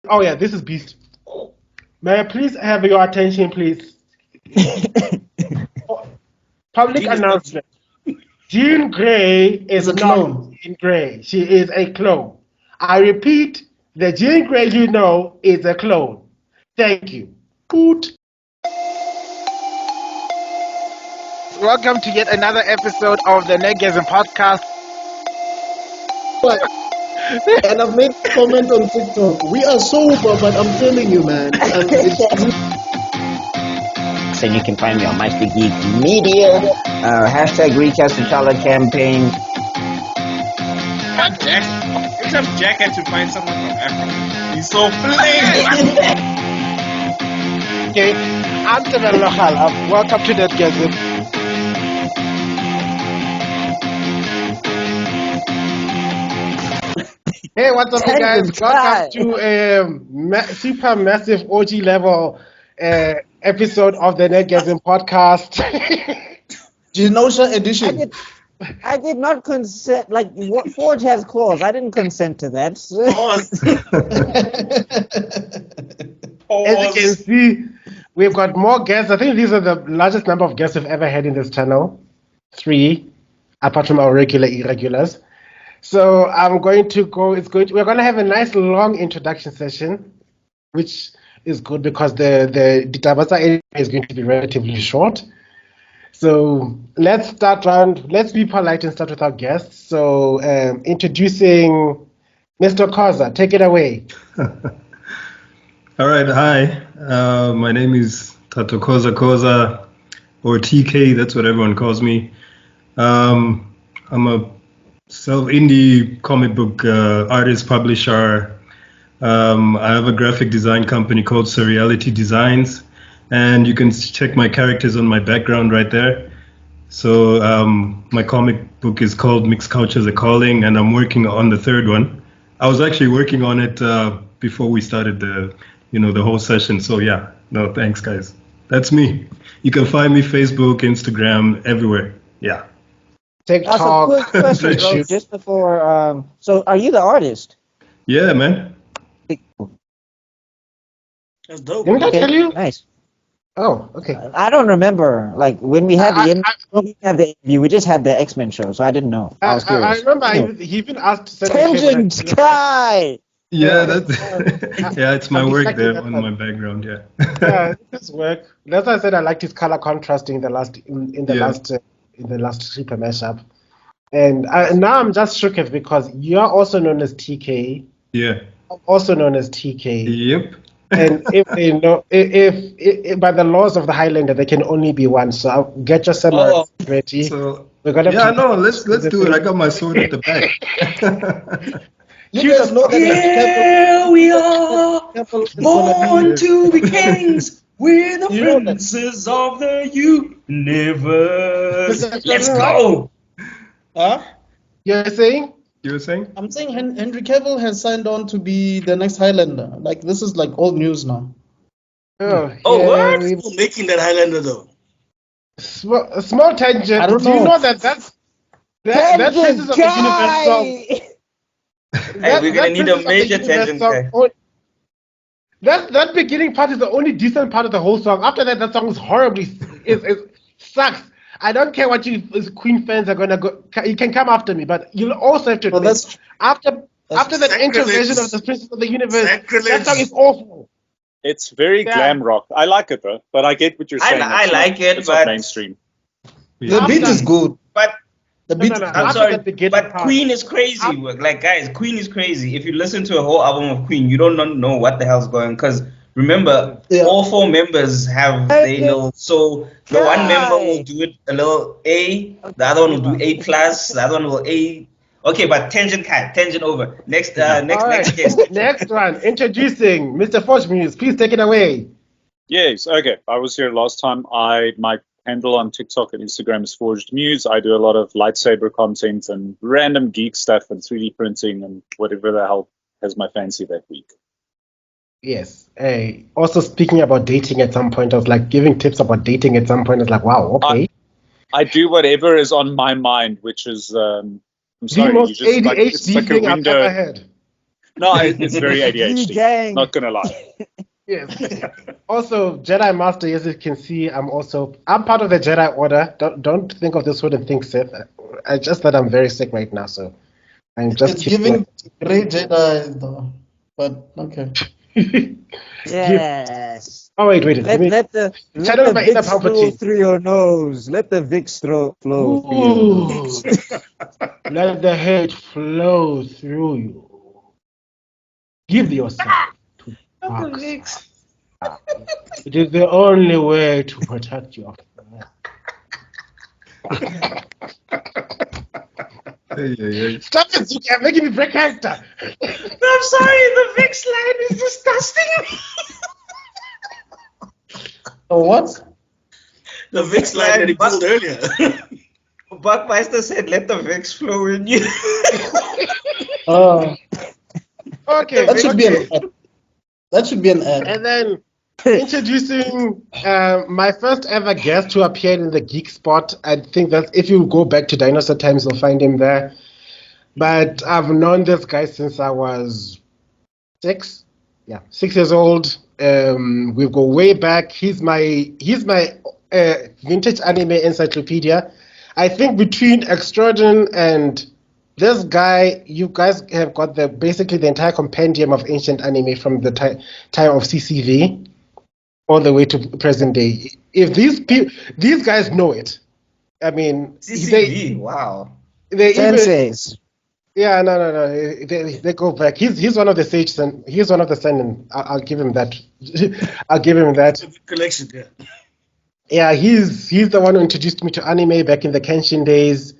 Oh yeah, this is Beast. May I please have your attention, please? Public announcement. Jean Grey is a not clone. Jean Grey. She is a clone. I repeat, the Jean Grey you know is a clone. Thank you. Poot. Welcome to yet another episode of the Nerdgasm podcast. And I've made a comment on TikTok. We are sober, but I'm telling you, man. So you can find me on My Speak Geek Media. Hashtag Reach Us to Chala campaign. Except Jack had to find someone from Africa. He's so flame. Okay, I'm tebellokhala. Welcome to Nerdgasm. Hey, what's up, you guys? Welcome to a super massive OG level episode of the Nerdgasm podcast. Genosha edition. I did not consent. Like, Forge has claws. I didn't consent to that. As you can see, we've got more guests. I think these are the largest number of guests we've ever had in this channel. 3, apart from our regular irregulars. So I'm going to go. We're going to have a nice long introduction session, which is good because the Tabasa area is going to be relatively short. So let's be polite and start with our guests. So introducing Mr. Khoza, take it away. All right, hi. My name is Thatokoza Khoza, or TK. That's what everyone calls me. I'm a self-indie comic book artist, publisher. I have a graphic design company called Surreality Designs, and you can check my characters on my background right there. So my comic book is called Mixed Cultures Are Calling, and I'm working on the third one. I was actually working on it before we started the whole session. So yeah, no, thanks guys. That's me. You can find me Facebook, Instagram, everywhere. Yeah. TikTok. Quick question, bro, just before. So, are you the artist? Yeah, man. That's dope. Didn't I tell you? Nice. Oh, okay. I don't remember. Like when we had we didn't have the interview, we just had the X-Men show, so I didn't know. I was curious. I remember he even asked. Tangent Sky. Yeah, that's yeah. It's my work there on my background. Yeah. Yeah, it's work. That's why I said I liked his color contrasting in the last super mashup. And now I'm just shook because you're also known as TK. Yeah. I'm also known as TK. Yep. And if they know, if by the laws of the Highlander, there can only be one. So I'll get your samurai ready. So, we're gonna let's do it. I got my sword at the back. You guys know that. Here we are, born to be kings. We're the princes of the universe. Let's go. Huh? You're saying? You were saying? I'm saying Henry Cavill has signed on to be the next Highlander. Like, this is like old news now. What? Who's making that Highlander though? Small tangent. I don't Do you know. know that Princes of the Universe song? Hey, we're gonna need a major tangent guy. That beginning part is the only decent part of the whole song. After that song is horribly. It sucks. I don't care what you Queen fans are gonna go. You can come after me, but you'll also have to admit, after that intervention of the Princes of the Universe, that song is awful. It's very glam rock. I like it though, but I get what you're saying. I like it, it's but not mainstream. The beat is good. But the beat. I'm sorry, but Queen is crazy. Like guys, Queen is crazy. If you listen to a whole album of Queen, you don't know what the hell's going. Because remember, all 4 members have their little. So the one member will do it a little A, the other one will do A plus, the other one will A. Okay, but tangent over. Next guest. Next one, introducing Mr. Forge Muse. Please take it away. Yes, okay. I was here last time. My handle on TikTok and Instagram is Forged Muse. I do a lot of lightsaber content and random geek stuff and 3D printing and whatever the hell has my fancy that week. Yes. Also speaking about dating at some point, I was like giving tips about dating at some point. I was like, wow, okay. I do whatever is on my mind, which is I'm sorry, the most ADHD it's like a thing I've window. ever had. No, it's very ADHD. Gang. Not gonna lie. Yes. Also, Jedi Master, as you can see, I'm part of the Jedi Order. Don't think of this word and think Sith. I just that I'm very sick right now, so I'm just It's giving Grey Jedi though. But okay. Yes. Oh wait. Let the Vicks flow through your nose. Let the Vicks flow through your nose. Let the hate flow through you. Give yourself to Buck. It is the only way to protect your Stop it, Zuko. You're making me break character. I'm sorry, the Vix line is disgusting. Oh, what? The Vix line that he pulled earlier. BuckMeister said, "Let the Vix flow in you." Okay. That should be an ad. That should be an ad. And then introducing my first ever guest who appeared in the Geek Spot. I think that if you go back to Dinosaur Times, you'll find him there. But I've known this guy since I was 6 years old. We go way back. He's my vintage anime encyclopedia. I think between Extrodin and this guy, you guys have got basically the entire compendium of ancient anime from the time of CCV all the way to present day. If these guys know it, I mean, CCV, wow. They Senseis. Yeah, no. They go back. He's one of the sages, and he's one of the seinen. I'll give him that. I'll give him that. Collection, yeah. Yeah, he's the one who introduced me to anime back in the Kenshin days,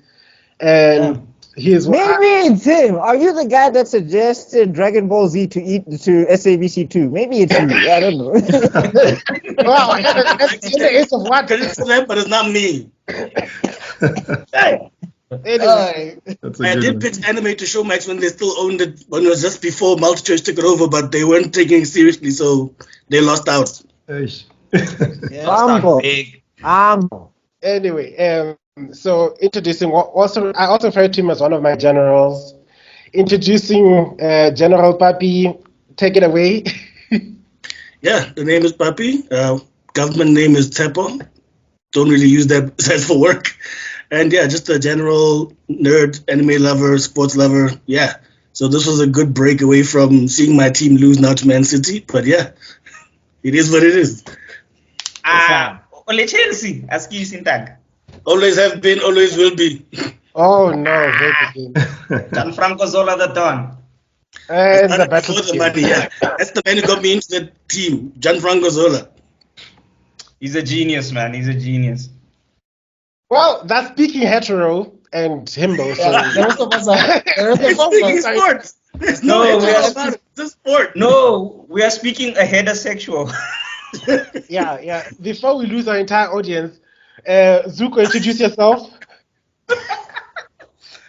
and he's maybe it's him. Are you the guy that suggested Dragon Ball Z to SABC2? Maybe it's you. I don't know. Wow, that's in the ace of what? Because it's them, but it's not me. Anyway. I did pitch anime to Showmax when they still owned it, when it was just before Multichoice took it over, but they weren't taking it seriously, so they lost out. Anyway, so introducing I also refer to him as one of my generals. Introducing General Papie. Take it away. Yeah, the name is Papie. Government name is Tepo. Don't really use that for work. And yeah, just a general nerd, anime lover, sports lover. Yeah. So this was a good break away from seeing my team lose now to Man City. But yeah, it is what it is. Ole Chelsea, ask you Sintag. Always have been, always will be. Oh no, Gianfranco Zola the Don. And the battle for the money, yeah. That's the man who got me into the team, Gianfranco Zola. He's a genius, man. He's a genius. Well, that's speaking hetero and himbo. So the rest of us are speaking sports. There's no about it. It's a sport. No, we are speaking a heterosexual. Yeah. Before we lose our entire audience, Zuko, introduce yourself.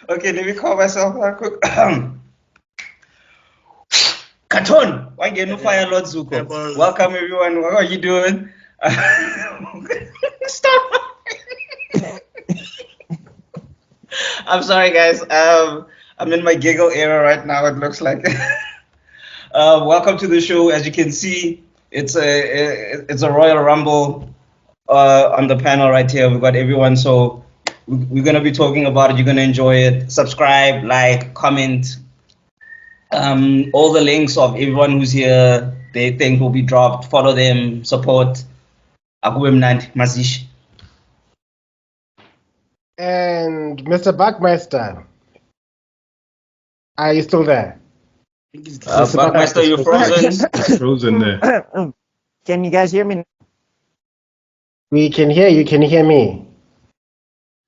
Okay, let me call myself real quick. Katon, why get no fire, Lord Zuko? Welcome, everyone. What are you doing? Stop. I'm sorry, guys. I'm in my giggle era right now. It looks like. Welcome to the show. As you can see, it's a Royal Rumble on the panel right here. We've got everyone, so we're gonna be talking about it. You're gonna enjoy it. Subscribe, like, comment. All the links of everyone who's here, they think will be dropped. Follow them, support. Mazish. And Mr. BuckMeister, are you still there? BuckMeister, you're frozen. Frozen there. Can you guys hear me? We can hear you. Can you hear me?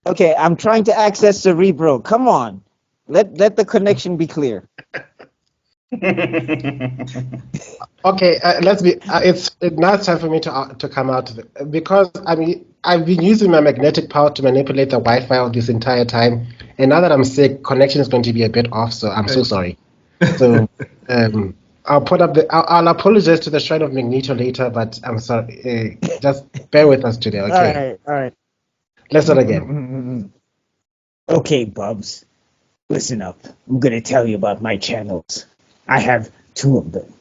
Okay, I'm trying to access Cerebro. Come on, let the connection be clear. Okay, let's be. It's now time for me to come out of it, because I mean I've been using my magnetic power to manipulate the Wi-Fi all this entire time, and now that I'm sick, connection is going to be a bit off. So I'm so sorry. So I'll apologize to the Shrine of Magneto later, but I'm sorry. Just bear with us today, okay? All right. Let's start again. Okay, Bubs. Listen up. I'm gonna tell you about my channels. I have two of them.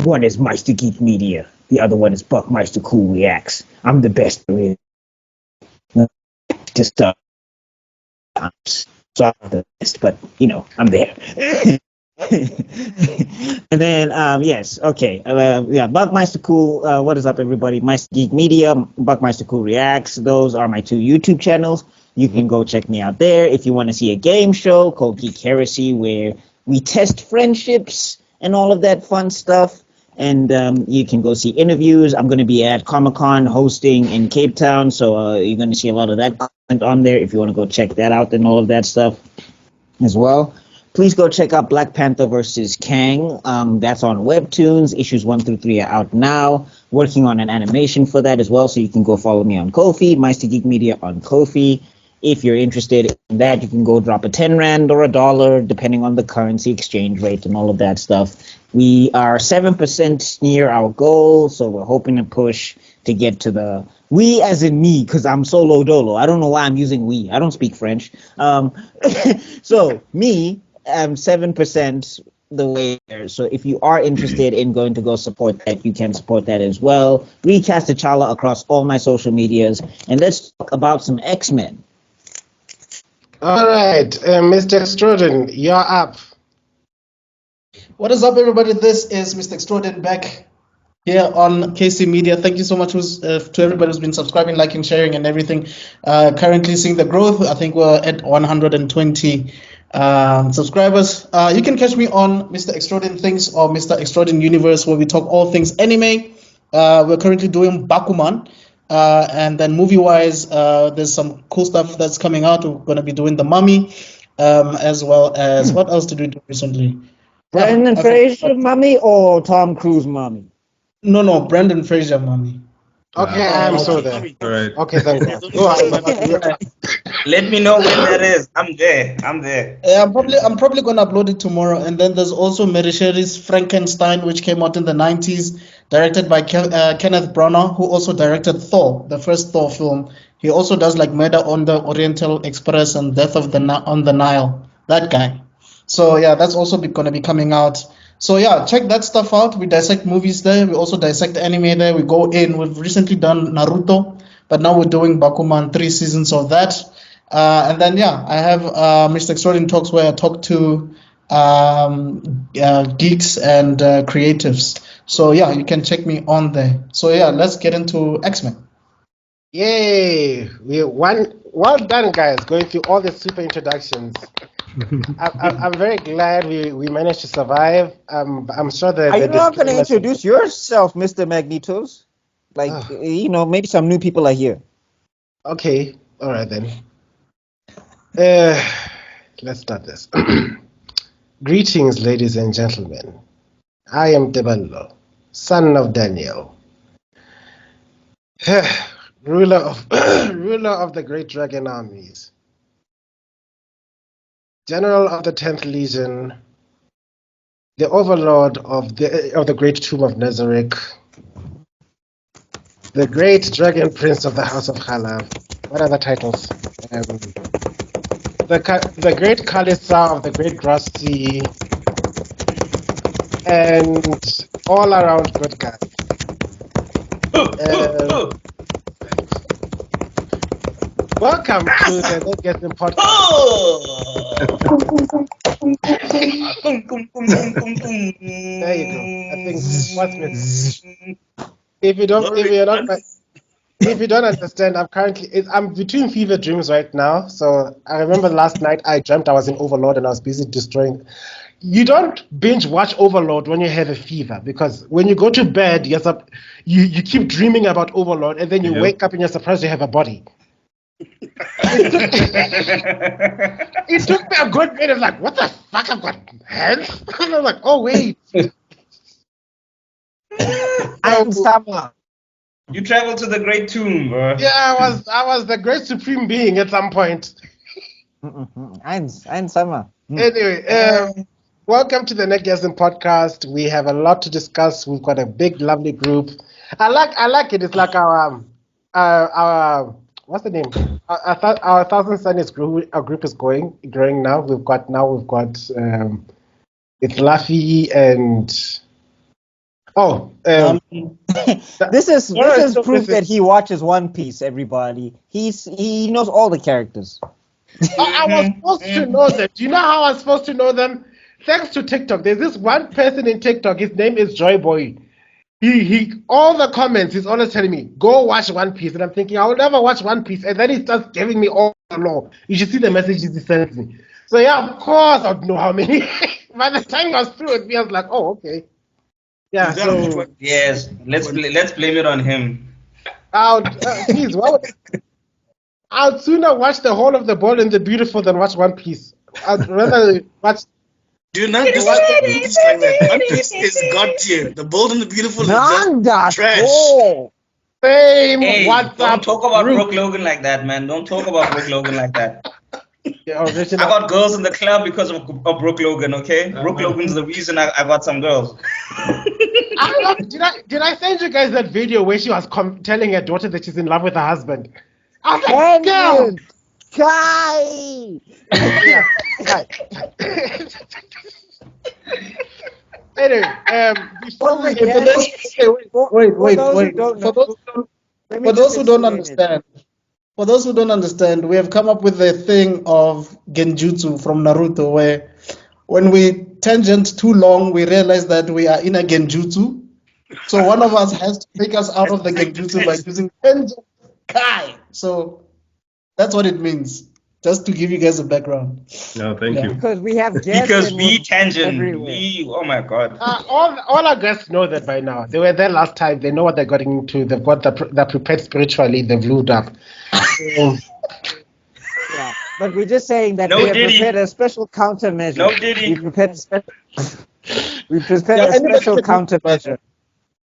One is Meister Geek Media. The other one is BuckMeister Cool Reacts. I'm the best there is. Just so I'm the best, but I'm there. And then yes, okay, yeah, BuckMeister Cool. What is up, everybody? Meister Geek Media, BuckMeister Cool Reacts. Those are my two YouTube channels. You can go check me out there if you want to see a game show called Geek Heresy, where we test friendships and all of that fun stuff. And you can go see interviews. I'm going to be at Comic-Con hosting in Cape Town, so you're going to see a lot of that content on there if you want to go check that out and all of that stuff as well. Please go check out Black Panther versus Kang. That's on Webtoons. Issues 1 through 3 are out now. Working on an animation for that as well, so you can go follow me on Kofi, Meister Geek Media on Kofi. If you're interested in that, you can go drop a 10 Rand or $1, depending on the currency exchange rate and all of that stuff. We are 7% near our goal, so we're hoping to push to get to the... We as in me, because I'm solo dolo. I don't know why I'm using we. I don't speak French. So me, I'm 7% the way there. So if you are interested in going to go support that, you can support that as well. Recast T'Challa across all my social medias. And let's talk about some X-Men. All right, Mr. Extrodin, you're up. What is up, everybody? This is Mr. Extrodin back here on KC Media. Thank you so much to everybody who's been subscribing, liking, sharing, and everything. Currently seeing the growth. I think we're at 120 subscribers. You can catch me on Mr. Extrodin Things or Mr. Extrodin Universe, where we talk all things anime. We're currently doing Bakuman. And then movie-wise, there's some cool stuff that's coming out. We're going to be doing The Mummy, as well as... What else did we do recently? Brendan Fraser Mummy or Tom Cruise Mummy? No, Brendan Fraser Mummy. Okay, I'm so there. All right. Okay, thank you. Go ahead. Let me know when that is. I'm there. I'm probably gonna upload it tomorrow. And then there's also Mary Shelley's Frankenstein, which came out in the 90s, directed by Kenneth Branagh, who also directed Thor, the first Thor film. He also does like Murder on the Oriental Express and Death on the Nile. That guy. So yeah, that's also gonna be coming out. So yeah, check that stuff out. We dissect movies there. We also dissect anime there. We go in. We've recently done Naruto, but now we're doing Bakuman, 3 seasons of that. And then yeah, I have Mr. Extrodin Talks, where I talk to geeks and creatives. So yeah, you can check me on there. So yeah, let's get into X-Men. Yay! Well done, guys, going through all the super introductions. I'm very glad we managed to survive. I'm sure that... Are you not going to introduce yourself, Mr. Magnetos? Like, maybe some new people are here. Okay, all right then. Let's start this. Greetings, ladies and gentlemen. I am Tebello, son of Daniel, ruler of the great dragon armies, general of the 10th Legion, the overlord of the great tomb of Nazareth, the great dragon prince of the house of Khala. What other titles? The great Kalisa of the great grass sea, and all around good guy. Welcome to the Nerdgasm podcast. There you go. I think what's missing. If you don't understand, I'm between fever dreams right now. So I remember last night I dreamt I was in Overlord and I was busy destroying. You don't binge watch Overlord when you have a fever, because when you go to bed, you keep dreaming about Overlord, and then you wake up and you're surprised you have a body. It took me a good minute. Like, what the fuck? I've got hands. And I'm like, oh wait. I'm Sama. You traveled to the Great Tomb, bro. Yeah, I was the great supreme being at some point. I'm Sama. Anyway, welcome to the Nerdgasm podcast. We have a lot to discuss. We've got a big, lovely group. I like it. It's like our what's the name? Our Thousand Suns group. Our group is growing now. We've got It's Luffy and This is so proof this that is- he watches One Piece. Everybody, he knows all the characters. I was supposed to know them. Do you know how I was supposed to know them? Thanks to TikTok. There's this one person in TikTok. His name is Joy Boy. He all the comments. He's always telling me, "Go watch One Piece," and I'm thinking, I will never watch One Piece. And then he starts giving me all the law. You should see the messages he sends me. So yeah, of course I don't know how many. By the time I was through it, I was like, "Oh, okay." Yeah. So Yes, let's blame it on him. please, I'd sooner watch the whole of the Bold and the Beautiful than watch One Piece. I'd rather watch. Do not disrespect One Piece like that. One Piece is god tier. The Bold and the Beautiful is just trash. Same. Hey, What's don't up? talk about Brooke Logan like that, man. Don't talk about Brooke Logan like that. Yeah, I got girls in the club because of Brooke Logan, okay? Brooke Logan's the reason I got some girls. Did I send you guys that video where she was telling her daughter that she's in love with her husband? I was like, girl! Guy! Yeah, right. Anyway, before we Okay, wait. For those who don't understand, we have come up with a thing of genjutsu from Naruto, where when we tangent too long, we realize that we are in a genjutsu. So one of us has to take us out of the genjutsu by using tangent kai. So that's what it means. Just to give you guys a background. No, thank you. Because we have guests. Because and we we're tangent. everywhere. Oh my god. all our guests know that by now. They were there last time. They know what they're getting into. They've got they're prepared spiritually. They've lubed up. Yeah, but we're just saying that No we have Diddy. prepared a special countermeasure. No Diddy. We prepared a special anybody can countermeasure.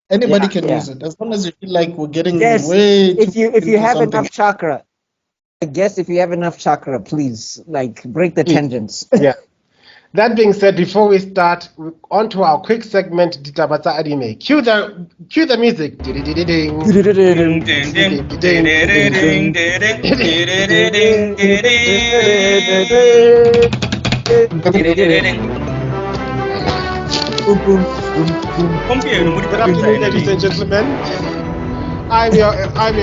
Anybody Yeah, can yeah. use it as long as you feel like we're getting Yes, way. if you into have something. enough chakra, I guess if you have enough chakra, please break the tangents. Yeah. That being said, before we start, on to our quick segment, Ditabatsa Anime. Cue the music. Good afternoon, ladies and gentlemen. I'm your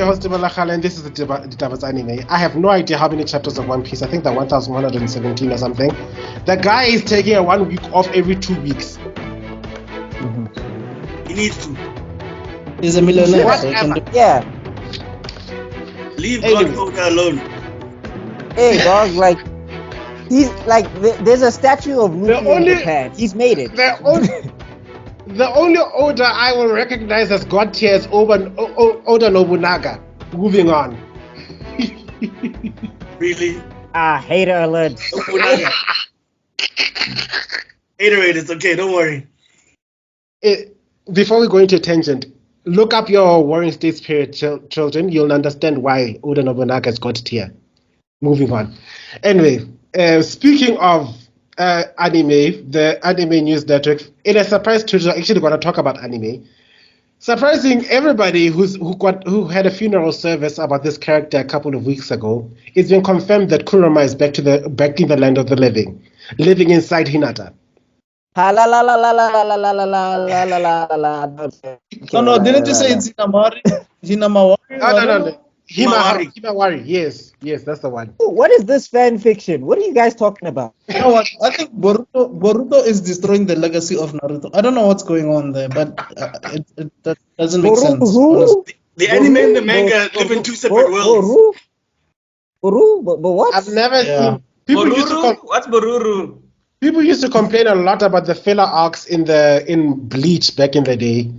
host, tebellokhala, and this is the Ditabatsa Anime. I have no idea how many chapters of One Piece. I think they're 1,117 or something. The guy is taking a 1 week off every 2 weeks. He needs to. He's a millionaire. So he can do. Yeah. Leave Anyway. God Koga alone. Hey, dog, he's there's a statue of Luffy only- in Japan. He's made it. The only Oda I will recognize as God tier is Oda Nobunaga. Moving on. Really? Hater alert. Nobunaga. Haterade, it's okay, don't worry. Before we go into a tangent, look up your Warring States period, children. You'll understand why Oda Nobunaga is God tier. Moving on. Anyway, speaking of anime, the Anime News Network, in a surprise Twitter, actually going to talk about anime. Surprising everybody who had a funeral service about this character a couple of weeks ago, it's been confirmed that Kurama is back in the land of the living inside Hinata. No, didn't you say it's Hinamari? Hinamawari? No. Himawari. Yes, that's the one. What is this fan fiction? What are you guys talking about? You know what? I think Boruto is destroying the legacy of Naruto. I don't know what's going on there, but that doesn't make sense. honestly. The anime and the manga live in two separate worlds. But what? I've never seen people used to What's Boruru? people used to complain a lot about the filler arcs in Bleach back in the day,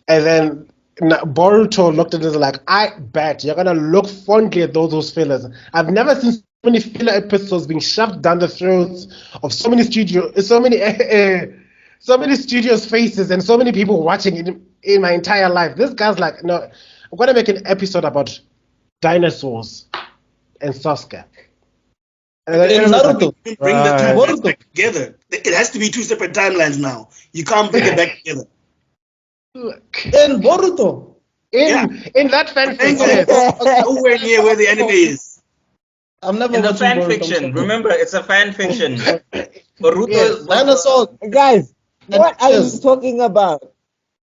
and then Boruto looked at it like, I bet you're gonna look fondly at those fillers. I've never seen so many filler episodes being shoved down the throats of so many studios faces and so many people watching it in my entire life. This guy's like, no, I'm gonna make an episode about dinosaurs and Sasuke. And then In Naruto. You can bring the two Right. worlds back together. It has to be two separate timelines now. You can't bring it back together. In Boruto. in that fanfic, Manga yes. is nowhere near where the anime is. I'm never In the watching fan Boruto. fiction, remember, it's a fan fiction. Boruto Yes. is Dinosaurs. Guys, what are you Yes. talking about?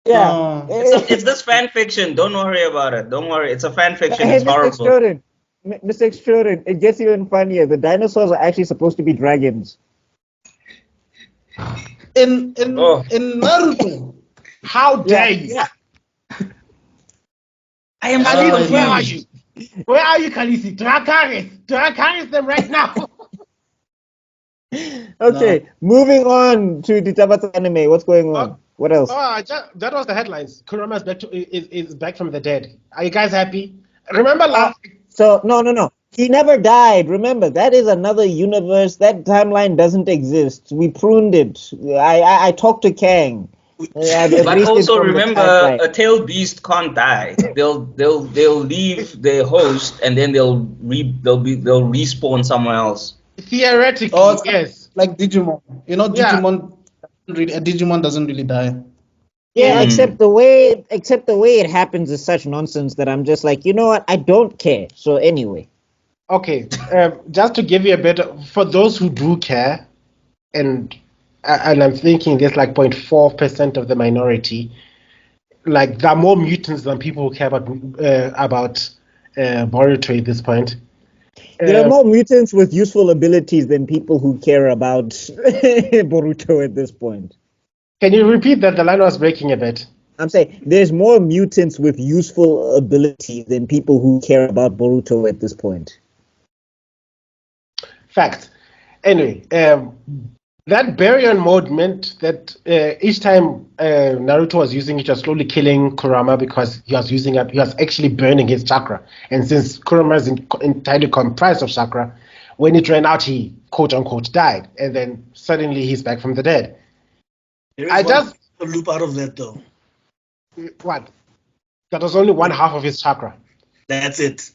Yeah. No. It's this fan fiction. Don't worry about it. Don't worry. It's a fan fiction. Hey, It's Mr. horrible. Extrodin. Mr. Extrodin, it gets even funnier. The dinosaurs are actually supposed to be dragons. In Oh. Naruto. How dare you? Yeah. I am so Khaleesi, where are confused. you? Where are you, Khaleesi? Drakaris them right now. Okay, moving on to the Tabata anime. What's going on? What else? That was the headlines. Kurama is back from the dead. Are you guys happy? Remember last? So no. He never died. Remember, that is another universe. That timeline doesn't exist. We pruned it. I talked to Kang. But also remember, a tailed beast can't die. They'll leave their host and then they'll respawn somewhere else. Theoretically, Oh, yes. Like Digimon. You know, Digimon doesn't really die. Yeah, except the way it happens is such nonsense that I'm just like, you know what? I don't care. So anyway. Okay, just to give you a bit, for those who do care, and I'm thinking there's like 0.4% of the minority, like there are more mutants than people who care about Boruto at this point. There are more mutants with useful abilities than people who care about Boruto at this point. Can you repeat that? The line was breaking a bit. I'm saying there's more mutants with useful abilities than people who care about Boruto at this point. Fact. Anyway, that barrier mode meant that each time Naruto was using it, he was slowly killing Kurama because he was actually burning his chakra. And since Kurama is entirely comprised of chakra, when it ran out, he quote unquote died. And then suddenly he's back from the dead. There is a loop out of that though. What? That was only one half of his chakra. That's it.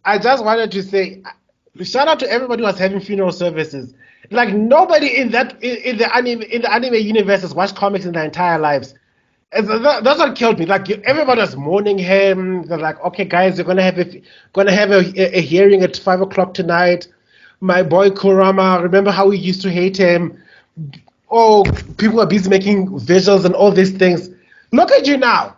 I just wanted to say, shout out to everybody who was having funeral services. Like nobody in the anime universe has watched comics in their entire lives. That's what killed me. Like everybody was mourning him. They're like, okay, guys, you're gonna have a hearing at 5:00 tonight. My boy Kurama. Remember how we used to hate him? Oh, people are busy making visuals and all these things. Look at you now,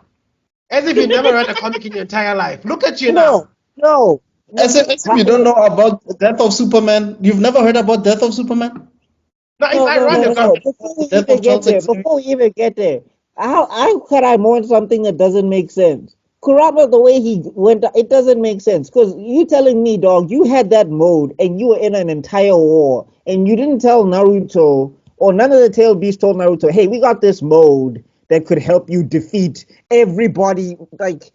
as if you never read a comic in your entire life. Look at you now. No. As if you don't know about the Death of Superman. You've never heard about Death of Superman? No, it's ironic. No. Before we even get there, how could I mourn something that doesn't make sense? Kurama, the way he went, it doesn't make sense. Because you telling me, dog, you had that mode and you were in an entire war and you didn't tell Naruto, or none of the tail beasts told Naruto, hey, we got this mode that could help you defeat everybody. Like,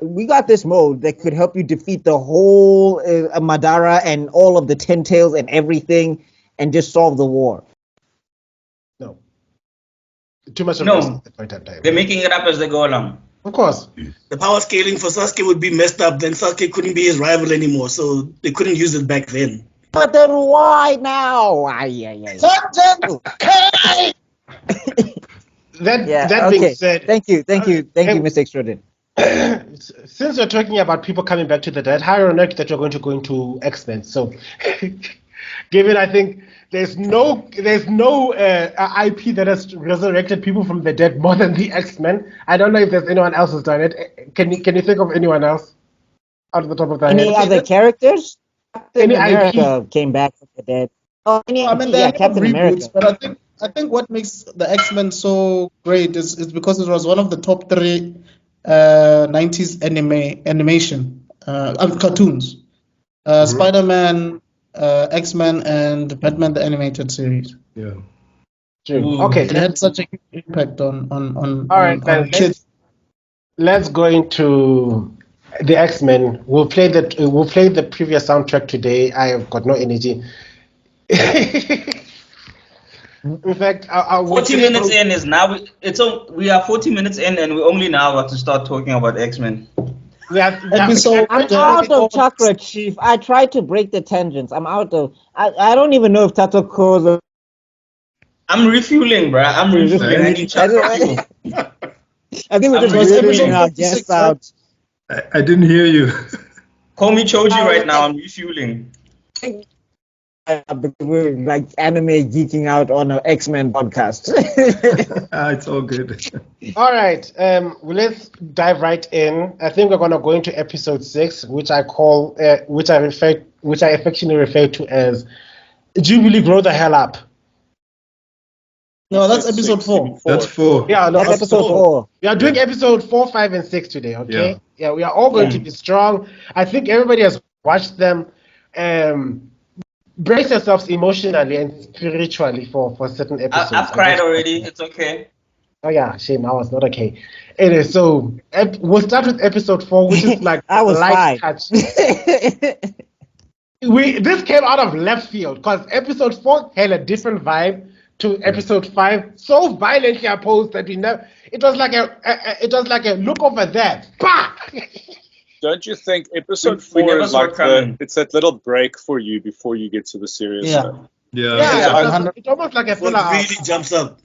we got this mode that could help you defeat the whole Madara and all of the 10 tails and everything and just solve the war. No. Too much of No. at the point in time. They're making it up as they go along. Of course. The power scaling for Sasuke would be messed up. Then Sasuke couldn't be his rival anymore, so they couldn't use it back then. But then why now? That being said, thank you, Mr. Extrodin. Since we're talking about people coming back to the dead, how ironic that you're going to go into X-Men. So, given I think there's no IP that has resurrected people from the dead more than the X-Men. I don't know if there's anyone else who's done it. Can you think of anyone else out of the top of their head? Any other characters? Captain Any America IP? came back from the dead. Oh, Captain America. But I think what makes the X-Men so great is because it was one of the top 3 90s animation cartoons. Spider-Man, X-Men, and Batman the Animated Series. Yeah. True. Okay. It had such a huge impact on All right, on kids. Let's go into the X-Men. We'll play the previous soundtrack today. I have got no energy. In fact, 40 minutes in is now. We are 40 minutes in, and we only now have to start talking about X-Men. I'm out of chakra, Chief. I tried to break the tangents. I'm out of. I don't even know if Thatokoza. I'm refueling, bro. I'm refueling. I need chakra fuel. I think we're just reading our guests out. I didn't hear you. Call me Choji right now. I'm refueling. We're like anime geeking out on an X-Men podcast. It's all good. All right, let's dive right in. I think we're gonna go into episode 6, which I call, which I affectionately refer to as "Jubilee Grow the Hell Up." No, that's episode 4. That's 4. Yeah, no, That's episode 4. We are doing episode 4, 5, and 6 today. Okay. Yeah. We are all going to be strong. I think everybody has watched them. Brace yourselves emotionally and spiritually for certain episodes. I've cried already. It's okay. Oh yeah, shame. I was not okay. Anyway, so we'll start with episode 4, which is like I was light fine. touch. This came out of left field because episode 4 had a different vibe to episode 5, so violently opposed that we never. It was like a look over there. Bah! Don't you think episode We 4 never is saw like it coming. it's that little break for you before you get to the serious Yeah. stuff? Yeah, it's almost like a What filler. really jumps up.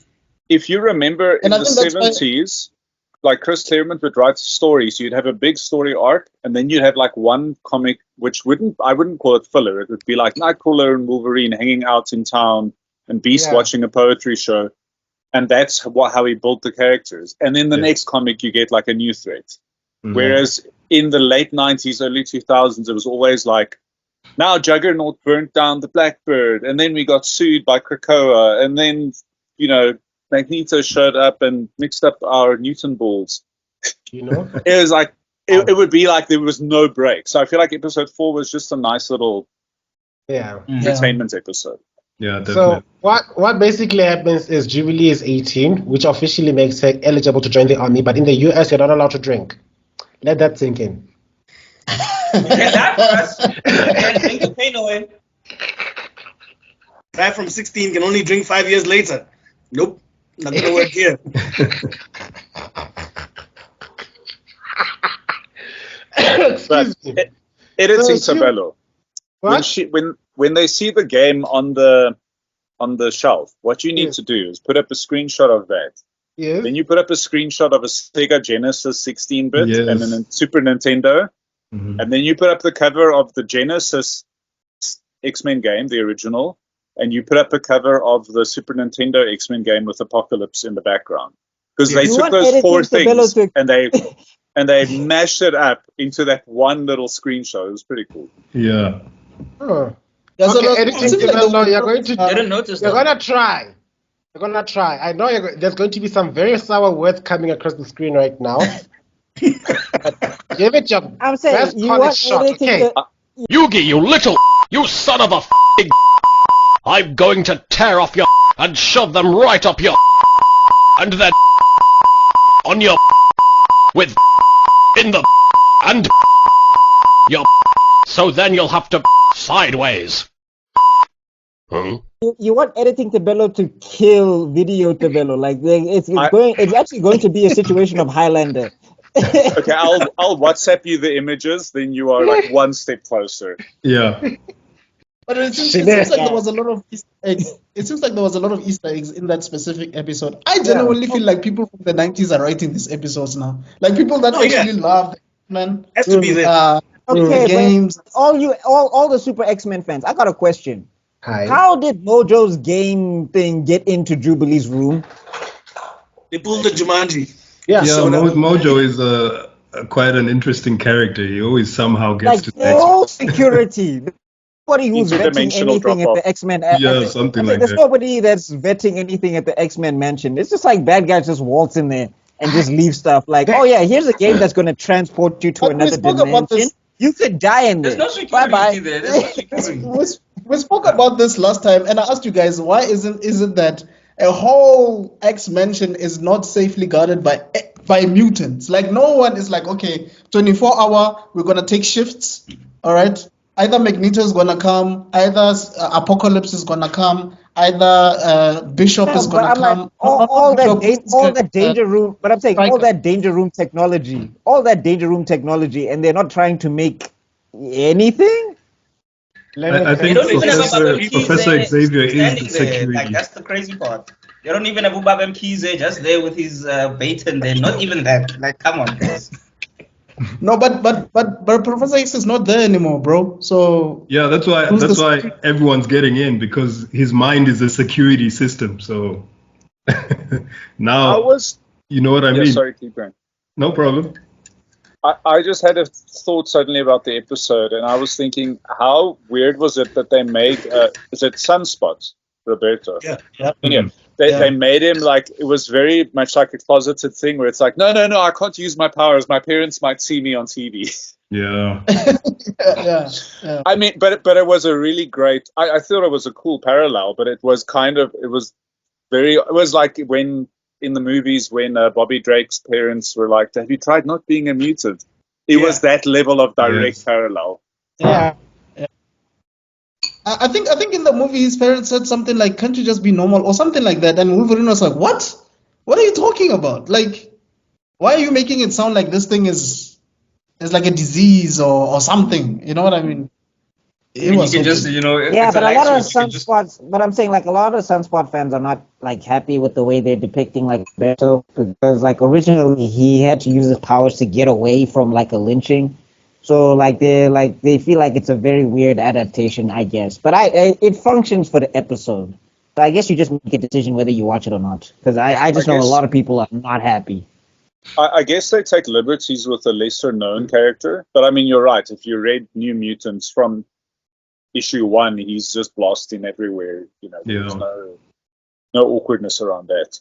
If you remember in And I the think that's why- 70s, like Chris Claremont would write stories, you'd have a big story arc, and then you'd have like one comic which I wouldn't call it filler. It would be like Nightcrawler and Wolverine hanging out in town and Beast watching a poetry show. And that's how he built the characters. And then the next comic, you get like a new threat. Mhm. Whereas in the late 90s, early 2000s, it was always like, now Juggernaut burnt down the Blackbird, and then we got sued by Krakoa, and then, Magneto showed up and mixed up our Newton balls. You know? It was like, it would be like there was no break. So I feel like episode 4 was just a nice little Yeah. entertainment episode. Yeah, definitely. So what basically happens is Jubilee is 18, which officially makes her eligible to join the army, but in the US you're not allowed to drink. Let that sink in. You can laugh at us. You can drink the pain away. Guy from 16 can only drink 5 years later. Nope, not gonna work here. Excuse me. Editing So, Tebello. What? When they see the game on the shelf, what you need to do is put up a screenshot of that. Yes. Then you put up a screenshot of a Sega Genesis 16-bit Yes. and then a Super Nintendo, Mhm. and then you put up the cover of the Genesis X-Men game, the original, and you put up a cover of the Super Nintendo X-Men game with Apocalypse in the background. Because they You took want those editing 4 Tebello things and they mashed it up into that one little screenshot. It was pretty cool. Yeah. Oh. Yeah, so Okay, it editing seems like Tebello, the- you're going to Didn't notice you're that. gonna try. You're gonna try. I know there's going to be some very sour words coming across the screen right now. Give it your I'm saying best you college want shot, editing okay? Yugi, you little you son of a I'm going to tear off your and shove them right up your and then on your with in the and your so then you'll have to sideways. Hmm? you want editing Tebello to kill video Tebello. Like it's actually going to be a situation of Highlander. Okay, I'll WhatsApp you the images, then you are like one step closer. Yeah. But it seems like there was a lot of Easter eggs. It seems like there was a lot of Easter eggs in that specific episode. I genuinely feel like people from the 90s are writing these episodes now. Like people that actually love man. Has to be there. Okay, games. but all the Super X-Men fans, I got a question. Hi. How did Mojo's game thing get into Jubilee's room? They pulled the Jumanji. Yeah. Yeah, so that- Mojo is quite an interesting character. He always somehow gets to the X-Men. No security. Nobody who's vetting Interdimensional anything at drop-off. the X-Men. Yeah, something like There's that. nobody that's vetting anything at the X-Men mansion. It's just like bad guys just waltz in there and just leave stuff. Like, oh yeah, here's a game that's going to transport you to But we another spoke about dimension. this. You could die in there. There's no Bye bye. security there. There's no security. We spoke about this last time, and I asked you guys, why isn't that a whole X mansion is not safely guarded by mutants? Like no one is like, okay, 24-hour, we're gonna take shifts. All right, either Magneto is gonna come, either Apocalypse is gonna come, either Bishop is But gonna I'm come. like, all that danger room. But I'm saying all Striker. that danger room technology, and they're not trying to make anything. I think They don't even have Professor Ubaba Xavier standing is the there. security. Like that's the crazy part. They don't even have Ubaba Mkize just there with his bait and they're not even that. Like, come on, guys. No, but Professor X is not there anymore, bro. So Yeah, that's why everyone's getting in, because his mind is a security system. So now you know what I mean. Sorry, keep going. No problem. I just had a thought suddenly about the episode, and I was thinking, how weird was it that they made, is it Sunspots, Roberto? Yeah. Anyway, they made him like, it was very much like a closeted thing where it's like, no, I can't use my powers. My parents might see me on TV. Yeah. yeah. I mean, but it was a really great, I thought it was a cool parallel, but it was like when, in the movies when Bobby Drake's parents were like, have you tried not being a mutant? It was that level of direct parallel. Yeah. I think in the movie his parents said something like, can't you just be normal or something like that, and Wolverine was like, what are you talking about? Like, why are you making it sound like this thing is like a disease or something? You know what I mean? But a lot of Sunspots, but I'm saying like a lot of Sunspot fans are not like happy with the way they're depicting like Beto, because like originally he had to use his powers to get away from like a lynching, so like they feel like it's a very weird adaptation, I guess. But it functions for the episode. So I guess you just make a decision whether you watch it or not, because I just know a lot of people are not happy. I guess they take liberties with a lesser known character, but I mean you're right. If you read New Mutants from issue 1, he's just blasting everywhere. You know, there's no awkwardness around that.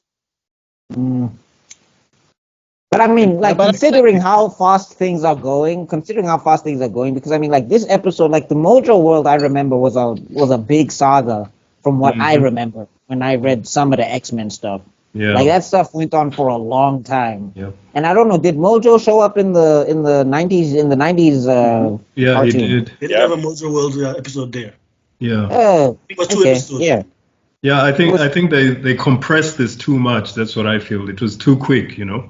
But I mean, like, considering how fast things are going, because I mean, like, this episode, like, the Mojo World, I remember was a big saga from what I remember when I read some of the X-Men stuff. Yeah. Like, that stuff went on for a long time. Yep. And I don't know, did Mojo show up in the 90s? Yeah, cartoon? he did. They did have a Mojo World episode there. Yeah. It was 2 episodes. Yeah. Yeah, I think they compressed this too much. That's what I feel. It was too quick, you know.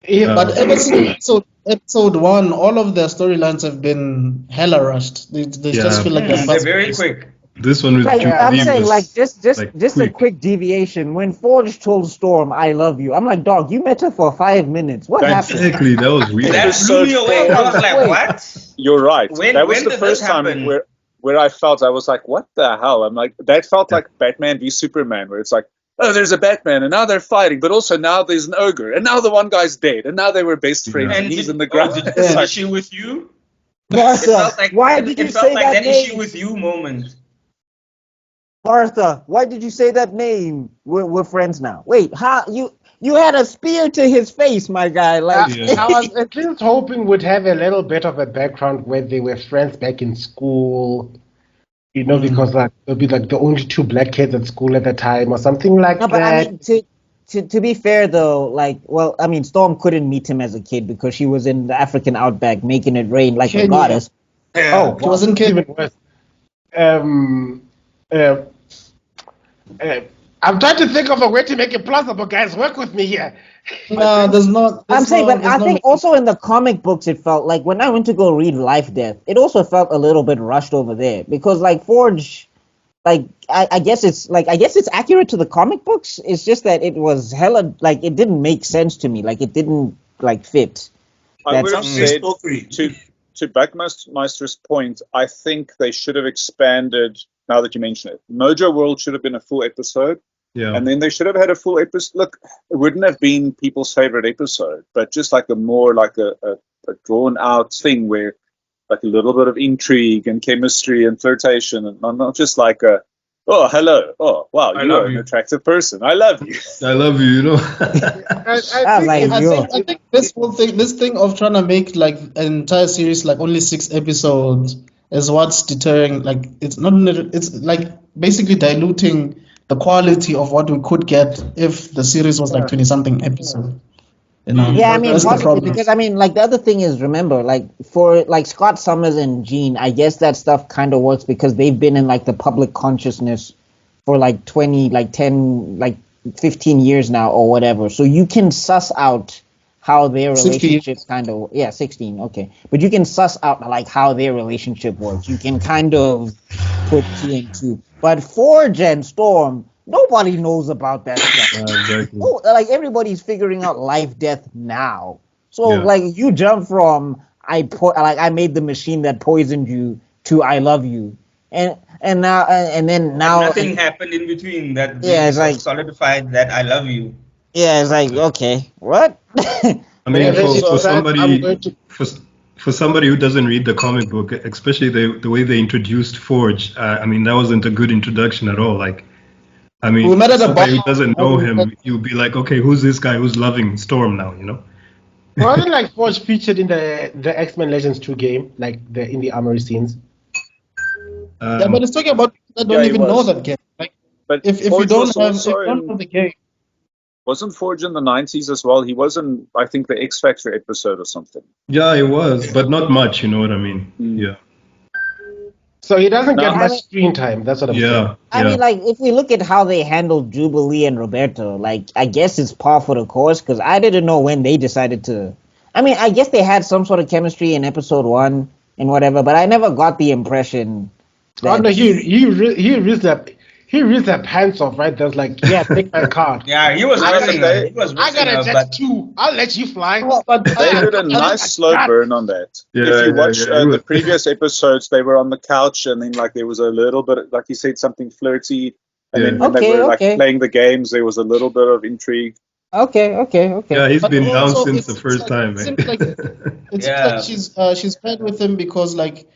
Yeah, but ever since episode 1, all of their storylines have been hella rushed. They just feel like they're very quick. This one was I'm saying, like, just a quick deviation. When Forge told Storm, "I love you," I'm like, dog, you met her for 5 minutes. What happened? Exactly, that was weird. That blew me away. I was like, what? You're right. When was the did first this time happen? where I was like, what the hell? I'm like, that felt like Batman v Superman, where it's like, oh, there's a Batman, and now they're fighting, but also now there's an ogre, and now the one guy's dead, and now they were best friends, and he's in the ground. Did this issue with you? Martha, why did you say that name? Issue with you moment. Martha, why did you say that name? We're friends now. Wait, how you had a spear to his face, my guy. Like I was at least hoping we'd have a little bit of a background where they were friends back in school. You know, because like they'll be like the only 2 black kids at school at the time or something like that. But I mean, to be fair though, like, well, I mean, Storm couldn't meet him as a kid because she was in the African outback making it rain like a goddess. Oh, she wasn't Kenya. I'm trying to think of a way to make it plausible, guys. Work with me here. No, there's not. I'm saying, but I think also in the comic books, it felt like when I went to go read Life Death, it also felt a little bit rushed over there because, like, Forge, like, I guess it's accurate to the comic books. It's just that it was hella, like, it didn't make sense to me. Like, it didn't like fit. I would have said to BuckMeister's point, I think they should have expanded. Now that you mention it, Mojo World should have been a full episode. Yeah. And then they should have had a full episode. Look, it wouldn't have been people's favorite episode, but just like a more like a drawn out thing where like a little bit of intrigue and chemistry and flirtation, and not just like a, oh, hello, oh, wow, you're an attractive person. I love you. I love you, you know. I think this whole thing, this thing of trying to make like an entire series like only 6 episodes is what's deterring. Like it's like basically diluting the quality of what we could get if the series was like 20-something episodes. You know? Yeah, I mean, that's the problem. because I mean, like the other thing is, remember, like for like Scott Summers and Jean, I guess that stuff kind of works because they've been in like the public consciousness for like 20, like 10, like 15 years now or whatever. So you can suss out how their relationship kind of 16, okay, but you can suss out like how their relationship works. You can kind of put 2 and 2. But Forge and Storm, nobody knows about that stuff. Exactly. Like everybody's figuring out life, death now. So Yeah. like you jump from I made the machine that poisoned you to I love you, and now and then now nothing happened in between that Yeah, really it's like- solidified that I love you. yeah, it's like okay, what? I mean, Reggie, for so I'm somebody going to- for somebody who doesn't read the comic book, especially the way they introduced Forge, I mean, that wasn't a good introduction at all. Like, I mean, We met at a somebody who bar. doesn't know him, you'll be like, okay, who's this guy who's loving Storm now? You know? Wasn't like Forge featured in the X-Men Legends 2 game, like in the armory scenes? Yeah, but it's talking about people that don't he even know was. that game. Like, But if you Forge don't was have also the game, wasn't Forge in the 90s as well? He was in, I think, the X Factor episode or something. Yeah, it was, but not much. You know what I mean? Yeah. So he doesn't get No. much screen time. That's what I'm saying. Yeah. I mean, like, if we look at how they handled Jubilee and Roberto, like, I guess it's par for the course, because I didn't know when they decided to. I mean, I guess they had some sort of chemistry in episode 1 and whatever, but I never got the impression Oh that. no, he ripped their pants off, right? There's like, yeah, take my card. Yeah, he was ripping her. He was I got ripping a her, jet but too. I'll let you fly. but They did a nice slow burn on that. Yeah, If you yeah, watch yeah, it the was- previous episodes, they were on the couch, and then like there was a little bit, like you said, something flirty, and then when they were like playing the games, there was a little bit of intrigue. Okay. Yeah, he's But been down also since the it's first like- time, it man. seems like Yeah. she's paired with him because like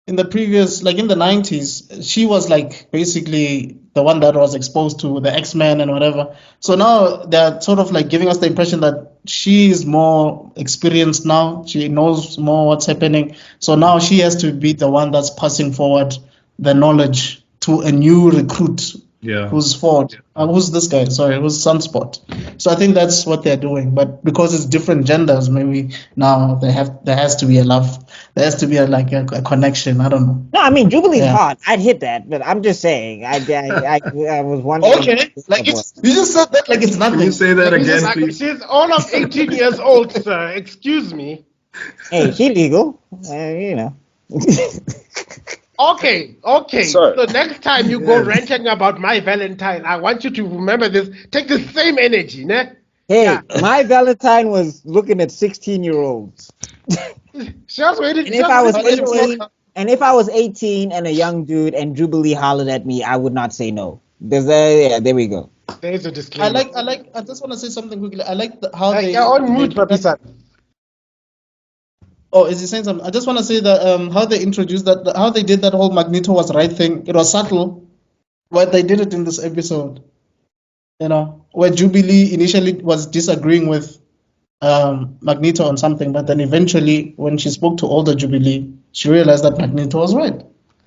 in the previous, like in the 90s, she was like basically the one that was exposed to the X-Men and whatever. So now they're sort of like giving us the impression that she is more experienced now. She knows more what's happening. So now she has to be the one that's passing forward the knowledge to a new recruit Yeah. who's Ford. Who's this guy? Sorry, who's Sunspot. So I think that's what they're doing. But because it's different genders, maybe now there has to be a love. There has to be a connection. I don't know. No, I mean, Jubilee's Yeah. hot. I'd hit that, but I'm just saying. I was wondering. Okay, like you just said that like it's nothing. Can you say that He's again, like, please? she's all of 18 years old, sir. Excuse me. Hey, she legal. You know. Okay. So- So next time you go ranting about my Valentine, I want you to remember this. Take the same energy, ne? Hey, Yeah. my Valentine was looking at 16-year-olds. She was waiting. And if I was But it's 18, not- and if I was 18 and a young dude and Jubilee hollered at me, I would not say no. There we go. There's a disclaimer. I just want to say something quickly. I like how they. You're on mute, they- Papie. Oh, is he saying something? I just want to say that how they introduced that, how they did that whole Magneto was right thing. It was subtle, but they did it in this episode. You know, where Jubilee initially was disagreeing with Magneto on something, but then eventually, when she spoke to older Jubilee, she realized that Magneto was right.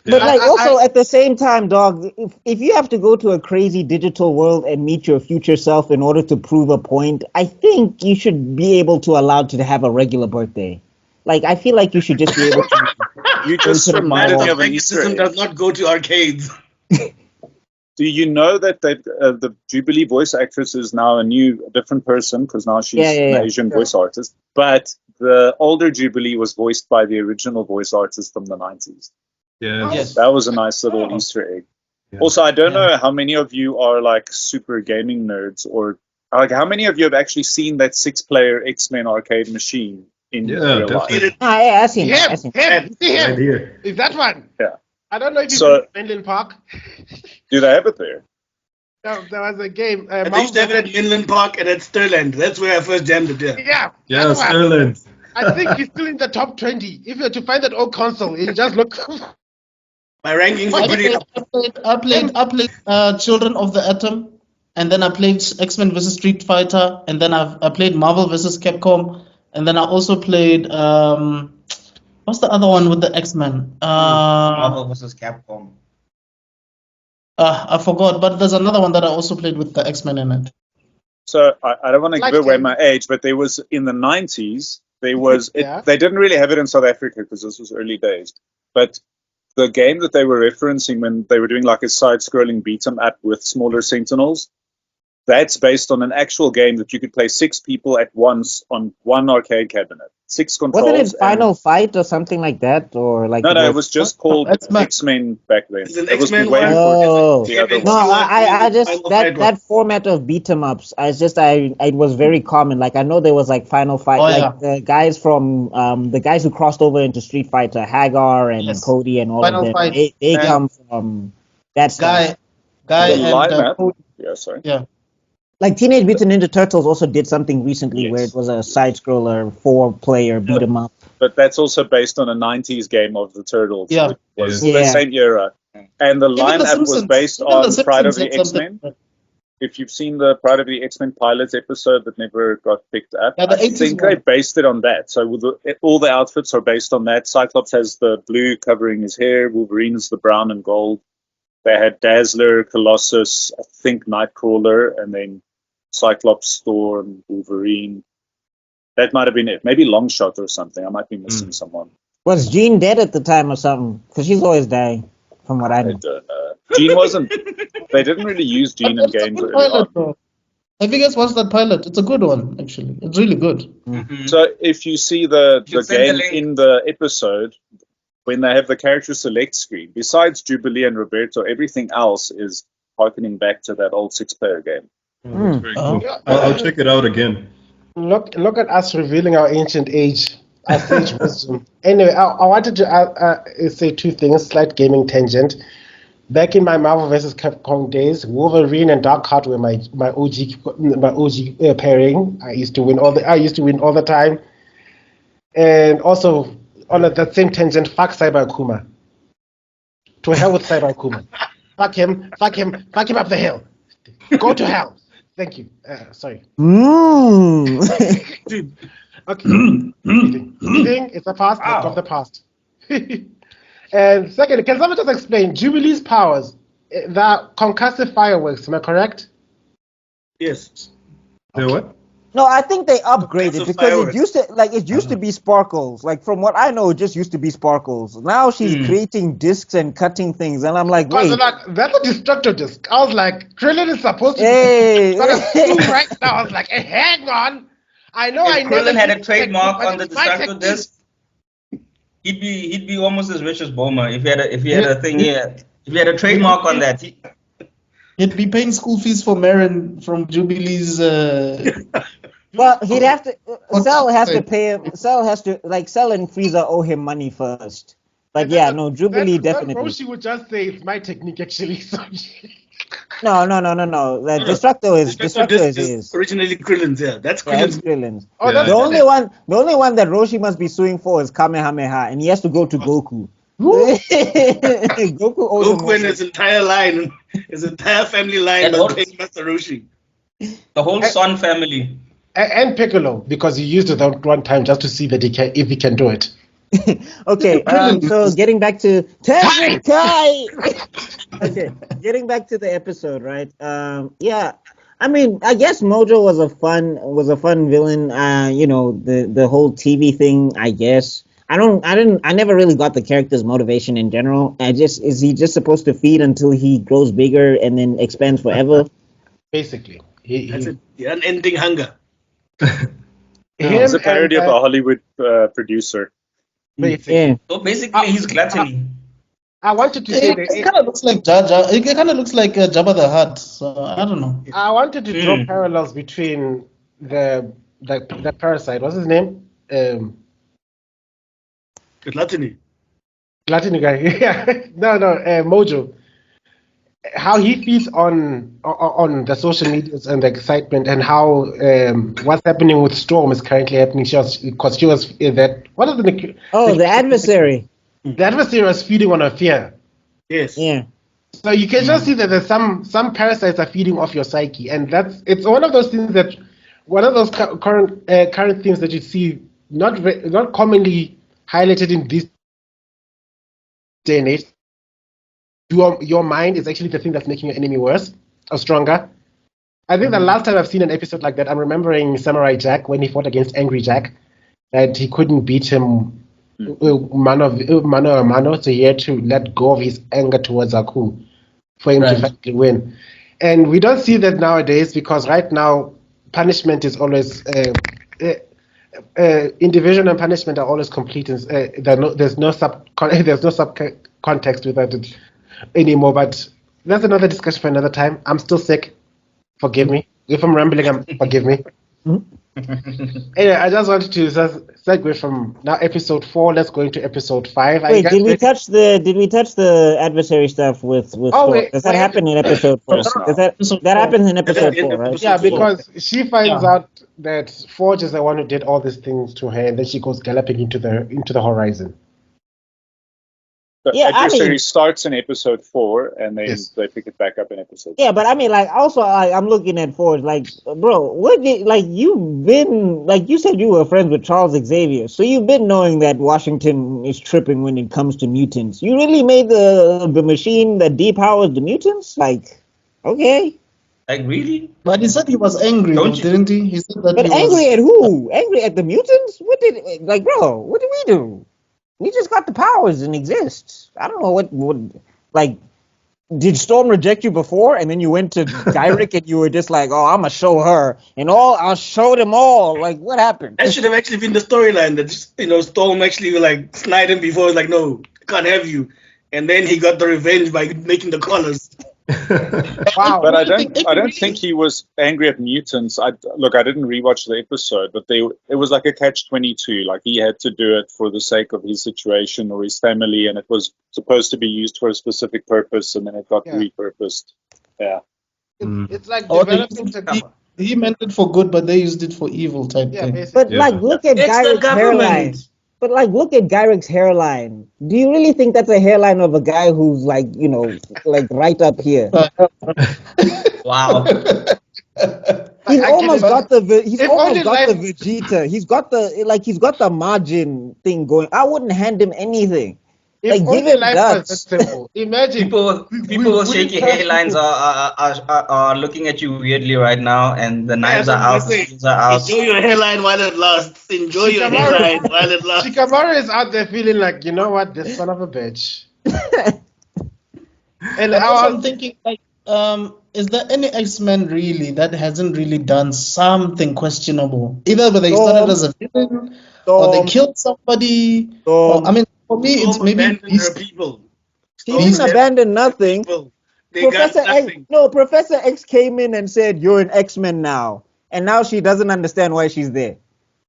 But like also at the same time, dog, if you have to go to a crazy digital world and meet your future self in order to prove a point, I think you should be able to allow to have a regular birthday. Like I feel like you should just be able to. You just Go to the reminded mall. me of an The Easter system egg. does not go to arcades. Do you know that the Jubilee voice actress is now a different person because now she's Yeah. an Asian voice artist? But the older Jubilee was voiced by the original voice artist from the 90s. Yeah. Yes. That was a nice little Easter egg. Yeah. Also, I don't know how many of you are like super gaming nerds, or like how many of you have actually seen that 6-player X-Men arcade machine in Yeah, real definitely. life? I seen it. I seen it. Him. You see Right him? here. Is that one? Yeah. I don't know if you've So- been to Menlyn Park. Do they have it there? There was a game. And they used to have it at Minland Park and at Sterland. That's where I first jammed it. Yeah. Yeah. Yeah, that's one. Sterling. I think he's still in the top 20. If you're to find that old console, you just look. My rankings are pretty up. I played Children of the Atom, and then I played X-Men vs Street Fighter, and then I played Marvel vs Capcom, and then I also played what's the other one with the X-Men? Marvel vs. Capcom. I forgot, but there's another one that I also played with the X-Men in it. So I don't want to Like give away him. my age, but there was in the 90s. There was Yeah. they didn't really have it in South Africa because this was early days. But the game that they were referencing when they were doing like a side-scrolling beat 'em up with smaller Sentinels, that's based on an actual game that you could play 6 people at once on one arcade cabinet. 6 controls. Wasn't it Final Fight or something like that, or like? No, it was just called X-Men back then. It's an It was X-Men way one. before the other X-Men No, one. I just that format of beat 'em ups. It was very common. Like I know there was like Final Fight, the guys from the guys who crossed over into Street Fighter, Hagar and Cody and all Final of them. Fight. They come from that stuff. Guy The and lineup. Cody. Yeah, sorry. Yeah. Like Teenage Mutant Ninja Turtles also did something recently Yes. where it was a side scroller 4-player beat 'em up. But that's also based on a 90s game of the Turtles. Yeah. It was Yeah. the same era. And the Even the lineup was Simpsons- based even on the Pride of Simpsons the had something. X-Men. If you've seen the Pride of the X-Men pilots episode that never got picked up, Yeah, the I 80s think one. they based it on that. So all the outfits are based on that. Cyclops has the blue covering his hair. Wolverine is the brown and gold. They had Dazzler, Colossus, I think Nightcrawler, and then Cyclops, Storm, Wolverine. That might have been it. Maybe Longshot or something. I might be missing someone. Was Jean dead at the time or something? Because she's always dying, from what I I know. don't know. Jean wasn't. They didn't really use Jean in It's a games good early pilot, on. bro. Have you guys watched that pilot? It's a good one, actually. It's really good. So if you see the You send the game link. in the episode, when they have the character select screen, besides Jubilee and Roberto, everything else is harkening back to that old 6-player game. That's very cool. Oh. I'll check it out again. Look at us revealing our ancient age, our sage wisdom. Anyway, I wanted to say two things, slight gaming tangent. Back in my Marvel vs. Capcom days, Wolverine and Darkheart were my OG pairing. I used to win all the time. And also on that same tangent, fuck Cyber Akuma. To hell with Cyber Akuma. Fuck him up the hill. Go to hell. Thank you. Sorry. Okay. Eating, it's a past, let's go of the past. And second, can someone just explain Jubilee's powers? The concussive fireworks, am I correct? Yes. Say what? No, I think they upgraded of because fireworks. it used to be sparkles. Like from what I know, it just used to be sparkles. Now she's creating discs and cutting things, and I'm like, Because wait, like, that's a destructor disc. I was like, Krillin is supposed to hey, be right now. I was like, hey, hang on. I know I If never Krillin had a used trademark technique, on the but it's my destructor technique. disc, he'd be almost as rich as Boma if he had a thing here. If he had a trademark on that, He'd be paying school fees for Marin from Jubilee's. well, he'd have to. What's Cell has that? to pay him. Cell has to Cell and Frieza owe him money first. Like yeah, no, Jubilee definitely. Roshi would just say it's my technique actually. So No. The Destructo is his. originally Krillin's. Yeah, that's Yeah, it's Krillin's. Krillin's. oh, that's The only one that Roshi must be suing for is Kamehameha, and he has to go to Goku. Goku owes him Goku and his entire line, his entire family line And was also- paying Master Roshi. the whole Son family. and Piccolo, because he used it out one time just to see that if he can do it. Okay, so getting back to Kai. Okay, getting back to the episode, right? Yeah, I mean, I guess Mojo was a fun villain. The whole TV thing. I guess I never really got the character's motivation in general. Is he just supposed to feed until he grows bigger and then expands forever? Basically, That's it. The unending hunger. It's a parody of a Hollywood producer. Yeah. So basically, he's gluttony. I wanted to say It kind of looks like Jaja. It kind of looks like Jabba the Hutt. So I don't know. I wanted to draw parallels between the parasite. What's his name? Gluttony. Gluttony guy. Yeah. No. Mojo. How he feeds on the social medias and the excitement, and how what's happening with Storm is currently happening. Because she was that. What is the? Oh, the adversary. The adversary was feeding on her fear. Yes. Yeah. So you can just see that there's some parasites are feeding off your psyche, and it's one of those things that one of those current things that you see not commonly highlighted in this day and age. Your mind is actually the thing that's making your enemy worse or stronger. I think the last time I've seen an episode like that, I'm remembering Samurai Jack when he fought against Angry Jack, that he couldn't beat him mano a mano, so he had to let go of his anger towards Aku for him to finally win. And we don't see that nowadays, because right now punishment is always in Division and Punishment are always complete. And, there's no sub context without it anymore. But that's another discussion for another time. I'm still sick. Forgive me if I'm rambling. Forgive me. Anyway, I just wanted to segue from now episode 4. Let's go into episode 5. Wait, did we touch the adversary stuff with Thor? wait, Does that happen in episode 4? Yes. That happens in episode 4, right? Yeah, because she finds out that Forge is the one who did all these things to her, and then she goes galloping into the horizon. The adversary starts in episode 4, and then they pick it back up in episode. Yeah, but I mean, like, also, I'm looking at Forge, like, bro, you've been, like, you said you were friends with Charles Xavier, so you've been knowing that Washington is tripping when it comes to mutants. You really made the machine that depowers the mutants? Like, okay. Like, really? But he said he was angry, didn't he? He said that. But angry at who? Angry at the mutants? What did we do? We just got the powers and exist. I don't know what like, did Storm reject you before, and then you went to Gyrick and you were just like, oh, I'm gonna show her, and I'll show them all. Like, what happened? That should have actually been the storyline. That Storm actually like snide him before, like, no, can't have you, and then he got the revenge by making the collars. Wow. But I don't think he was angry at mutants. I didn't rewatch the episode, but it was like a catch-22. Like, he had to do it for the sake of his situation or his family, and it was supposed to be used for a specific purpose, and then it got repurposed. Yeah. It's like developing he meant it for good, but they used it for evil type thing. Basically. But like, look at Gyrick's hairline. But like, look at Gyrick's hairline. Do you really think that's a hairline of a guy who's like, like right up here? Wow. He's almost got the Vegeta. He's got the margin thing going. I wouldn't hand him anything. If Like, give him life guts. was that simple. Imagine People with shaky hairlines are looking at you weirdly right now, and the knives are out, the screws are out. Enjoy your hairline while it lasts. Enjoy your hairline while it lasts. Shikamaru is out there feeling like, you know what, this son of a bitch. And I'm thinking, like, is there any X-Men really that hasn't really done something questionable? Either they started as a villain, or they killed somebody. Or, I mean, for me, it's maybe people. He didn't abandon nothing. They got nothing. Professor X came in and said, "You're an X-Men now," and now she doesn't understand why she's there.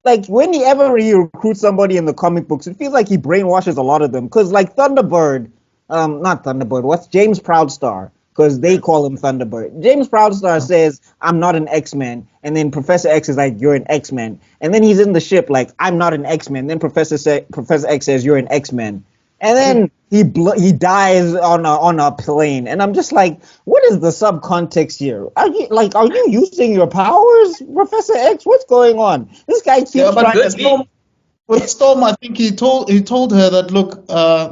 Like, whenever he recruits somebody in the comic books, it feels like he brainwashes a lot of them. Because, like, Thunderbird, not Thunderbird, what's James Proudstar? Because they call him Thunderbird. James Proudstar says, I'm not an X-Men. And then Professor X is like, you're an X-Men. And then he's in the ship like, I'm not an X-Men. Then Professor X says, you're an X-Men. And then he dies on a plane. And I'm just like, what is the subcontext here? Are you using your powers, Professor X? What's going on? This guy keeps trying. With Storm, I think he told her that, look,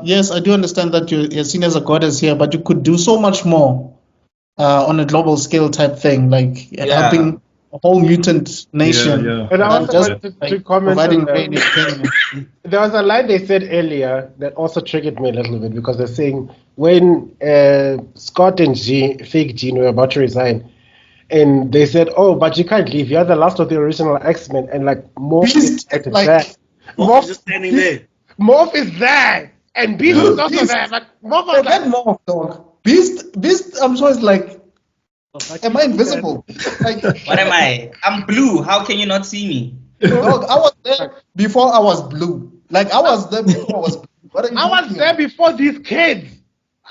yes, I do understand that you're seen as a goddess here, but you could do so much more on a global scale type thing, like helping a whole mutant nation. Yeah. And I also wanted to comment on there was a line they said earlier that also triggered me a little bit, because they're saying when Scott and Fake Jean were about to resign, and they said, oh, but you can't leave. You're the last of the original X-Men. And like, Morph is that. Morph just standing there. Morph is there. And Beast is also there. But Morph was like, Morph, dog. Beast, I'm sure it's like, am I invisible? Like, what am I? I'm blue. How can you not see me? Dog, I was there before I was blue. Like, I was there before I was blue. I was there before these kids.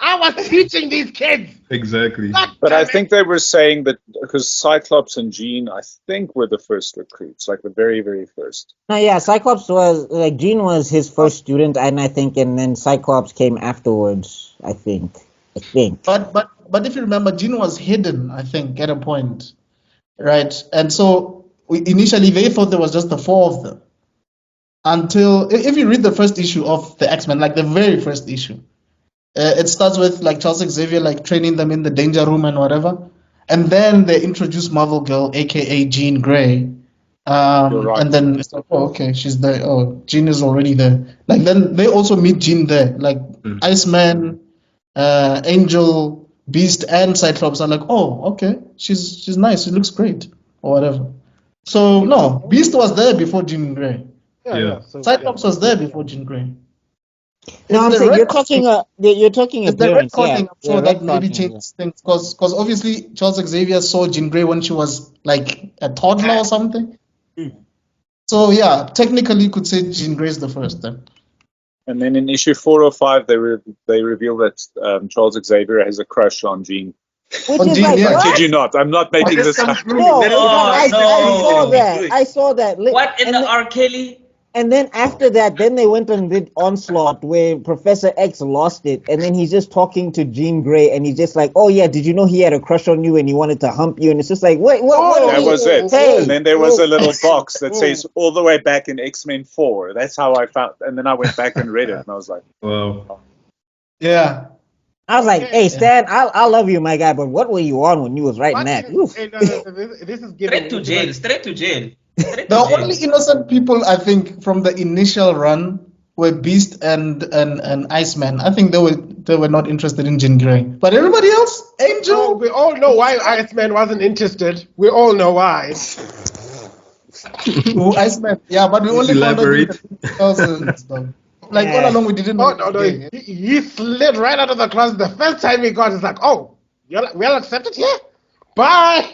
I was teaching these kids. Exactly. But I think they were saying that because Cyclops and Jean, I think, were the first recruits, like the very, very first. No, yeah, Cyclops was, like, Jean was his first student, and then Cyclops came afterwards, I think. But if you remember, Jean was hidden, I think, at a point, right? And so initially they thought there was just the 4 of them. Until, if you read the first issue of the X-Men, like the very first issue, it starts with like Charles Xavier like training them in the danger room and whatever, and then they introduce Marvel Girl, aka Jean Grey, Right. and then it's like, oh, okay, she's there. Oh, Jean is already there. Like, then they also meet Jean there, like Iceman, Angel, Beast, and Cyclops are like, oh, okay, she's nice, she looks great, or whatever. So no, Beast was there before Jean Grey. Yeah. So, Cyclops was there before Jean Grey. No, I'm the saying you're retconning- talking you're talking It's the appearance. retconning, Yeah, I'm sure, yeah, that maybe retconning, changed things. Because obviously Charles Xavier saw Jean Grey when she was like a toddler or something. So yeah, technically you could say Jean Grey is the first then. And then in issue 4 or 5, they reveal that Charles Xavier has a crush on Jean. Which On is Jean, like, yeah. what? Did you not? I'm not making This this comes up. through. No, Let it- I saw no. that. I saw that. What in And the then- R. Kelly? And then after that, then they went and did Onslaught, where Professor X lost it, and then he's just talking to Jean Grey, and he's just like, "Oh yeah, did you know he had a crush on you and he wanted to hump you?" And it's just like, wait, what? That was it. Hey, And then there was whoa. a little box that says all the way back in X-Men 4. That's how I found. And then I went back and read it, and I was like, Wow. Yeah. I was like, "Hey Stan, I love you, my guy, but what were you on when you was writing that?" Oof. This is giving Straight to jail. Straight to jail. Straight The to jail. only innocent people I think from the initial run were Beast and Iceman. I think they were not interested in Jean Grey. But everybody else, Angel. We all know why Iceman wasn't interested. We all know why. Who, Iceman? Yeah, but we Please only found out in elaborate. the 2000s. Though. Like Yeah. all along, we didn't know. Oh no, he slid right out of the closet. The first time he got, it's like, oh, you're well accepted here. Bye.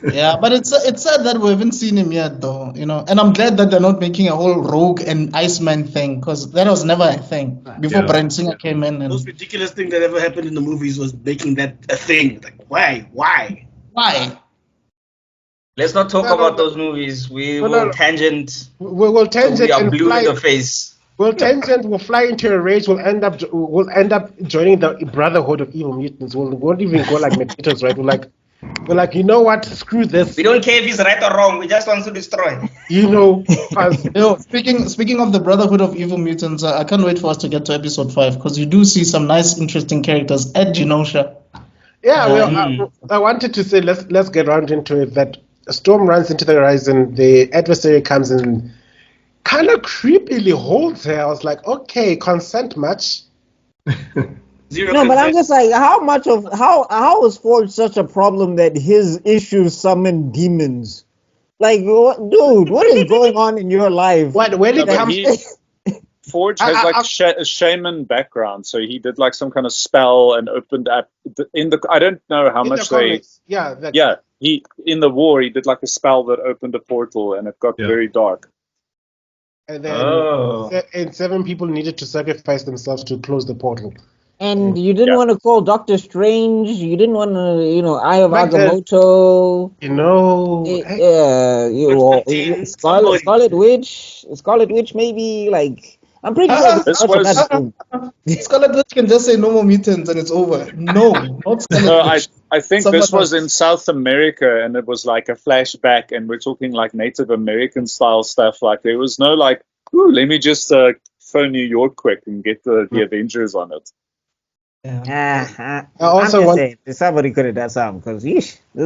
Yeah, but it's sad that we haven't seen him yet, though. You know, and I'm glad that they're not making a whole Rogue and Iceman thing, because that was never a thing before Yeah. Bryan Singer came in. The And most ridiculous thing that ever happened in the movies was making that a thing. Like, why? why? Let's not talk No, about those movies. We No, will no. tangent. We will So tangent we are and blue fly. in the face. We'll tangent. We'll fly into a rage. We'll end up joining the Brotherhood of Evil Mutants. We won't even go like Mephitos, right? We're like, you know what? Screw this. We don't care if he's right or wrong. We just want to destroy. You know, 'cause Yo, speaking of the Brotherhood of Evil Mutants, I can't wait for us to get to episode 5, because you do see some nice, interesting characters at Genosha. yeah. Well, I wanted to say let's get around into it. That Storm runs into the horizon. The adversary comes and kind of creepily holds her. I was like, okay, consent much. Zero. No, but I'm consent. just like, how is Forge such a problem that his issues summon demons? Like, dude, what is going on in your life? When it but comes, Forge has like a shaman background, so he did like some kind of spell and opened up in the. I don't know how in much the they. comics, yeah, Yeah, he in the war he did like a spell that opened a portal and it got Yeah. very dark. and then Oh. and 7 people needed to sacrifice themselves to close the portal. And you didn't Yeah. want to call Doctor Strange. You didn't want to, Eye of Like that. Agamotto. You know, Somebody. Scarlet Witch, maybe. Like, I'm pretty sure This this was- Scarlet Witch can just say no more mutants and it's over. No, not Scarlet No, Witch. I think Someone this was else. in South America, and it was like a flashback, and we're talking like Native American style stuff. Like there was no like, ooh, let me just phone New York quick and get the Avengers on it. I also I'm just want- saying, somebody could have done something, because,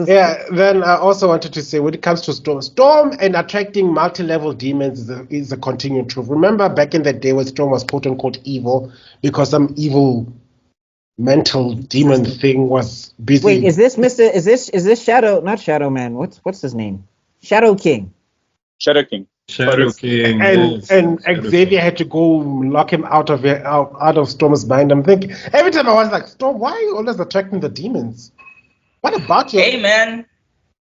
yeah. Then I also wanted to say, when it comes to Storm and attracting multi-level demons is a continued truth. Remember back in the day when Storm was quote unquote evil because some evil mental demon thing was busy. Wait, is this Shadow, not Shadow Man, what's his name? Shadow King. Shadow King. Shadow King. and yes. and Shadow Xavier King. had to go lock him out of Storm's mind. I'm thinking every time I was like, Storm, why are you always attracting the demons? What about you? Hey man,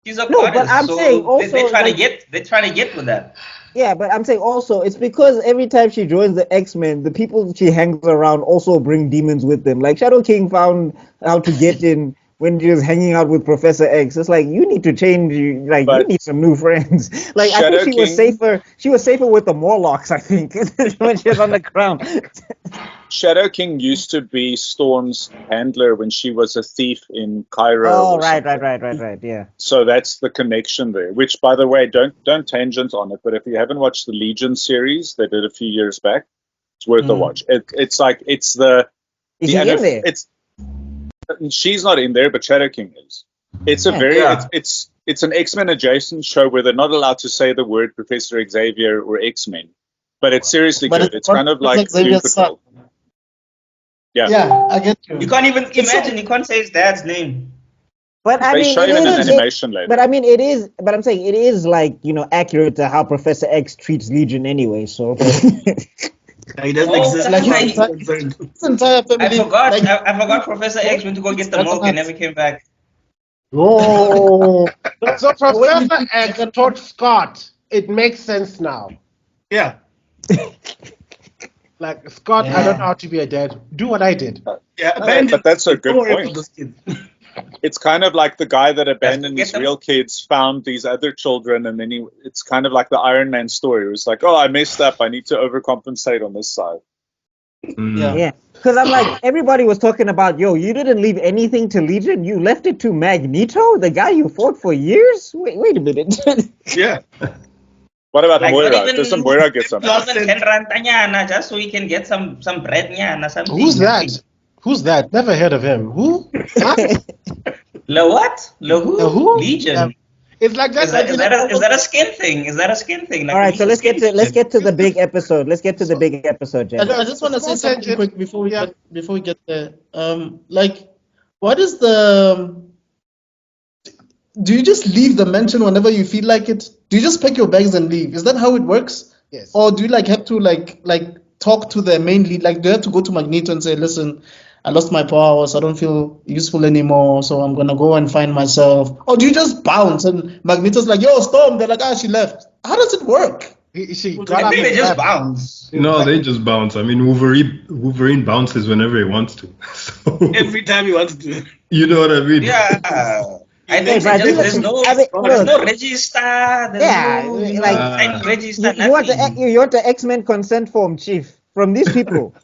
he's a No, but goddess, I'm so saying also, they're trying like- to get with that. Yeah, but I'm saying also, it's because every time she joins the X-Men, the people she hangs around also bring demons with them. Like, Shadow King found how to get in when she was hanging out with Professor X. It's like, you need to change, you But- need some new friends. Like, I Shadow think she was safer with the Morlocks, I think, when she was on the ground. Shadow King used to be Storm's handler when she was a thief in Cairo. Oh, or right, something. yeah. So that's the connection there. Which, by the way, don't tangent on it. But if you haven't watched the Legion series they did a few years back, it's worth a watch. It's like it's the Is the he in there? It's she's not in there, but Shadow King is. It's a Yeah. very Yeah. it's an X-Men adjacent show where they're not allowed to say the word Professor Xavier or X-Men, but it's seriously But good. it's It's kind of like Xavier's Doom son. Patrol. Yeah. Yeah, I get you. You can't even It's so- imagine. You can't say his dad's name. But I They mean, show it him in an is. animation later. But I mean, it is. But I'm saying it is like accurate to how Professor X treats Legion anyway. So. He doesn't Oh, exist. Like that's his right. entire family. I forgot. Like, I forgot Professor X went to go get the milk and never came back. Oh, so the way he Professor treats X Dragon- taught Scott. It makes sense now. Yeah. Like Scott, I don't know how to be a dad. Do what I did. Yeah. But that's a good Don't worry about point. those kids. It's kind of like the guy that abandoned get his them. real kids, found these other children, and then it's kind of like the Iron Man story. It was like, oh, I messed up. I need to overcompensate on this side. Yeah. Yeah, because I'm like, everybody was talking about, yo, you didn't leave anything to Legion. You left it to Magneto, the guy you fought for years. Wait a minute. Yeah. What about Like, Moira? not even- Doesn't Moira get something? Last Even sentence. 10 rantanyana, just so we can get some bread nyana, something. Who's that? Who's that? Never heard of him. Who? Huh? Le what? Le who? The who? Legion. It's like that. Is that a skin thing? Is that a skin thing? Like All right, so let's get to the big episode. I just want to say something tangent. quick before we Yeah. get there. Like, what is the? Do you just leave the mansion whenever you feel like it? Do you just pack your bags and leave? Is that how it works? Yes. Or do you like have to like talk to the main lead? Like, do you have to go to Magneto and say, listen, I lost my powers, I don't feel useful anymore, so I'm gonna go and find myself? Or do you just bounce and Magneto's like, yo, Storm? They're like, she left. How does it work? She got I up think they and just left. bounce. No, they just bounce. I mean, Wolverine bounces whenever he wants to. So, Every time you want to do it. you know what I mean? Yeah. I think but there's no look. register. There's Yeah, no, like, sign register. You want nothing. you want the X-Men consent form, Chief, from these people.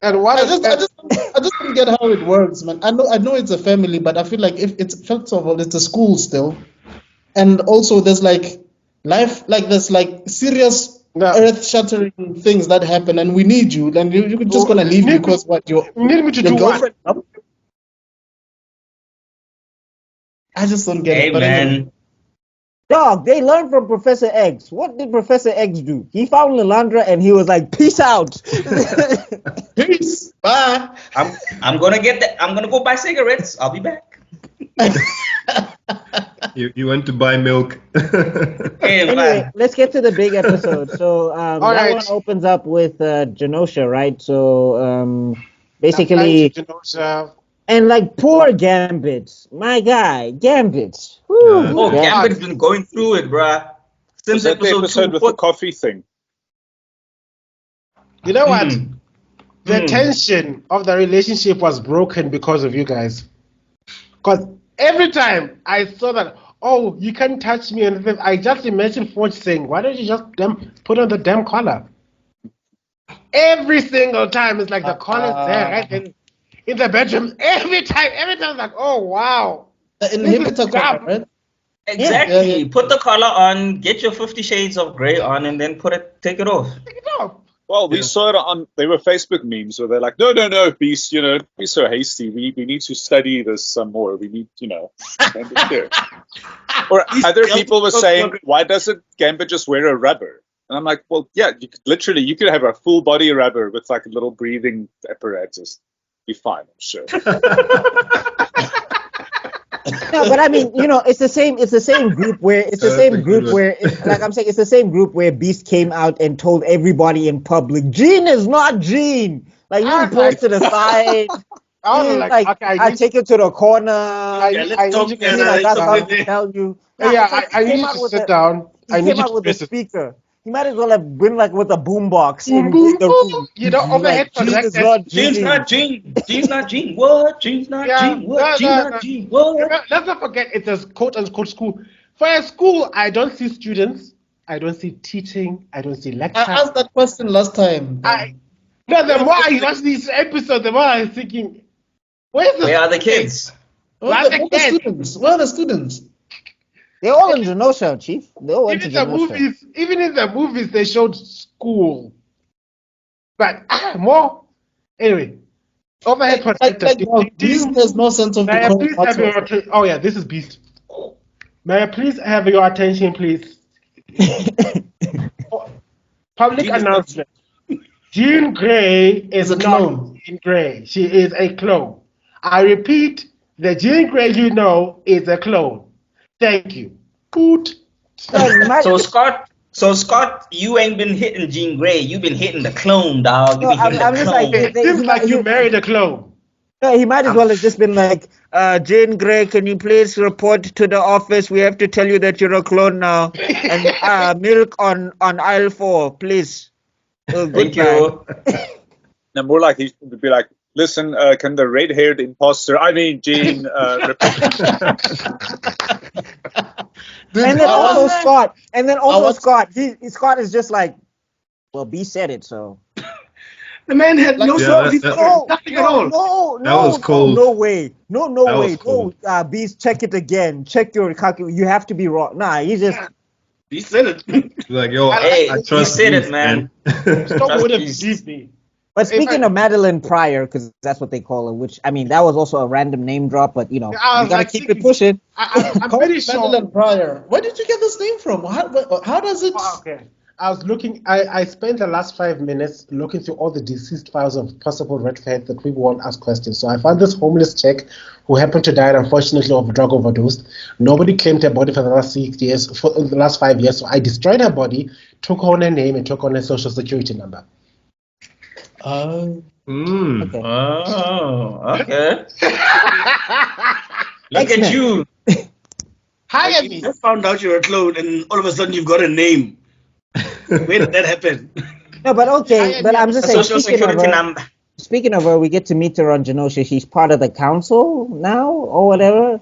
And what I just don't get how it works, man. I know it's a family, but I feel like if it's first of all, it's a school still, and also there's like life, like there's like serious earth-shattering things that happen, and we need you. Then you're just gonna leave Need- because what your need me to do what? girlfriend? I just don't get Hey it. But anyway. man, Dog, they learned from Professor X. What did Professor X do? He found Lilandra and he was like, peace out. Peace. Bye. I'm gonna go buy cigarettes. I'll be back. You went to buy milk. Hey Anyway, man. let's get to the big episode. So that right. one opens up with Genosha, right? So basically, and like poor Gambit, my guy, Gambit. Woo, Oh, yeah. Gambit's been going through it, bruh. Was Since that the episode 2. with the coffee thing? You know what? Hmm. The tension of the relationship was broken because of you guys. Because every time I saw that, oh, you can't touch me, and I just imagined Forge saying, why don't you just put on the damn collar? Every single time, it's like the collar's there, right? In the bedroom, every time, it's like, oh, wow. The inhibitor collar, right? Exactly. Yeah. Put the collar on, get your 50 Shades of Grey on, and then take it off. Take it off. Well, we saw it on. They were Facebook memes where they're like, "No, be be so hasty. We need to study this some more. We need, Gambit here." Or other people were saying, "Why doesn't Gambit just wear a rubber?" And I'm like, "Well, yeah, you could have a full body rubber with like a little breathing apparatus. Be fine, I'm sure." No, but I mean, it's the same group where it's the same group where Beast came out and told everybody in public, Jean is not Jean. Like you posted aside. I was like, okay, I take you to the corner. I let's need talk you together. guys I got to something sit to tell you. down. Yeah, I need you to sit down. He I need came you out to with a listen. speaker. He might as well have been like with a boombox in the room. Overhead Jean is projector. not Jean's Jean. not Jean. Jean's not Jean. What? Jean's not Jean. What? Jean's not Jean. What? Let's not forget it's a quote-unquote school. For a school, I don't see students. I don't see teaching. I don't see I lectures. asked that question last time. The more I watch these episodes, the more I'm thinking, Where are the kids? Where are the students? Where are the students? They're all in Genosha, Chief. They all went to Even Genosha. even in the movies, they showed school. But more. Anyway, overhead projector. Beast has no sense of May I decorum please have your whatsoever. attention? Oh yeah, this is Beast. May I please have your attention, please? Public announcement. Jean Grey is a not clone. Jean Grey. She is a clone. I repeat, The Jean Grey you know is a clone. Thank you. Poot. So Scott, you ain't been hitting Jean Grey. You've been hitting the clone, dog. You No, been hitting I'm the just clone. like, Seems like you married a clone. no, he might as well have just been like, Jane Grey, can you please report to the office? We have to tell you that you're a clone now. And milk on aisle 4, please. Thank Goodbye. you. No, more like he would be like, listen, can the red-haired imposter, Jean, And then also Scott. And then also Scott. Scott is just like, well, B said it, so. The man had no nothing at all. That was cold. No way. No That way. was cold. No, Beast, check it again. Check your calculation. You have to be wrong. Nah, he just. He said it. Like, yo, Hey, I he trust said Beast, it, man. Stop would have Beast. believed me. But speaking of Madeline Pryor, because that's what they call her, which, I mean, that was also a random name drop, but, you know, I you was gotta like keep thinking- it pushing. I'm pretty sure. Madeline Pryor. Where did you get this name from? How does it? Oh, okay. I was looking. I spent the last 5 minutes looking through all the deceased files of possible red flags that people won't ask questions. So I found this homeless chick who happened to die, unfortunately, of a drug overdose. Nobody claimed her body for the last 6 years, for the last 5 years. So I destroyed her body, took on her name, and took on her social security number. Okay. Oh, okay. Look X-Men. at you. Hire You me. just found out you're a clone, and all of a sudden you've got a name. Where did that happen? No, but okay, but I'm just A saying, social speaking security of her, number. speaking of her, we get to meet her on Genosha. She's part of the council now, or whatever.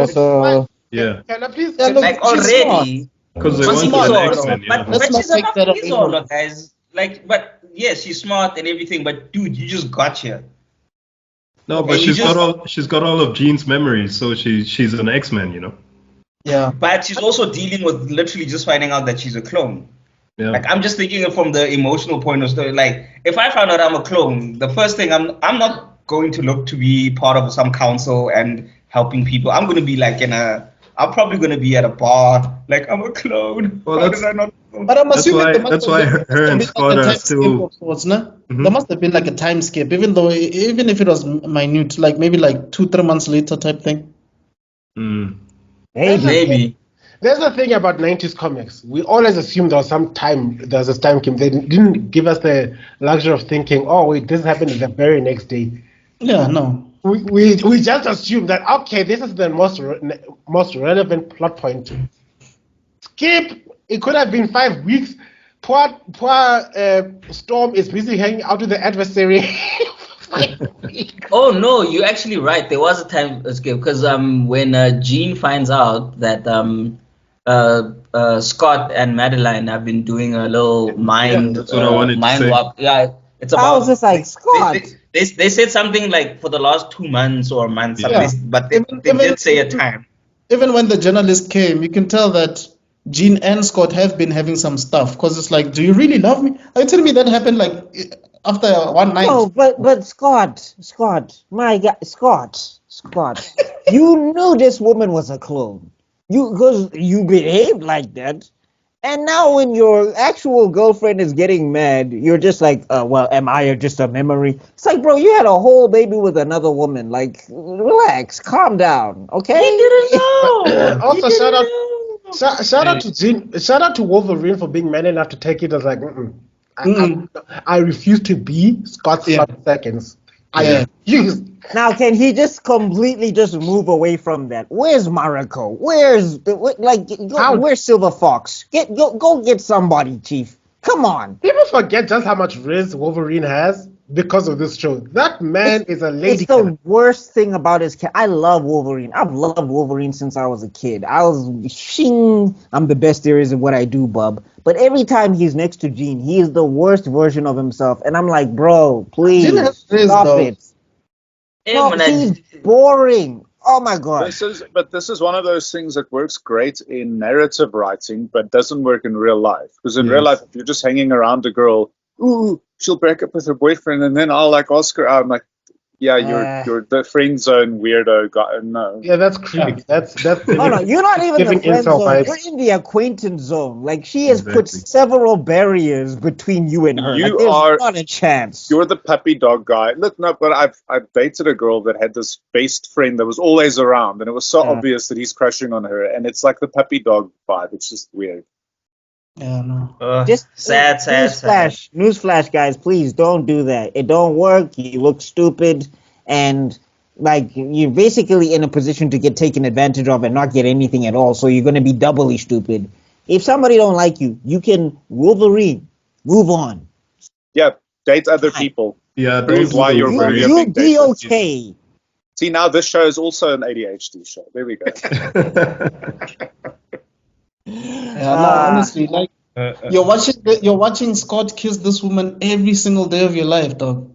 So, Yeah. Can I please? Yeah, look, Like she's already. Because they But wanted she's an all, X-Men, yeah. Let's but not she's take that away he's from all, guys. Like, but yeah, she's smart and everything. But dude, you just got here. No, but And you she's got all of Jean's memories, so she's an X-Men, you know. Yeah. But she's also dealing with literally just finding out that she's a clone. Yeah. Like, I'm just thinking it from the emotional point of view. Like, if I found out I'm a clone, the first thing I'm not going to look to be part of some council and helping people. I'm going to be like I'm probably going to be at a bar, like, I'm a clone. Well, How that's- did I not know? But I'm That's assuming why- there must that's have why been- her and must have Scott been are like a time still- skip of sorts, no? Mhm. There must have been like a time skip, even if it was minute, like maybe like 2-3 months later type thing. Mm. Maybe. There's the thing about 90s comics. We always assume there's a time came. They didn't give us the luxury of thinking, oh, wait, this happened the very next day. Yeah, no. We just assume that, okay, this is the most relevant plot point. Skip. It could have been 5 weeks. Poor Storm is busy hanging out with the adversary. 5 weeks. Oh no, you're actually right. There was a time escape because when Jean finds out that Scott and Madeline have been doing a little mind that's what I wanted to mind say. walk. Yeah, it's I about. was just like, Scott. They said something like for the last 2 months or a month, Yeah. but they did say a time. Even when the journalist came, you can tell that Jean and Scott have been having some stuff because it's like, do you really love me? Are you telling me that happened like after one night? No, but Scott, my God, Scott, you knew this woman was a clone. Because you behaved like that. And now when your actual girlfriend is getting mad, you're just like, well, am I just a memory? It's like, bro, you had a whole baby with another woman. Like, relax, calm down, okay? He didn't know. Also, He shout didn't out, know. shout out to Jean. Shout out to Wolverine for being man enough to take it as like, I refuse to be Scott's 30 seconds. I refuse. Now, can he just completely just move away from that? Where's Mariko? Where's Silver Fox? Go get somebody, Chief. Come on. People forget just how much riz Wolverine has because of this show. That man is a lady It's the killer. worst thing about his cat. I love Wolverine. I've loved Wolverine since I was a kid. I'm the best there is at what I do, bub. But every time he's next to Jean, he is the worst version of himself. And I'm like, bro, please Jean has riz, stop though. it. No, he's boring. Oh my god. This is one of those things that works great in narrative writing, but doesn't work in real life. Because in real life, if you're just hanging around a girl, ooh, she'll break up with her boyfriend, and then I'll like ask her out. I'm like, Yeah, you're the friend zone weirdo guy. No. Yeah, that's creepy. That's No, no, you're not even the giving friend incel zone. vibes. You're in the acquaintance zone. Like, she has put Exactly. several barriers between you and her. You Like, there's are- not a chance. You're the puppy dog guy. Look, no, but I've dated a girl that had this best friend that was always around, and it was so obvious that he's crushing on her, and it's like the puppy dog vibe. It's just weird. Yeah, no. Just sad. Newsflash, guys, please don't do that. It don't work. You look stupid, and like you're basically in a position to get taken advantage of and not get anything at all. So you're going to be doubly stupid. If somebody don't like you, you can Wolverine, move on. Yeah, date other people. Yeah, Prove those why are the you're rules. really a You'll big be date. okay. See, now this show is also an ADHD show. There we go. Yeah, no, honestly, like you're watching Scott kiss this woman every single day of your life, dog.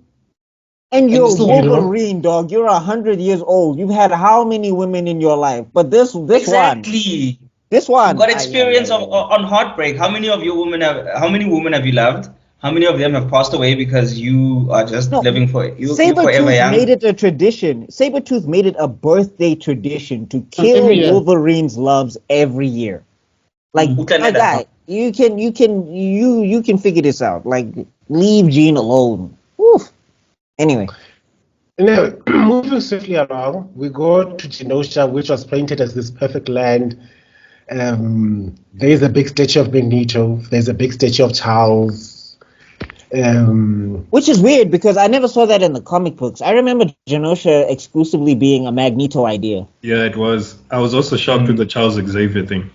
And you're you still- Wolverine, dog. You're 100 years old. You've had how many women in your life? But this one, Exactly. this one, You've got experience on heartbreak. How many women have you loved? How many of them have passed away because you are just living for you forever Sabretooth young? made it a tradition. Sabretooth made it a birthday tradition to kill Every year. Wolverine's loves every year. Like, my guy, you can figure this out. Like, leave Jean alone. Woof. Anyway. Now, moving swiftly along, we go to Genosha, which was painted as this perfect land. There's a big statue of Magneto. There's a big statue of Charles. Which is weird because I never saw that in the comic books. I remember Genosha exclusively being a Magneto idea. Yeah, it was. I was also shocked with the Charles Xavier thing.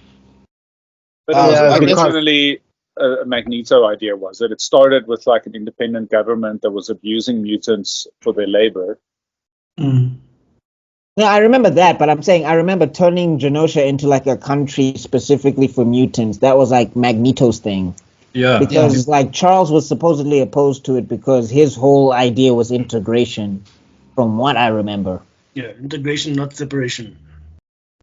But Yeah, it was because- originally a Magneto idea, was it? It started with like an independent government that was abusing mutants for their labor. Mm. Yeah, I remember that, but I'm saying I remember turning Genosha into like a country specifically for mutants. That was like Magneto's thing. Yeah. Because like Charles was supposedly opposed to it because his whole idea was integration, from what I remember. Yeah, integration, not separation.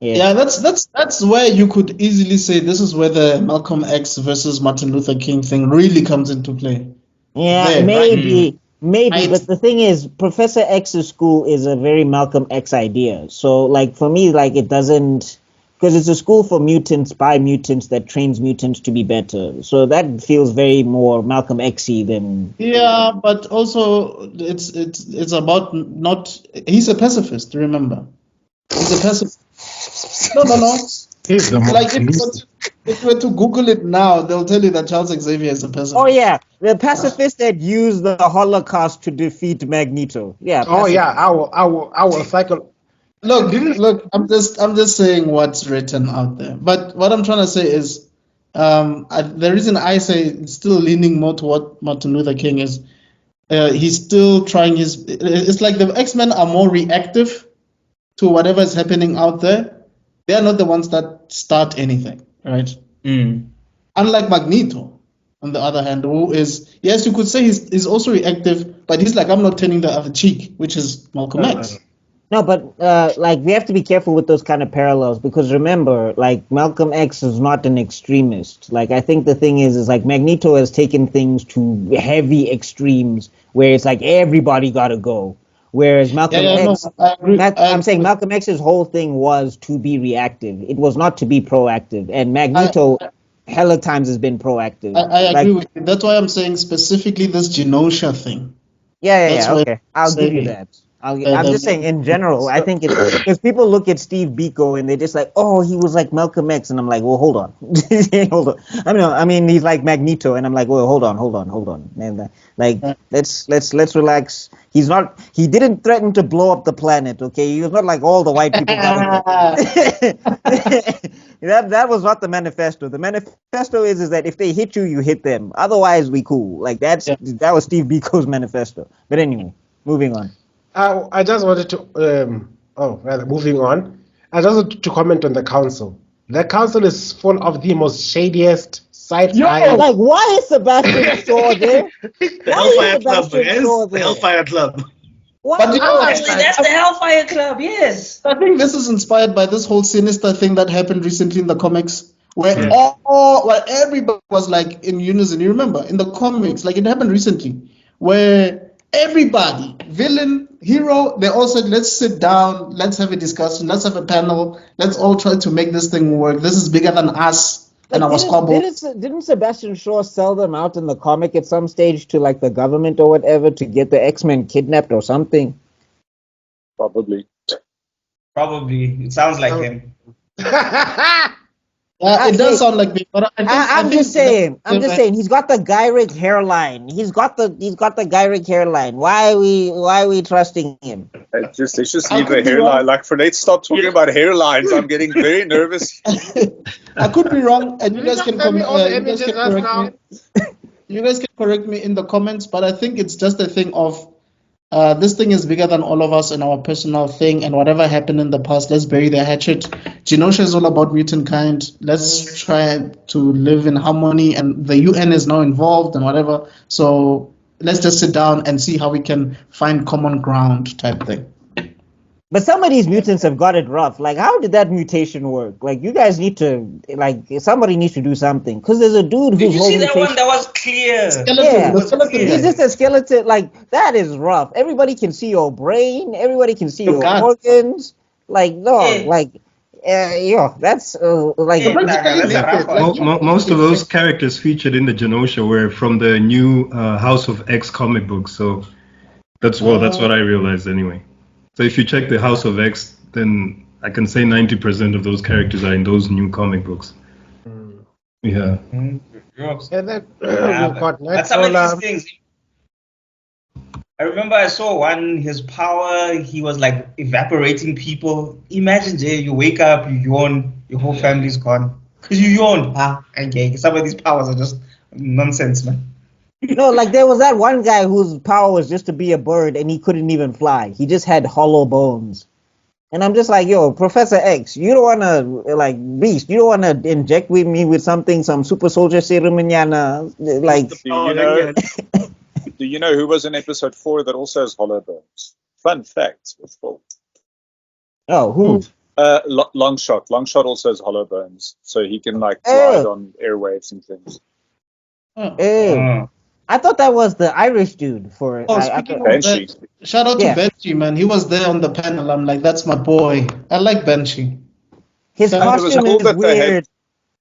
Yeah, that's where you could easily say this is where the Malcolm X versus Martin Luther King thing really comes into play. Yeah, There, maybe, Right. but the thing is, Professor X's school is a very Malcolm X idea. So, like, for me, like, it doesn't, because it's a school for mutants by mutants that trains mutants to be better. So that feels very more Malcolm X-y than. Yeah, but also it's about not. He's a pacifist. Remember, he's a pacifist. No. He's the Like if you were to Google it now, they'll tell you that Charles Xavier is a pacifist. Oh yeah, the pacifist that used the Holocaust to defeat Magneto. Yeah. Oh pacifist. yeah, our cycle. Look. I'm just saying what's written out there. But what I'm trying to say is, the reason I say it's still leaning more toward Martin Luther King is, he's still trying his. It's like the X-Men are more reactive to whatever is happening out there. They are not the ones that start anything, right? Unlike Magneto, on the other hand, who is, yes, you could say he's also reactive, but he's like, I'm not turning the other cheek, which is Malcolm X. No, but like we have to be careful with those kind of parallels because remember, like Malcolm X is not an extremist. Like I think the thing is like Magneto has taken things to heavy extremes where it's like everybody gotta go. Whereas Malcolm X, I agree. I'm saying Malcolm X's whole thing was to be reactive. It was not to be proactive. And Magneto, hella times has been proactive. I agree with you. That's why I'm saying specifically this Genosha thing. Yeah, okay. I'll give you that. I'm just saying in general, I think it's because people look at Steve Biko and they're just like, oh, he was like Malcolm X, and I'm like, well, hold on, hold on. I mean, he's like Magneto, and I'm like, well, hold on, man. Like, let's relax. He didn't threaten to blow up the planet, okay? He was not like all the white people. That was not the manifesto. The manifesto is that if they hit you, you hit them. Otherwise, we cool. Like that was Steve Biko's manifesto. But anyway, moving on. I just wanted to. Moving on. I just wanted to comment on the council. The council is full of the most shadiest sci-fi. Like, why is Sebastian Shaw there? Hellfire Club, guys. The Hellfire Club. But you know what? That's the Hellfire Club, yes. I think this is inspired by this whole sinister thing that happened recently in the comics, where everybody was like in unison. You remember in the comics, like it happened recently, where Everybody, villain, hero, they all said, let's sit down, let's have a discussion, let's have a panel, let's all try to make this thing work. This is bigger than us and our squabbles. Didn't Sebastian Shaw sell them out in the comic at some stage to like the government or whatever to get the X-Men kidnapped or something? Probably. It sounds like him. It does sound like me, but I'm just saying. He's got the Gyric hairline. He's got the Gyric hairline. Why are we trusting him? Let's just leave the hairline. Like, let's stop talking about hairlines. I'm getting very nervous. I could be wrong, and you guys can send me all the images correct me. You guys can correct me in the comments, but I think it's just a thing of this thing is bigger than all of us and our personal thing, and whatever happened in the past, let's bury the hatchet. Genosha is all about mutant kind. Let's try to live in harmony, and the UN is now involved and whatever. So let's just sit down and see how we can find common ground type thing. But some of these mutants have got it rough. Like, how did that mutation work? Like, you guys need to, like, somebody needs to do something. Because there's a dude who's... Did you see that one? That was clear. He's just a skeleton. Like, that is rough. Everybody can see your brain. Everybody can see your organs. Like, that's, most of those characters featured in the Genosha were from the new House of X comic book. So that's what I realized anyway. So if you check the House of X, then I can say 90% of those characters are in those new comic books. Yeah. And then we've got That's some of these things. I remember I saw one, his power, he was like evaporating people. Imagine, Jay, you wake up, you yawn, your whole family's gone. Because you yawn. Okay. Some of these powers are just nonsense, man. No, like there was that one guy whose power was just to be a bird and he couldn't even fly. He just had hollow bones. And I'm just like, yo, Professor X, you don't want to, like, Beast, you don't want to inject with me with something, some super soldier serum, like... Do you know who was in episode 4 that also has hollow bones? Fun fact. Oh, who? Longshot. Longshot also has hollow bones. So he can, like, ride on airwaves and things. I thought that was the Irish dude for Banshee. Shout out to Banshee, man. He was there on the panel. I'm like, that's my boy. I like Banshee. His costume is weird.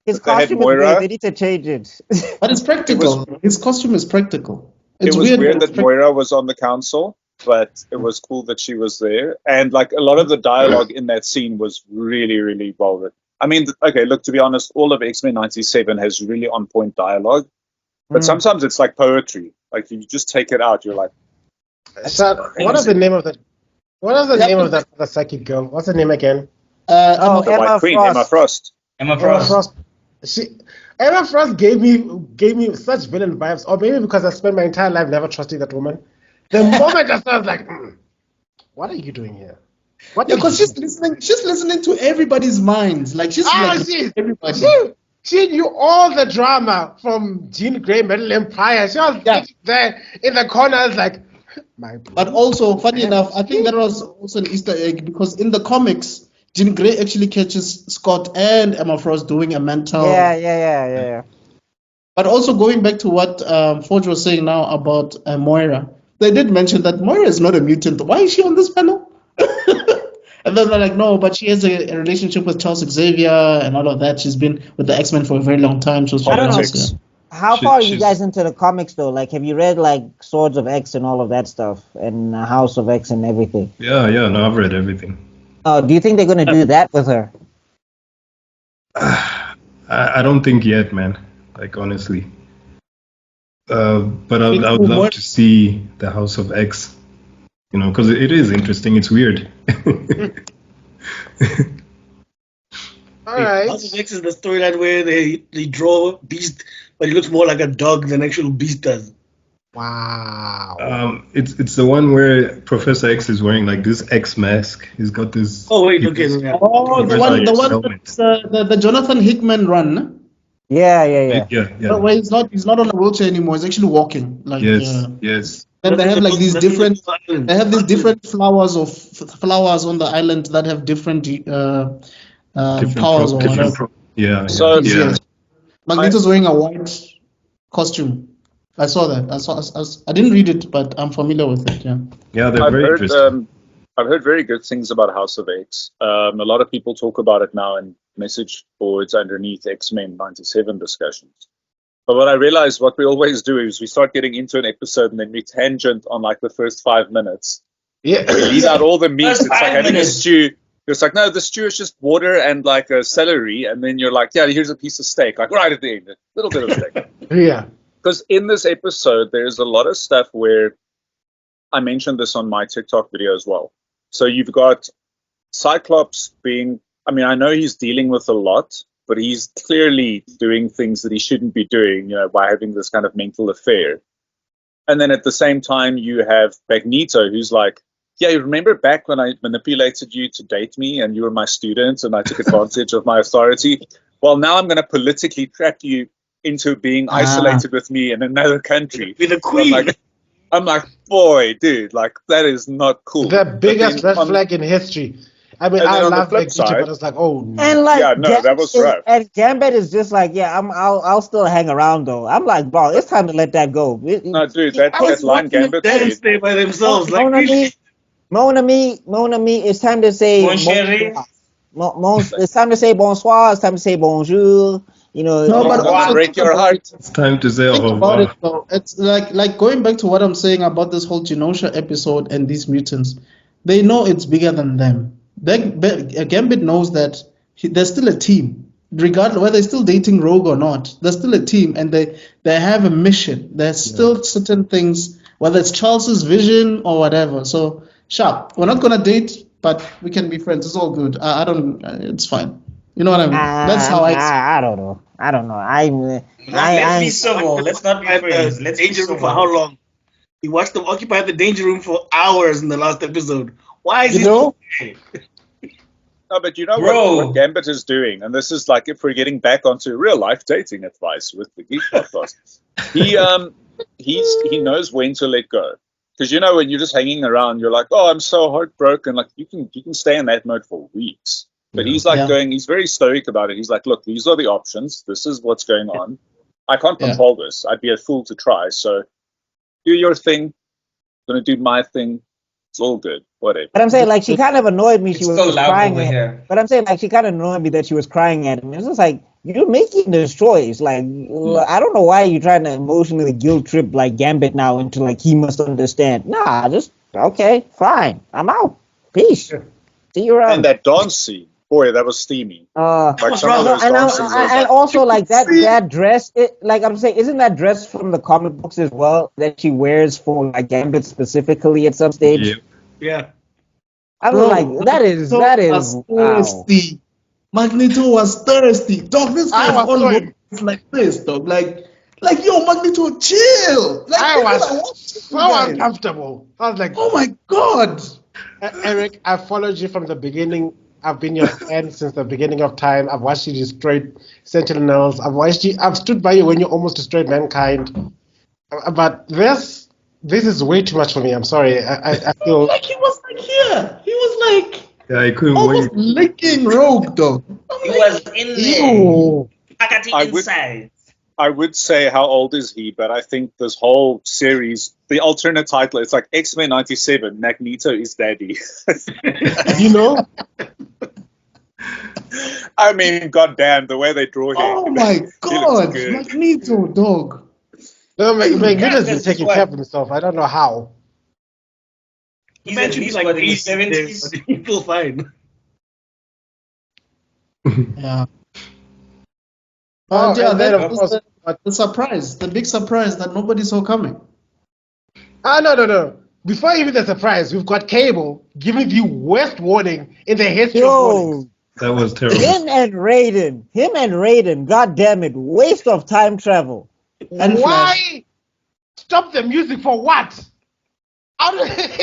His costume is weird. They need to change it. But it's practical. His costume is practical. It was weird that Moira was on the council, but it was cool that she was there. And like a lot of the dialogue in that scene was really, really well written. I mean, okay, look, to be honest, all of X-Men 97 has really on point dialogue. But sometimes it's like poetry. Like you just take it out, you're like. So, what is the name of the psychic girl? What's her name again? Emma Frost. Emma Frost. Emma Frost gave me such villain vibes, or maybe because I spent my entire life never trusting that woman. The moment I was like, what are you doing here? Because she's listening to everybody's minds. Like she's everybody. She knew all the drama from Jean Grey, Metal Empire. She was there in the corners, like, But also, funny enough, I think that was also an Easter egg because in the comics, Jean Grey actually catches Scott and Emma Frost doing a mental. Yeah. But also going back to what Forge was saying now about Moira, they did mention that Moira is not a mutant. Why is she on this panel? And then they're like, no, but she has a relationship with Charles Xavier and all of that. She's been with the X-Men for a very long time. So I don't know. How far are you guys into the comics though? Like, have you read like Swords of X and all of that stuff, and House of X and everything? Yeah. No, I've read everything. Do you think they're gonna do that with her? I don't think yet, man. Like honestly. But I would love to see the House of X. You know, because it is interesting. It's weird. All right. House of X is the storyline where they draw Beast, but he looks more like a dog than actual Beast does. Wow. It's the one where Professor X is wearing like this X mask. He's got this. Oh wait, okay. Yeah. Oh, the one the Jonathan Hickman run. Yeah. But where he's not on a wheelchair anymore. He's actually walking. Like yes. And they have like these different. They have these different flowers on the island that have different powers or whatever. Yeah. So Magneto's wearing a white costume. I saw that. I didn't read it, but I'm familiar with it. Yeah. Yeah, they're I've very heard interesting. I've heard very good things about House of X. A lot of people talk about it now in message boards underneath X-Men 97 discussions. But what I realized, what we always do is we start getting into an episode and then we tangent on like the first 5 minutes. Yeah. We leave out all the meat. First It's like 5 having a minutes. stew. It's like, no, the stew is just water and like a celery. And then you're like, yeah, here's a piece of steak. Like right at the end, a little bit of steak. Yeah. Because in this episode, there's a lot of stuff where I mentioned this on my TikTok video as well. So you've got Cyclops being, I mean, I know he's dealing with a lot, but he's clearly doing things that he shouldn't be doing, by having this kind of mental affair. And then at the same time, you have Magneto, who's like, yeah, you remember back when I manipulated you to date me and you were my student and I took advantage of my authority? Well, now I'm going to politically trap you into being isolated with me in another country. With a So queen. I'm like, boy, dude, like that is not cool. The But biggest then red flag in history. I mean, And I then on the love flip Magneto, side- but it's like, oh no. And like, Yeah, no, that was rough. And Gambit is just like, yeah, I'll still hang around though. I'm like, bro, it's time to let that go. No, dude, that line Gambit Them said, stay by themselves. Like, Mon ami, it's time to say Mon chéri. it's time to say bonsoir. It's time to say bonjour. No, but "Don't also break your heart." It's time to say au think about revoir. it though. It's like going back to what I'm saying about this whole Genosha episode and these mutants. They know it's bigger than them. Gambit knows that they're still a team, regardless whether they're still dating Rogue or not. They're still a team, and they have a mission. There's still certain things, whether it's Charles's vision or whatever. So sharp. We're not gonna date, but we can be friends. It's all good. I don't. It's fine. You know what I mean? That's how I don't know. Let's be civil. Let's not be friends. Let's be danger room civil. for how long? He watched them occupy the danger room for hours in the last episode. Why is You he know? No, but you know Bro. what Gambit is doing, and this is like if we're getting back onto real life dating advice with the Geek Podcast. He knows when to let go, because when you're just hanging around, you're like, oh, I'm so heartbroken. Like you can stay in that mode for weeks. But he's like he's very stoic about it. He's like, look, these are the options. This is what's going on. I can't control this. I'd be a fool to try. So do your thing. I'm gonna do my thing. It's all good. Whatever. But I'm saying, like, she kind of annoyed me. It's She was so just loud crying over at here. But I'm saying, like, she kind of annoyed me that she was crying at him. It's just like, you're making this choice. Like, I don't know why you're trying to emotionally guilt trip, like, Gambit now into, like, he must understand. Nah, just, okay, fine. I'm out. Peace. See you around. And that dance scene, boy, that was steamy. Like some of those dances. And also, like, that dress, like I'm saying, isn't that dress from the comic books as well that she wears for, like, Gambit specifically at some stage? Yep. Yeah. I was like, that is, wow. thirsty. Magneto was thirsty. Dog, this I guy was all so- over like this, dog. Like yo, Magneto, chill. Like I people are was watching so you guys. uncomfortable. I was like, Oh my god. Eric, I followed you from the beginning. I've been your fan since the beginning of time. I've watched you destroy Sentinels. I've stood by you when you almost destroyed mankind. But this is way too much for me. I'm sorry. I feel Like he was like here. He was like Yeah, I couldn't almost wait. licking Rogue, dog. I'm He like, was in there. ew. Pakati I would- inside. I would say how old is he, but I think this whole series, the alternate title, it's like X-Men 97, Magneto is daddy. You know? I mean, goddamn, the way they draw him. oh my He looks god, good. Magneto, dog. No, Magneto's been this taking is care what- of himself. I don't know how. He's at Imagine least like what, in 80 his 70s? there, but he feel fine. Yeah. Oh, But yeah, and then, that of was course, the surprise, the big surprise that nobody saw coming. no. Before even the surprise, we've got Cable giving the worst warning in the history of warnings. Yo, That was terrible. him and Raiden, god damn it, waste of time travel. And Why stop the music for what? How do-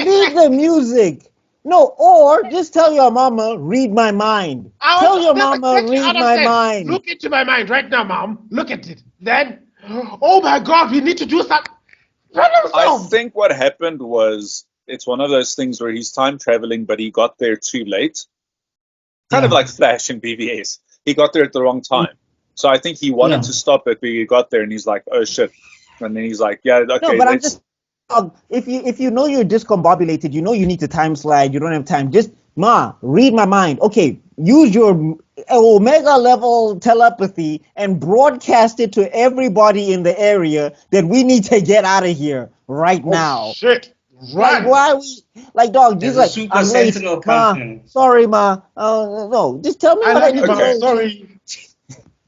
Leave the music. No, or just tell your mama, read my mind. I Tell was- your that's mama, exactly read what I my said. mind. Look into my mind right now, Mom. Look at it. Then, oh my God, we need to do something. I think what happened was it's one of those things where he's time traveling, but he got there too late. Kind of like Flash in BVS. He got there at the wrong time. So I think he wanted to stop it, but he got there and he's like, oh shit, And then he's like, yeah, okay. No, but I'm just if you know you're discombobulated, you know you need to time slide. You don't have time. Just read my mind. Okay, use your omega level telepathy and broadcast it to everybody in the area that we need to get out of here right now. Shit. Right. Like, why we like dog? He's like, super I'm late, sentinel Ma. company. Sorry, Ma. No, just tell me I what I love need you, to Mom. know. Sorry.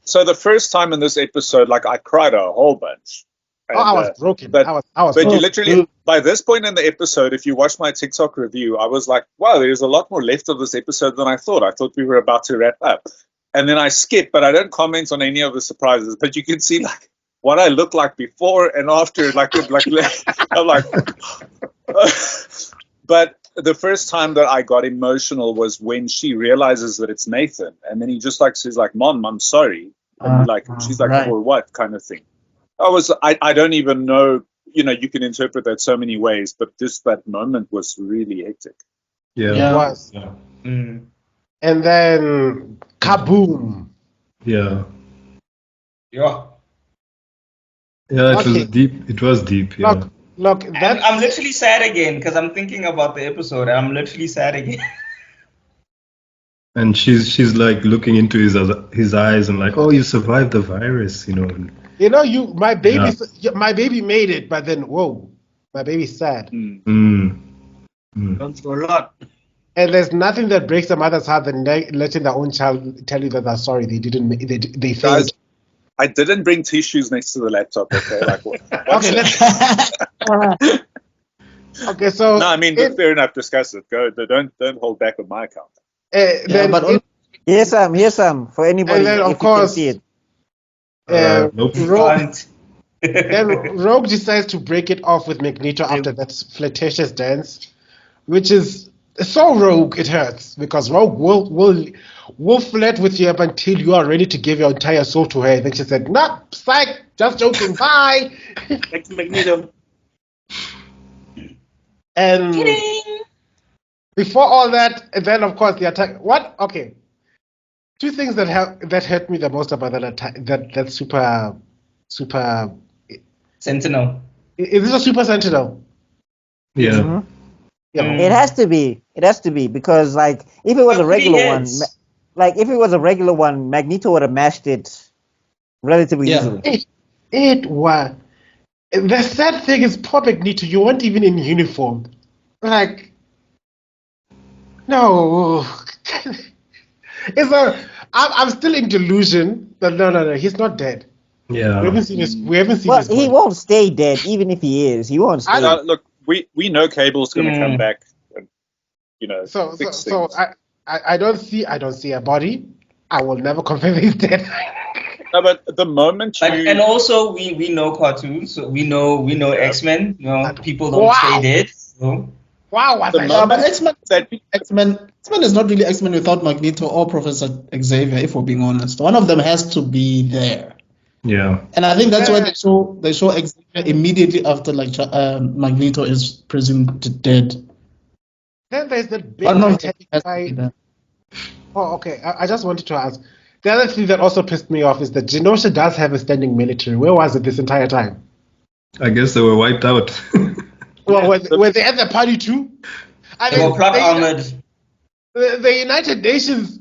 So the first time in this episode, like I cried a whole bunch. And, I was broken. But, I was but broken. you literally, by this point in the episode, if you watch my TikTok review, I was like, wow, there's a lot more left of this episode than I thought. I thought we were about to wrap up. And then I skip, but I don't comment on any of the surprises. But you can see like what I look like before and after. Like I'm like, but the first time that I got emotional was when she realizes that it's Nathan. And then he just like says like, Mom, I'm sorry. And she's like, for what kind of thing? I don't even know, you can interpret that so many ways, but just that moment was really hectic. Yeah. It was. Yeah. And then kaboom. Yeah. Yeah. Yeah, it Okay. was deep. It was deep. Yeah. Look, I'm literally sad again because I'm thinking about the episode. I'm literally sad again. And she's like looking into his eyes and like, oh, you survived the virus, and- my baby made it, but then whoa, my baby's sad. Gone through a lot. And there's nothing that breaks a mother's heart than letting their own child tell you that they're sorry. They didn't. They failed. Guys, I didn't bring tissues next to the laptop. Okay, like what? Okay, let's. Okay, so No, I mean, fair enough. Discuss it. Go. Don't hold back on my account. Here's some for anybody. And then, of if course, you can see it. Nope. Then Rogue decides to break it off with Magneto after that flirtatious dance, which is so Rogue it hurts because Rogue will flirt with you up until you are ready to give your entire soul to her. And then she said, "Nah, psych, just joking, bye." Back to Magneto. And before all that, and then of course the attack. What? Okay, two things that hurt me the most about that attack. That super Sentinel. Is this a super sentinel? Yeah. Mm-hmm. Yeah. It has to be. It has to be because, like, if it was a regular one, Magneto would have mashed it relatively easily. It was. The sad thing is, poor Magneto, you weren't even in uniform. Like, no. I'm still in delusion, but no, he's not dead. Yeah. We haven't seen his. Well, he won't stay dead, even if he is. He won't stay. Look, we know Cable's going to come back, and fix So things. I don't see a body. I will never confirm he's dead. No, but the moment you And also we know cartoons, so we know X-Men. People don't stay dead. So. Wow, but X-Men is not really X-Men without Magneto or Professor Xavier, if we're being honest. One of them has to be there. Yeah. And I think that's why they show Xavier immediately after Magneto is presumed dead. Then there's the big One of them Titanic has to fight. be there. Oh, okay. I just wanted to ask. The other thing that also pissed me off is that Genosha does have a standing military. Where was it this entire time? I guess they were wiped out. Well, were they at the party too? They were plot armored. The United Nations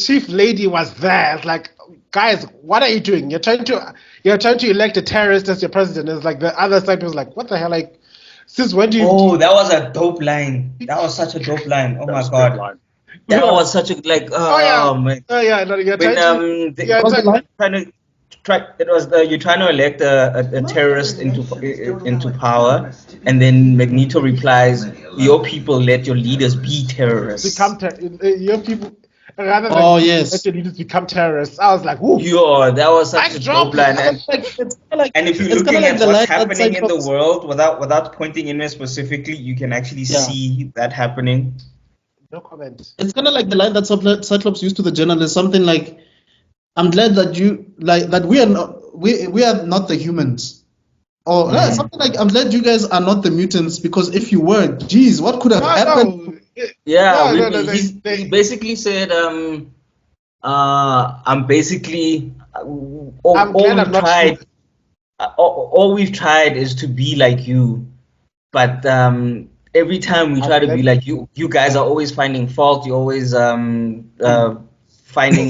chief lady was there. It's like, guys, what are you doing? You're trying to elect a terrorist as your president. It's like the other side was like, what the hell? Like, since when do you? Oh, that was a dope line. That was such a dope line. Oh my god. That was such a man. Oh yeah. No, you're When you're trying to elect a terrorist into power, and then Magneto replies, "Your people let your leaders be terrorists." Your people rather than let your leaders become terrorists. I was like, "Whoa!" Yeah, that was such a dope line. And if you're looking at what's happening in the world without pointing in it specifically, you can actually see that happening. No comment. It's kind of like the line that Cyclops used to the journalist, something like, "I'm glad that we are not the humans," or something like, "I'm glad you guys are not the mutants, because if you were, geez, what could have happened?" He basically said, "I'm basically all we've tried is to be like you, but every time we try to be like you guys are always finding fault. You're always finding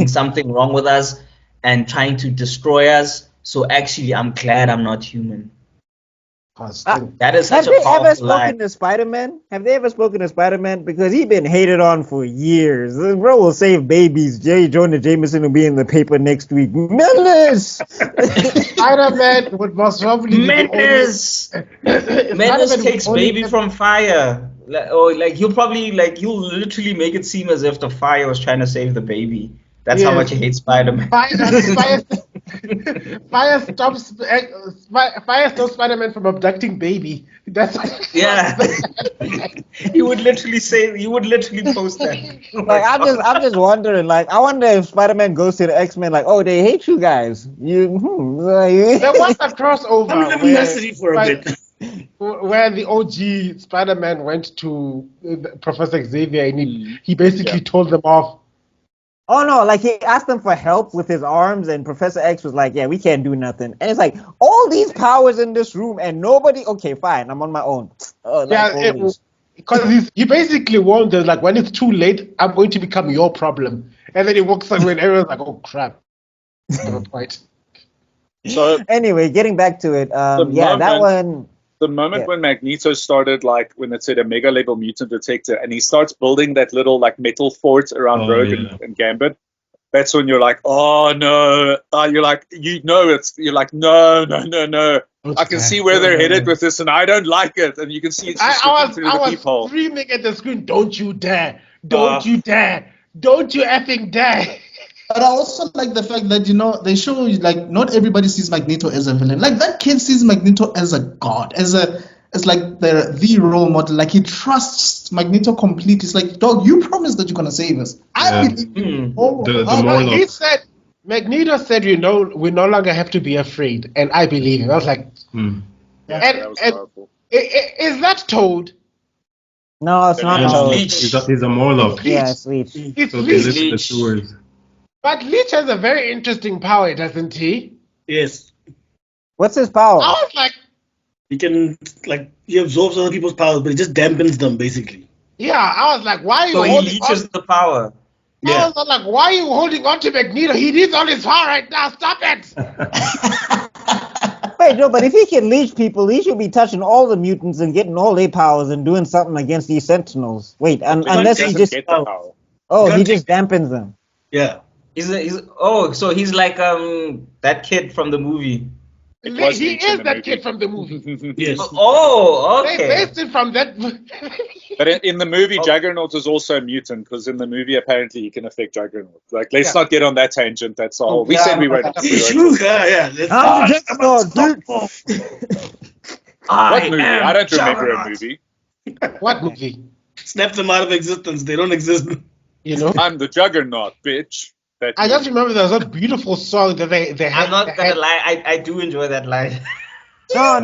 something wrong with us and trying to destroy us. So actually, I'm glad I'm not human. That is such a powerful Have they ever spoken lie. to Spider-Man? Have they ever spoken to Spider-Man? Because he's been hated on for years. This bro will save babies. J. Jonah Jameson will be in the paper next week. Menace! Spider-Man would most probably Menace! Menace takes baby from fire. Or he'll literally make it seem as if the fire was trying to save the baby. That's how much he hates Spider-Man. Fire stops Spider-Man from abducting baby. That's He would literally post that. I'm just wondering. I wonder if Spider-Man goes to the X-Men. They hate you guys. There was a crossover where the OG Spider-Man went to Professor Xavier and he basically told them off. Oh no, he asked them for help with his arms and Professor X was like, yeah, we can't do nothing. And it's all these powers in this room and nobody, okay, fine, I'm on my own. Because he basically warned them, when it's too late, I'm going to become your problem. And then he walks away and everyone's like, oh crap. So anyway, getting back to it, that one... The moment when Magneto started, when it said a mega level mutant detector, and he starts building that little metal fort around Rogue and Gambit, that's when you're like, oh no, you're like, no. I can see where they're headed with this, and I don't like it. And you can see it's just through the peephole. Screaming at the screen, don't you dare, don't you dare, don't you effing dare. But I also like the fact that, they show not everybody sees Magneto as a villain. That kid sees Magneto as a god, as the role model. He trusts Magneto completely. It's like, dog, you promised that you're gonna save us. I believe he said, Magneto said, we no longer have to be afraid, and I believe him. I was like, that was powerful. Is that Toad? No, it's not Toad. He's a Morlock. Yeah, it's Leech. It's Leech. But Leech has a very interesting power, doesn't he? Yes. What's his power? I was like... He can, he absorbs other people's powers, but he just dampens them, basically. Yeah, I was like, why are you holding on? So he leeches the power. I was like, why are you holding on to Magneto? He needs all his power right now. Stop it! Wait, no, but if he can leech people, he should be touching all the mutants and getting all their powers and doing something against these Sentinels. Wait, unless he just... he just dampens them. Yeah. So he's like that kid from the movie. He is that kid from the movie. Yes. Oh, okay. They based it from that. But in the movie, Juggernaut is also a mutant because in the movie, apparently, he can affect Juggernaut. Let's not get on that tangent. That's all. We said we won't. What movie? I don't remember a movie. What movie? Snap them out of existence. They don't exist. I'm the Juggernaut, bitch. I just remember there was a beautiful song that they had. I'm not gonna lie, I do enjoy that line. No.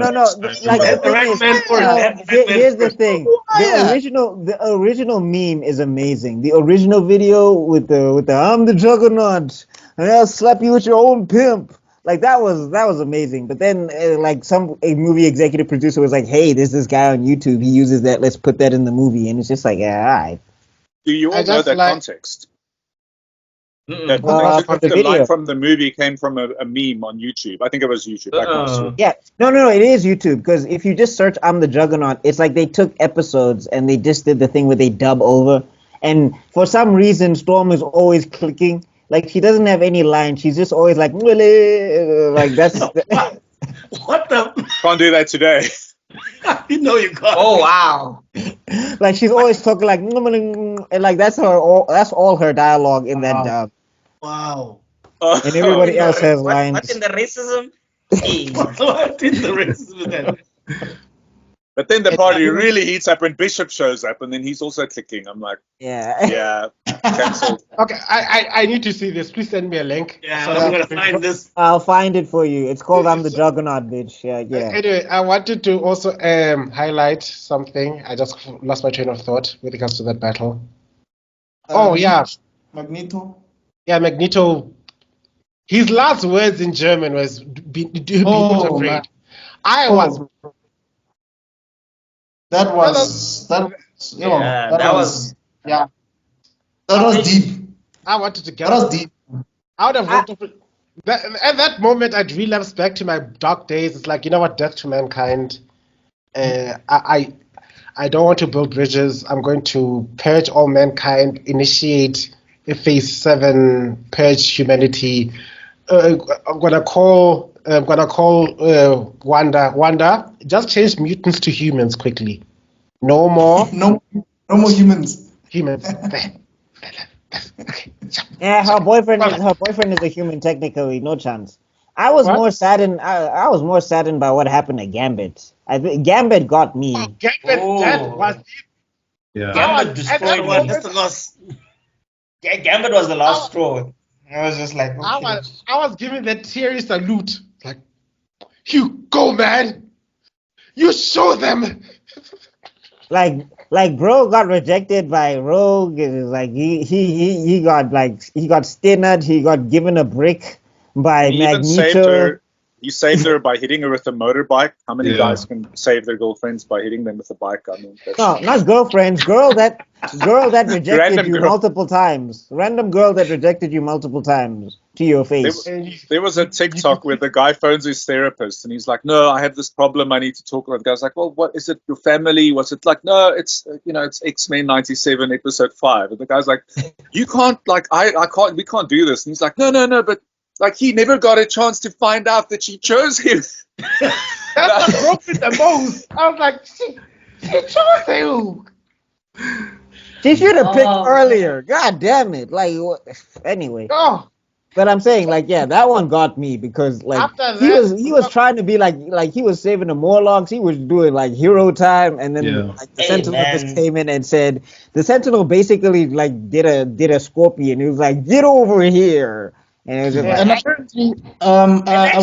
Here's the thing. The original meme is amazing. The original video with the I'm the Juggernaut and I'll slap you with your own pimp. That was amazing. But then a movie executive producer was like, hey, there's this guy on YouTube. He uses that. Let's put that in the movie. And it's just all right. Do you all know that context? The line from the movie came from a meme on YouTube. I think it was YouTube. Yeah, no, it is YouTube because if you just search "I'm the Juggernaut," it's like they took episodes and they just did the thing where they dub over. And for some reason, Storm is always clicking. She doesn't have any line. She's just always that's. What the? Can't do that today. You know you can't. Oh wow! She's always talking and that's all her dialogue in that dub. Wow. And everybody else has lines. What in the racism? What in the racism is that? But then the party really heats up when Bishop shows up, and then he's also clicking. I'm like, yeah, cancelled. Okay, I need to see this. Please send me a link. Yeah, I'm gonna find this. I'll find it for you. It's called "I'm the Juggernaut," bitch. Yeah. Anyway, I wanted to also highlight something. I just lost my train of thought with regards to that battle. Magneto. Yeah, Magneto. His last words in German was being portrayed. I was. That was deep. I wanted to get. That was deep. I would have walked off. At that moment, I'd relapse back to my dark days. It's like, you know what, death to mankind. I don't want to build bridges. I'm going to purge all mankind, initiate a phase 7, purge humanity. I'm gonna call Wanda. Just change mutants to humans quickly. No more. no more humans. Humans. Yeah, her boyfriend is a human technically, no chance. I was more saddened. I was more saddened by what happened to Gambit. Gambit got me. Oh, Gambit, that was deep. Yeah. Gambit destroyed me. That's the last. Gambit was the last straw. I was just like, okay. I was giving that teary salute. Like, you go, man. You show them. Like bro got rejected by Rogue. Like he got stinnered. He got given a brick by Magneto. He saved her by hitting her with a motorbike. How many guys can save their girlfriends by hitting them with a bike? I mean, no, not girlfriends. Girl that rejected you multiple times. Random girl that rejected you multiple times to your face. There was a TikTok where the guy phones his therapist and he's like, "No, I have this problem. I need to talk about it." The guy's like, "Well, what is it? Your family? Was it like? No, it's it's X-Men '97 episode 5." And the guy's like, "You can't I can't. We can't do this." And he's like, "No, but." Like, he never got a chance to find out that she chose him. That's what broke me the most. I was like, she chose you. She should have picked earlier. God damn it. Like, anyway. Oh. But I'm saying, like, yeah, that one got me because, like, he was trying to be like he was saving the Morlocks. He was doing like hero time, and then like the Sentinel just came in and said the Sentinel basically like did a Scorpion. He was like, "Get over here." And it was just and apparently, I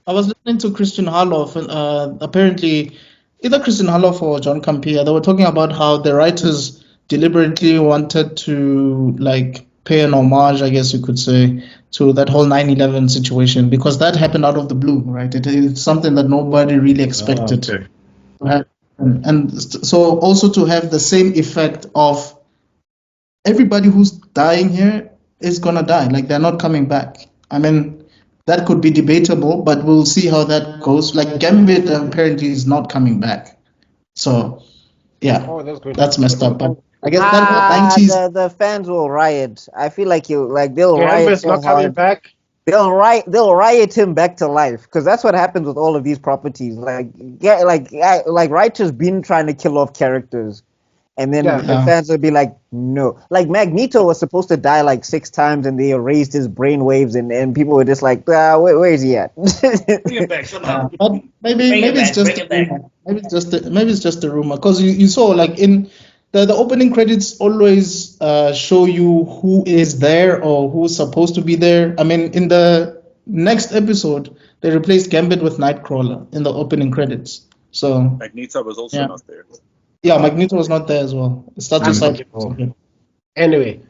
was listening to Christian Harloff, and apparently, either Christian Harloff or John Campea, they were talking about how the writers deliberately wanted to like pay an homage, I guess you could say, to that whole 9/11 situation because that happened out of the blue, right? It's something that nobody really expected to happen, and so also to have the same effect of everybody who's dying here is gonna die. Like, they're not coming back. I mean, that could be debatable, but we'll see how that goes. Like, Gambit apparently is not coming back. So, yeah, that's messed up. But I guess that 90s. The fans will riot. I feel like they'll riot. Gambit's not coming back. They'll riot him back to life because that's what happens with all of these properties. Like writers been trying to kill off characters. And then the fans would be like, no. Like, Magneto was supposed to die like 6 times and they erased his brainwaves and people were just like, where is he at? Bring it back somehow. Maybe it's just a rumor. Because you saw, like, in the opening credits always show you who is there or who's supposed to be there. I mean, in the next episode, they replaced Gambit with Nightcrawler in the opening credits. So Magneto was also not there. Yeah, Magneto was not there as well. It's not just like anyway.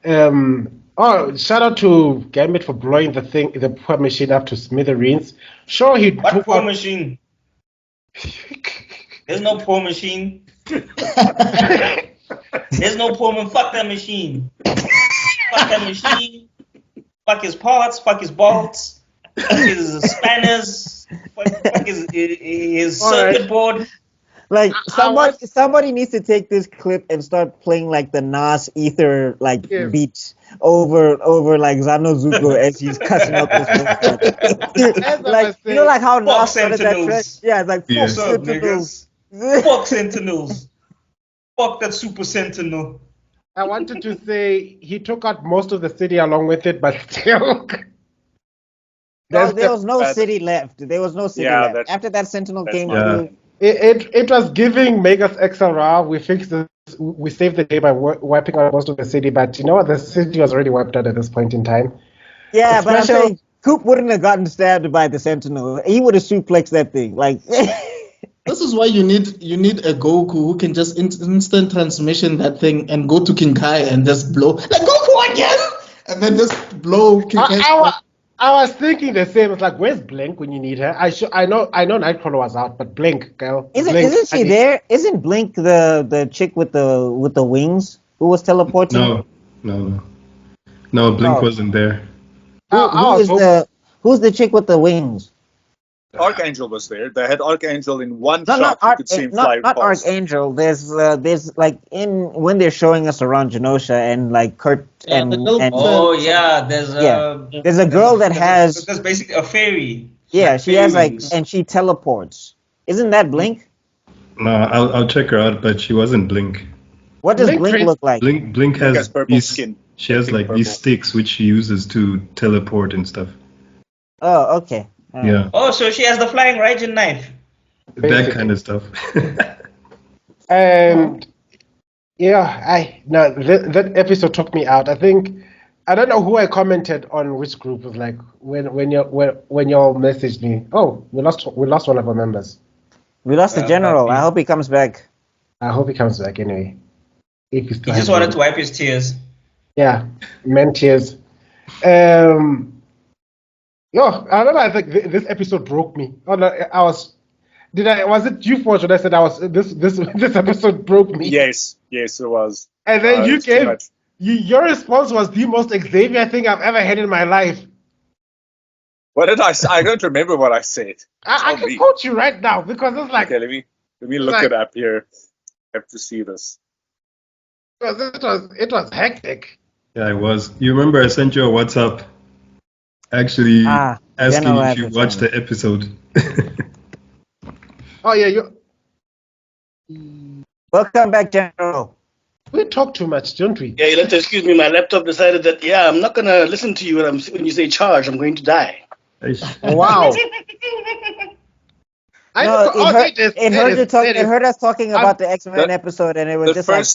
Shout out to Gambit for blowing the poor machine up to smithereens. Sure, he what poor machine? There's no poor machine. There's no poor man. Fuck that machine. Fuck that machine. Fuck his parts. Fuck his bolts. Fuck his spanners. Fuck his circuit board. Like, somebody needs to take this clip and start playing like the Nas Ether beat over like Zano Zuko as he's cussing up this like, you know, like how Nas started that track? Yeah, it's like fuck Sentinels. Fuck Sentinels. Fuck that Super Sentinel. I wanted to say he took out most of the city along with it, but still. There was no city left. There was no city left. After that Sentinel came through. It was giving Megas XLR. We fixed this. We saved the day by wiping out most of the city, but you know what? The city was already wiped out at this point in time. Yeah, but I'm saying Coop wouldn't have gotten stabbed by the Sentinel. He would have suplexed that thing. Like, this is why you need a Goku who can just instant transmission that thing and go to King Kai and just blow like Goku again, and then just blow King Kai. I was thinking the same. It's like, where's Blink when you need her? I know Nightcrawler was out, but Blink, girl. Blink, Isn't she there? Isn't Blink the chick with the wings who was teleporting? No, Blink wasn't there. Who's the chick with the wings? Archangel was there. They had Archangel in one No, shot. You could see him flying not past. Archangel. There's like when they're showing us around Genosha and like Kurt and Oh yeah, there's there's a girl that has there's basically a fairy. yeah, she fairy has like wings. and she teleports. Isn't that Blink? No, I'll check her out, but she wasn't Blink. What does Blink look like? Blink has purple these. skin. She has like these sticks which she uses to teleport and stuff. Oh, okay. Yeah, Oh, so she has the flying Raijin knife. that kind of stuff. And yeah, that episode took me out. I think I don't know who I commented on which group was like when y'all messaged me. Oh, we lost one of our members. We lost the general. I hope he comes back. I hope he comes back anyway. If he He still just has wanted one. to wipe his tears. Yeah, men tears. I remember. I think this episode broke me. Oh, no, was it you, Forge, when I said this episode broke me? Yes, it was. And then you it's too much. your response was the most Xavier thing I've ever had in my life. What did I say? I don't remember what I said. I Tell can me. quote you right now because it's like Okay, let me look it up here. I have to see this. it was hectic. Yeah, it was. You remember I sent you a WhatsApp actually asking General if you Advertising. watched the episode. Oh yeah, Welcome back, General. we talk too much, don't we? Yeah, you'll have to excuse me. My laptop decided that, I'm not going to listen to you when you say charge. I'm going to die. Wow. It heard us talking about the X-Men episode, and it was just like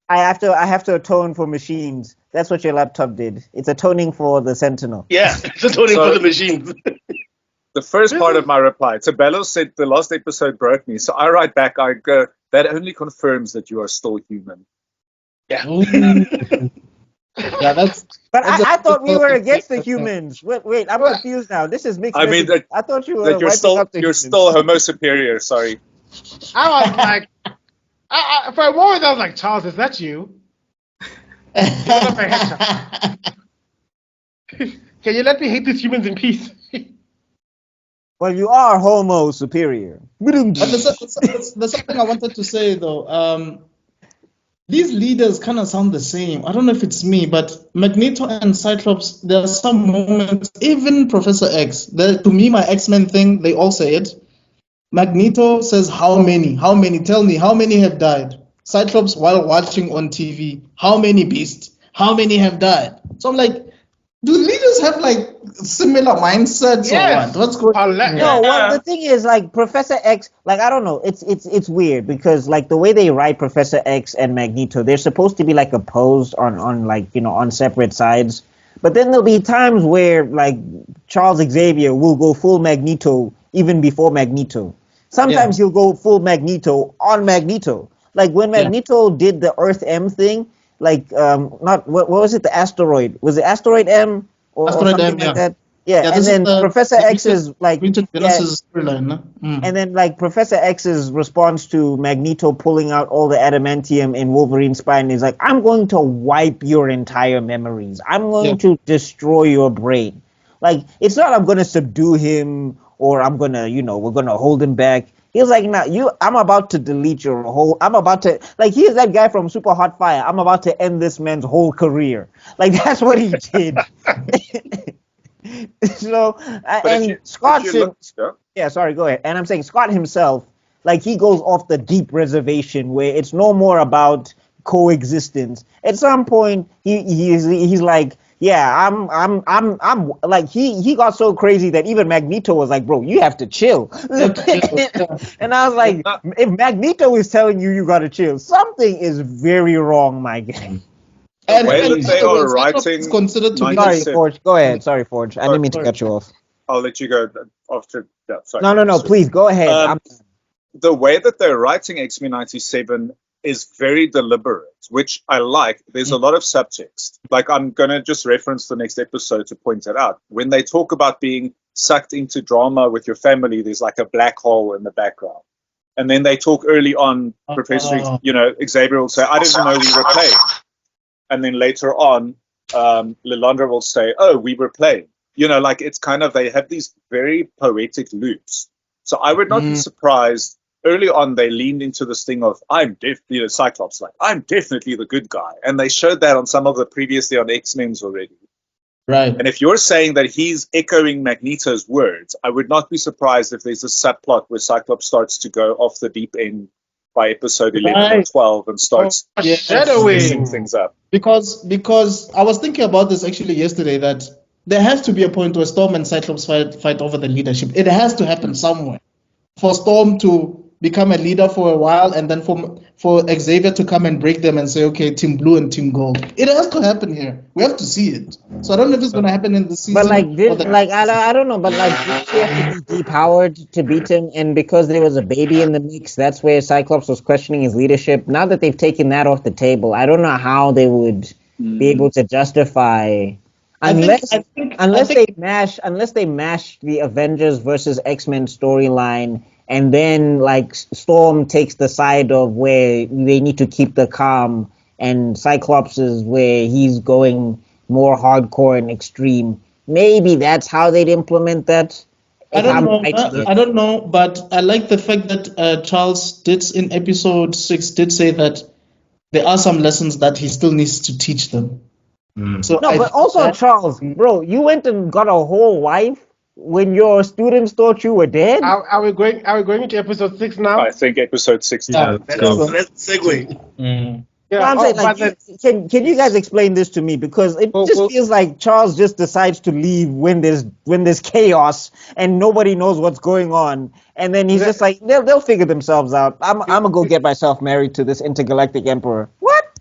I have to atone for machines. That's what your laptop did. It's atoning for the Sentinel. Yeah, it's atoning for the machines. The first part of my reply, Tebello said the last episode broke me. So I write back, I go, that only confirms that you are still human. Yeah. Yeah, that's. But I thought we were against the humans. Wait, I'm confused now. This is mixed. I mean, I thought you were that you're wiping still up the humans. Homo superior. Sorry. I was like, for a moment I was like, Charles, is that you? Can you let me hate these humans in peace? Well, you are Homo superior. But there's something I wanted to say though. These leaders kind of sound the same. I don't know if it's me, but Magneto and Cyclops, there are some moments, even Professor X, to me, my X-Men thing, they all say it. Magneto says, how many? Tell me, how many have died? Cyclops, while watching on TV, how many beasts? How many have died? So I'm like, do leaders have like similar mindsets or what? What's going on? No, well, the thing is, like Professor X, like I don't know, it's weird because like the way they write Professor X and Magneto, they're supposed to be like opposed on like on separate sides, but then there'll be times where like Charles Xavier will go full Magneto even before Magneto. Sometimes he'll go full Magneto on Magneto, like when Magneto did the Earth M thing. Like not what was it? The asteroid, was it Asteroid M or something M, like that? Yeah, and then Professor X's like and then like Professor X's response to Magneto pulling out all the adamantium in Wolverine's spine is like, I'm going to wipe your entire memories. I'm going to destroy your brain. Like it's not I'm going to subdue him or I'm going to we're going to hold him back. He was like, I'm about to delete your whole, I'm about to, like, he's that guy from Super Hot Fire. I'm about to end this man's whole career. Like, that's what he did. So, Scott, sorry, go ahead. And I'm saying Scott himself, like, he goes off the deep reservation where it's no more about coexistence. At some point, he's like, yeah, I'm like he got so crazy that even Magneto was like, bro, you have to chill. And I was like, if Magneto is telling you gotta chill, something is very wrong, my guy. And they are writing. Sorry, Forge. Go ahead. Sorry, Forge. I didn't mean to cut you off. I'll let you go after. Yeah, sorry. No. Please go ahead. The way that they're writing X-Men 97 is very deliberate. which I like, there's a lot of subtext. Like, I'm going to just reference the next episode to point it out. When they talk about being sucked into drama with your family, there's like a black hole in the background. And then they talk early on, Professor, Xavier will say, I didn't know we were playing. And then later on, Lilandra will say, oh, we were playing. Like, it's kind of, they have these very poetic loops. So I would not be surprised. Early on, they leaned into this thing of, Cyclops, like, I'm definitely the good guy. And they showed that on some of the previously on X-Men's already. Right. And if you're saying that he's echoing Magneto's words, I would not be surprised if there's a subplot where Cyclops starts to go off the deep end by episode 11 or 12 and starts messing things up. Because I was thinking about this actually yesterday, that there has to be a point where Storm and Cyclops fight over the leadership. It has to happen somewhere. For Storm to become a leader for a while, and then for Xavier to come and break them and say, okay, Team Blue and Team Gold. It has to happen here. We have to see it. So I don't know if it's going to happen in the season. But I don't know. But did she have to be depowered to beat him? And because there was a baby in the mix, that's where Cyclops was questioning his leadership. Now that they've taken that off the table, I don't know how they would be able to justify. Unless they mash the Avengers versus X-Men storyline, and then like Storm takes the side of where they need to keep the calm, and Cyclops is where he's going more hardcore and extreme. Maybe that's how they'd implement that. I don't know, but I like the fact that Charles did in episode 6 did say that there are some lessons that he still needs to teach them. So but also Charles, bro, you went and got a whole wife when your students thought you were dead. Are we going into episode 6 now? I think episode 6. Let's segue. Yeah. I'm saying, can you guys explain this to me? Because it feels like Charles just decides to leave when there's chaos and nobody knows what's going on, and then he's just like, they'll figure themselves out. I'm gonna go get myself married to this intergalactic emperor. What?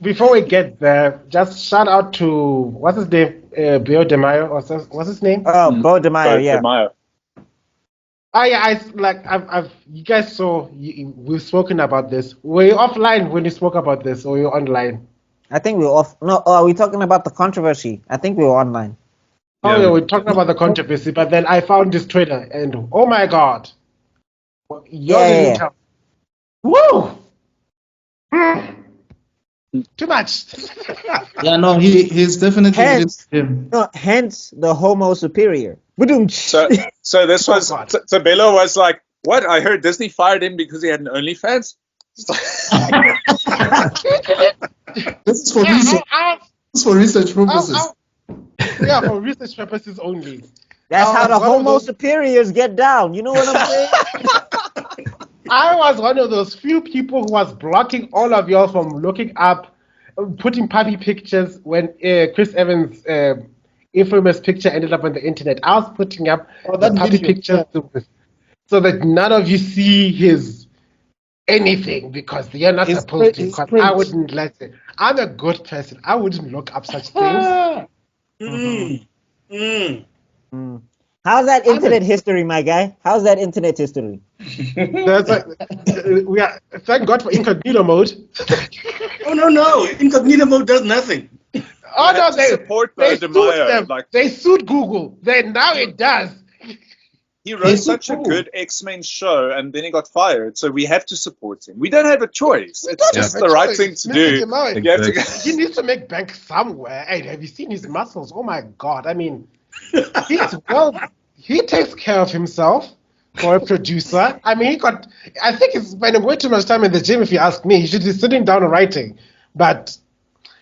Before we get there, just shout out to what's his name, Bo De Mayo, or what's his name? Oh, Bo De Mayo, yeah. I've you guys saw we've spoken about this. Were you offline when you spoke about this, or were you online? I think we were off. No, are we talking about the controversy? I think we were online. Oh yeah, we're talking about the controversy, but then I found this Twitter, and oh my god, woo! Too much. Yeah, no, he's definitely hence the Homo superior. So this was Tebello was like, what? I heard Disney fired him because he had an OnlyFans. This is for research. This is for research purposes. Yeah, for research purposes only. That's how the Homo superiors get down. You know what I'm saying? I was one of those few people who was blocking all of y'all from looking up, putting Papie pictures when Chris Evans' infamous picture ended up on the internet. I was putting up the Papie pictures so that none of you see his anything, because you're not supposed to. Because I wouldn't let it. I'm a good person. I wouldn't look up such things. How's that internet history, my guy? How's that internet history? We are, thank God for incognito mode. Oh no! Incognito mode does nothing. Oh no! They sued them. They sued Google. Now it does. He wrote such a good X-Men show, and then he got fired. So we have to support him. We don't have a choice. It's just the right thing to do. He needs to make bank somewhere. Hey, have you seen his muscles? Oh my God! I mean. He takes care of himself for a producer. I mean, I think he's spending way too much time in the gym, if you ask me. He should be sitting down and writing. But,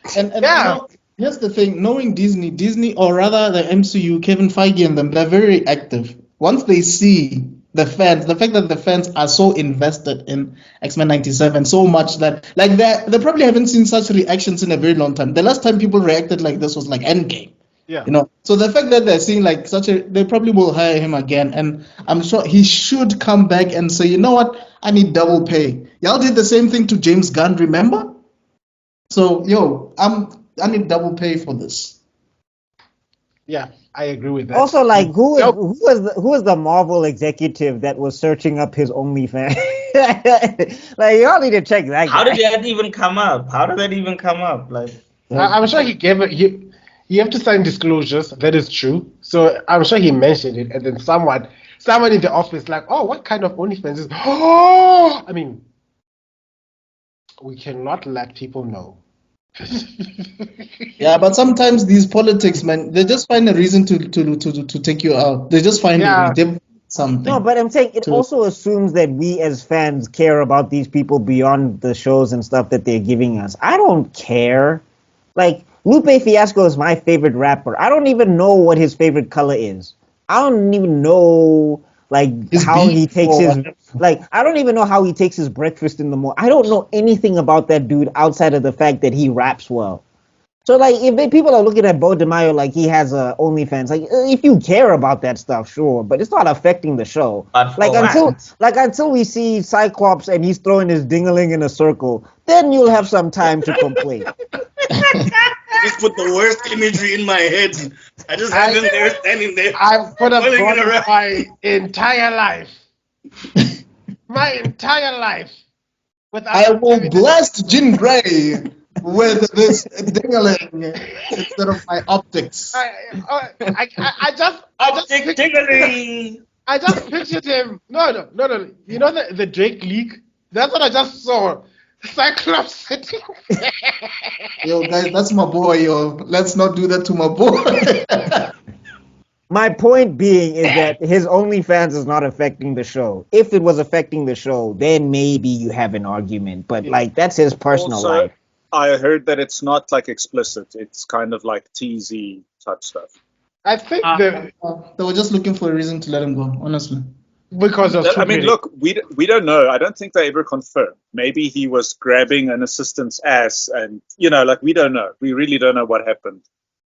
here's the thing. Knowing Disney, or rather the MCU, Kevin Feige and them, they're very active. Once they see the fans, the fact that the fans are so invested in X-Men 97 so much that, like, they probably haven't seen such reactions in a very long time. The last time people reacted like this was like Endgame. Yeah. So the fact that they're seeing like they probably will hire him again, and I'm sure he should come back and say, you know what, I need double pay. Y'all did the same thing to James Gunn, remember? So I need double pay for this. Yeah, I agree with that. Also, like, who is the Marvel executive that was searching up his OnlyFans? Like y'all need to check that. How guy. did that even come up? How did that even come up? Like, I'm sure he gave it. You have to sign disclosures. That is true. So I'm sure he mentioned it, and then someone in the office like, oh, what kind of OnlyFans is? Oh, I mean, we cannot let people know. Yeah, but sometimes these politics, man, they just find a reason to take you out. They just find Yeah. something. No, but I'm saying it to- also assumes that we as fans care about these people beyond the shows and stuff that they're giving us. I don't care. Like, Lupe Fiasco is my favorite rapper. I don't even know what his favorite color is. I don't even know, like, His how beef he takes or his... whatever. Like, I don't even know how he takes his breakfast in the morning. I don't know anything about that dude outside of the fact that he raps well. So, like, if people are looking at Bo DeMaio like he has a OnlyFans, like, if you care about that stuff, sure, but it's not affecting the show. But for Like what? until we see Cyclops and he's throwing his dingaling in a circle, then you'll have some time to complain. You just put the worst imagery in my head. I just have him there standing there. I could have Pulling it gone around. my entire life. My entire life. Without I will having- blast Jean Grey with this dingling instead of my optics. I just Optic pictured- tingling. I just pictured him. No. You know the Drake leak? That's what I just saw. Cyclops sitting there. Yo, guys, that's my boy, yo. Let's not do that to my boy. My point being is that his OnlyFans is not affecting the show. If it was affecting the show, then maybe you have an argument. But like that's his personal Also, life. I heard that it's not like explicit. It's kind of like TZ type stuff. I think They were just looking for a reason to let him go, honestly. because of I mean, look, we don't know. I don't think they ever confirmed. Maybe he was grabbing an assistant's ass, and like we don't know. We really don't know what happened.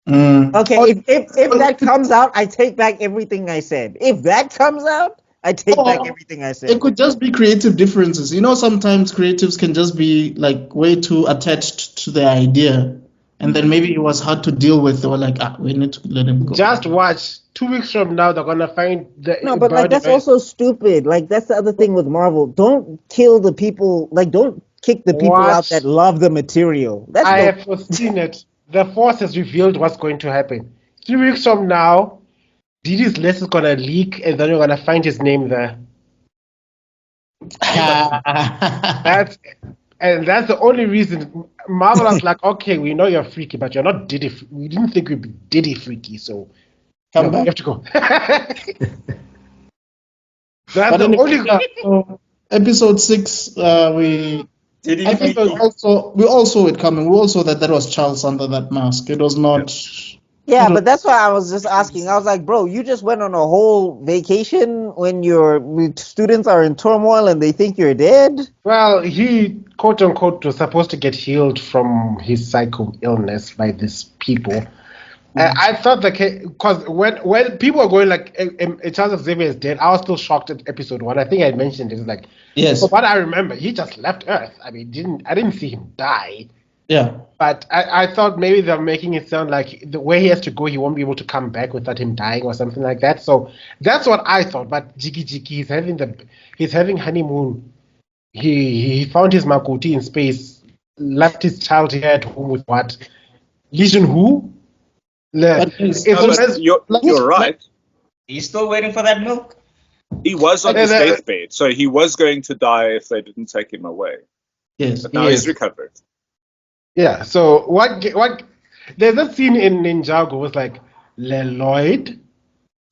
Okay, if that comes out, I take back everything I said. If that comes out, I take back everything I said. It could just be creative differences. Sometimes creatives can just be like way too attached to their idea. And then maybe it was hard to deal with. They were like, we need to let him go. just watch. 2 weeks from now, they're gonna find the. No, but like that's also stupid. Like that's the other thing with Marvel. Don't kill the people. Like don't kick the people What? out that love the material. That's I the- have foreseen it. The Force has revealed what's going to happen. 3 weeks from now, Didi's list is gonna leak, and then you're gonna find his name there. That's the only reason Marvel was like, okay, we know you're freaky, but you're not Diddy. We didn't think we'd be Diddy freaky, so Come you back. have to go. That's But the anyway, only. yeah, so episode 6, I think we all saw it coming. We all saw that was Charles under that mask. It was not. Yeah, but that's why I was just asking. I was like, bro, you just went on a whole vacation when your students are in turmoil and they think you're dead? Well, he quote unquote was supposed to get healed from his psycho illness by these people. I thought because when people were going like Charles Xavier is dead, I was still shocked at episode 1. I think I mentioned it. It's like, Yes. but what I remember, he just left Earth. I mean, I didn't see him die. Yeah. But I thought maybe they're making it sound like the way he has to go, he won't be able to come back without him dying or something like that. So that's what I thought. But Jiki, he's having honeymoon. He found his Makoti in space, left his child here at home with what? Legion who? You're right. He's still waiting for that milk. He was on his deathbed, so he was going to die if they didn't take him away. Yes. But now he's recovered. Yeah. So what? There's a scene in Ninjago was like Leloid.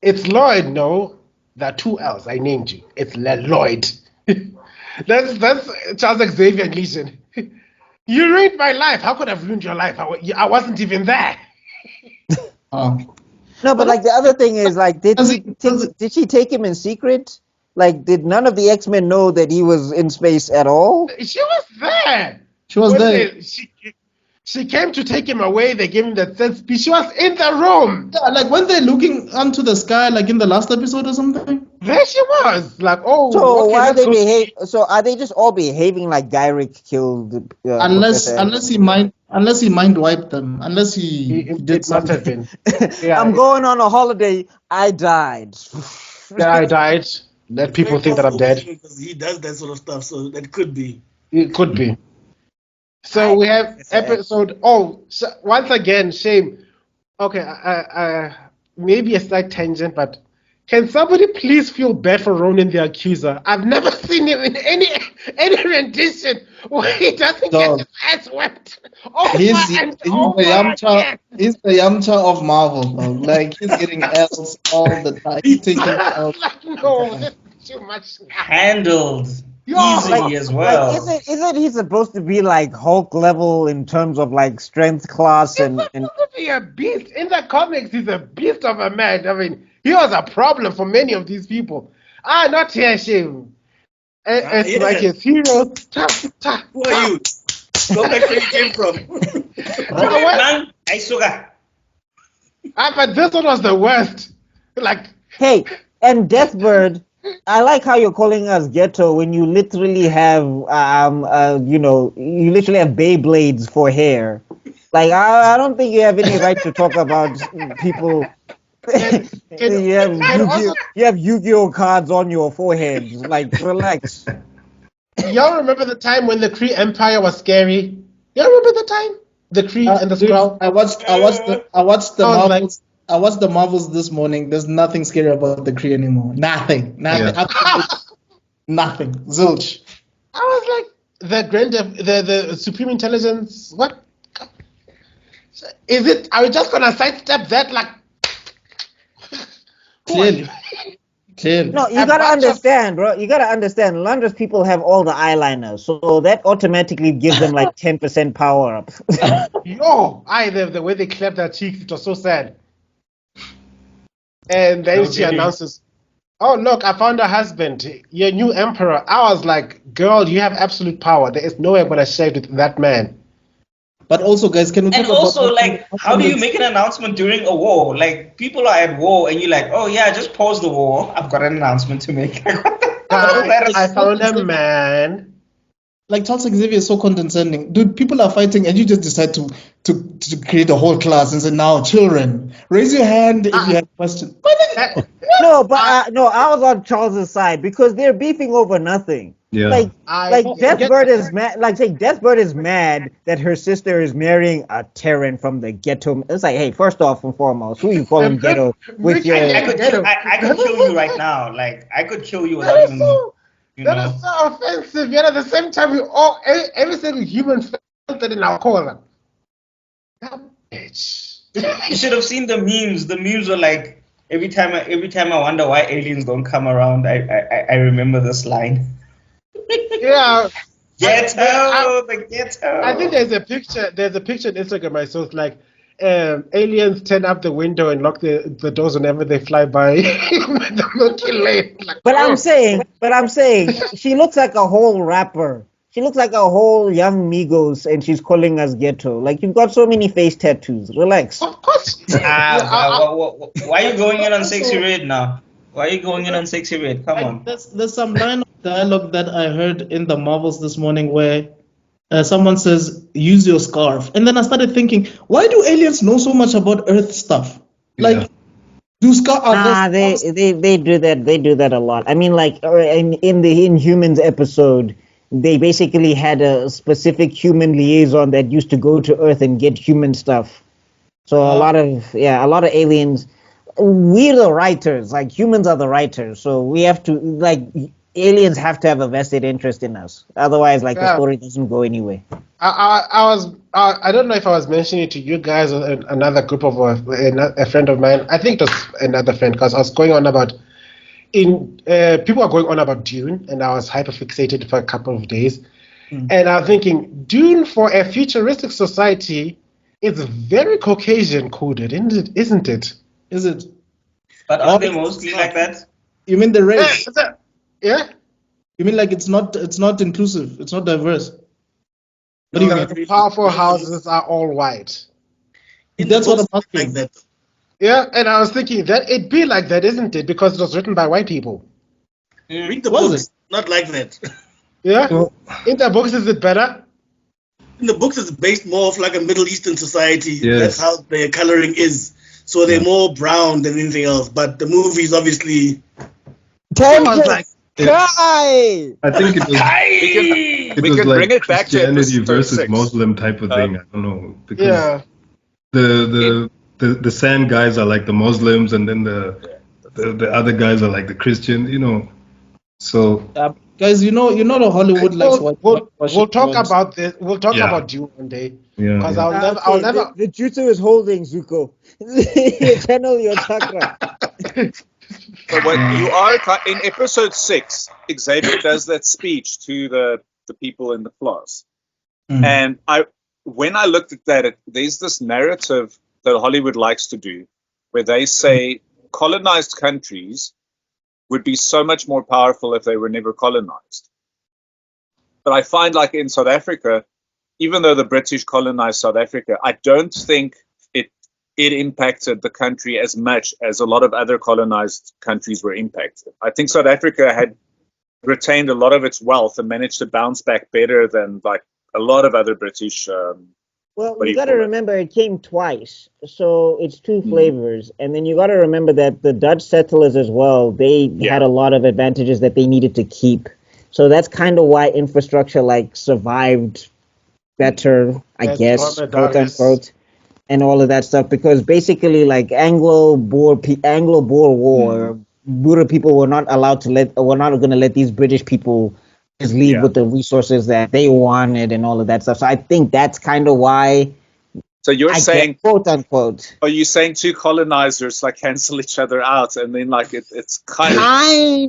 It's Lloyd. No, there are 2 L's. I named you. It's Leloid. that's Charles Xavier and Legion. You ruined my life. How could I have ruined your life? I wasn't even there. No, but like the other thing is like, did she take him in secret? Like, did none of the X-Men know that he was in space at all? She was there. She was there. She came to take him away. They gave him that set speech. She was in the room. Yeah, like when they're looking onto the sky, like in the last episode or something. There she was. Like, oh. So okay, why let's they go behave? So are they just all behaving like Gyrick killed? Unless he mind wiped them. Unless he did it must have something. been. Yeah, I'm going on a holiday. I died. Yeah, I died. let people think that I'm dead. Because he does that sort of stuff, so that could be. It could be. So we have episode. Oh, so once again, shame. Okay, maybe a slight tangent, but can somebody please feel bad for Ronan the Accuser? I've never seen him in any rendition where he doesn't get his ass whipped. He's the Yamcha of Marvel, though. Like, he's getting L's all the time. He's taking L's. Like, no, this is too much. Handled Yo, easily as well. Isn't he supposed to be like Hulk level in terms of like strength class and He's supposed to be a beast. In the comics, he's a beast of a man. I mean, he was a problem for many of these people. Not here, shame. It's like his hero. Who are you? Go back where you came from. Man, I sugar. But this one was the worst. Like, hey, and Deathbird, I like how you're calling us ghetto when you literally have you literally have Beyblades for hair. Like, I don't think you have any right to talk about people. You have Yu-Gi-Oh cards on your forehead. Like, relax. Y'all remember the time when the Kree Empire was scary? Y'all remember the time? The Kree and the Skrull? I watched the Marvels this morning. There's nothing scary about the Kree anymore. Nothing. Yeah. Nothing. Zilch. I was like, the Supreme Intelligence, what? Is it, are we just gonna sidestep that like? Clearly. No, you gotta understand, bro. You gotta understand. London's people have all the eyeliner, so that automatically gives them like 10% power up. Yo, the way they clapped their cheeks, it was so sad. And then she announces, "Oh look, I found a husband, your new emperor." I was like, "Girl, you have absolute power. There is no way I'm gonna shave with that man." But also, guys, can we talk And also, like, how do you make an announcement during a war? Like, people are at war, and you're like, "Oh yeah, just pause the war. I've got an announcement to make." I found a man. Like, Charles Xavier is so condescending. Dude, people are fighting, and you just decide to create a whole class and say, "Now, children, raise your hand if you have a question." No, but I was on Charles's side because they're beefing over nothing. Yeah. Like Deathbird is mad. Like, say Deathbird is mad that her sister is marrying a Terran from the ghetto. It's like, hey, first off and foremost, who you calling ghetto? With your, I could kill you right now. Like, I could kill you without even. That is so offensive. Yet at the same time, we all every single human felt it in our core. That bitch. You should have seen the memes. The memes were like, every time I wonder why aliens don't come around, I remember this line. Yeah. Ghetto, the ghetto. I think there's a picture. There's a picture on Instagram. I saw it's like aliens turn up the window and lock the doors whenever they fly by the Milky Way. Like, but I'm saying, she looks like a whole rapper. She looks like a whole young Migos, and she's calling us ghetto. Like, you've got so many face tattoos. Relax. Of course. Why are you going in on Sexy Red now? Why are you going in on Sexy Red? Come on. There's some line of dialogue that I heard in the Marvels this morning where someone says, "Use your scarf," and then I started thinking, why do aliens know so much about Earth stuff? Like, do scarves? They do that. They do that a lot. I mean, like in the Inhumans episode, they basically had a specific human liaison that used to go to Earth and get human stuff. So a lot of aliens. We're the writers. Like, humans are the writers, so we have to, like, aliens have to have a vested interest in us. Otherwise, like, the story doesn't go anywhere. I don't know if I was mentioning it to you guys or another group of a friend of mine. I think it was another friend, because I was going on about people are going on about Dune, and I was hyperfixated for a couple of days. And I was thinking, Dune for a futuristic society is very Caucasian coded, isn't it? Is it? But are they mostly like that? You mean the race? Yeah. You mean like it's not inclusive? It's not diverse? What do you mean? The powerful houses are all white. That's what I'm asking. Like that. Yeah, and I was thinking that it'd be like that, isn't it? Because it was written by white people. Read the books. Not like that. Yeah. In the books, is it better? In the books, it's based more of like a Middle Eastern society. Yes. That's how their coloring is. So they're more brown than anything else. But the movies, obviously, Tempest. Kai. I think it was. We can like bring it back to Christianity episode versus 6. Muslim type of thing. I don't know because Yeah. the sand guys are like the Muslims, and then the other guys are like the Christians. So Guys, you know the Hollywood likes We'll talk about this. We'll talk about Dune one day. yeah, Because yeah. I'll never. The jutsu is holding, Zuko. Channel your chakra. So what you are in episode 6, Xavier does that speech to the people in the class, and when I looked at that, there's this narrative that Hollywood likes to do, where they say colonized countries would be so much more powerful if they were never colonized. But I find, like in South Africa, even though the British colonized South Africa, I don't think it impacted the country as much as a lot of other colonized countries were impacted. I think South Africa had retained a lot of its wealth and managed to bounce back better than like a lot of other British. Well, you got to remember it came twice, so it's two flavors. And then you got to remember that the Dutch settlers as well, they had a lot of advantages that they needed to keep. So that's kind of why infrastructure like survived better, I guess, quote unquote, and all of that stuff. Because basically, like Anglo-Boer War, Boer people were not allowed to were not going to let these British people just leave with the resources that they wanted and all of that stuff. So I think that's kind of why. So you're saying, quote unquote, are you saying two colonizers like cancel each other out, and then like it's kind of? I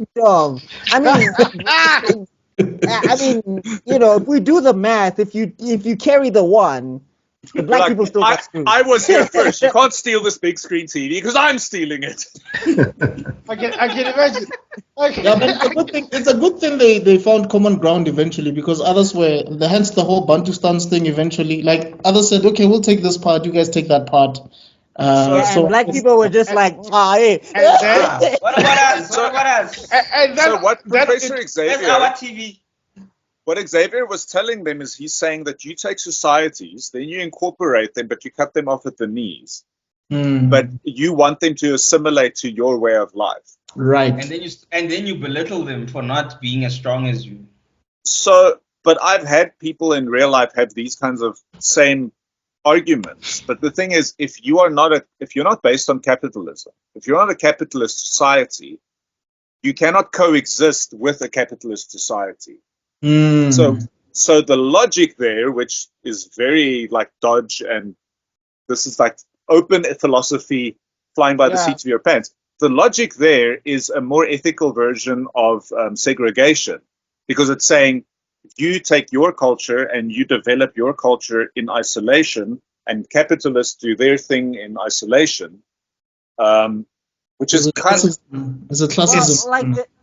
mean, if we do the math, if you carry the one, the black people still got screwed. I was here first. You can't steal this big screen TV because I'm stealing it. I can imagine. Yeah, but it's a good thing they found common ground eventually, because others were hence the whole Bantustans thing eventually. Like others said, okay, we'll take this part, you guys take that part. So black people were just like, hey. What about us? So what Professor Xavier? Where's our TV? What Xavier was telling them is he's saying that you take societies, then you incorporate them, but you cut them off at the knees. But you want them to assimilate to your way of life. Right. And then you belittle them for not being as strong as you. So, but I've had people in real life have these kinds of same arguments. But the thing is, if you're not based on capitalism, if you're not a capitalist society, you cannot coexist with a capitalist society. So the logic there, which is very like Dodge, and this is like open philosophy flying by the seat of your pants. The logic there is a more ethical version of segregation, because it's saying you take your culture and you develop your culture in isolation, and capitalists do their thing in isolation. Which is kind of it's a classism.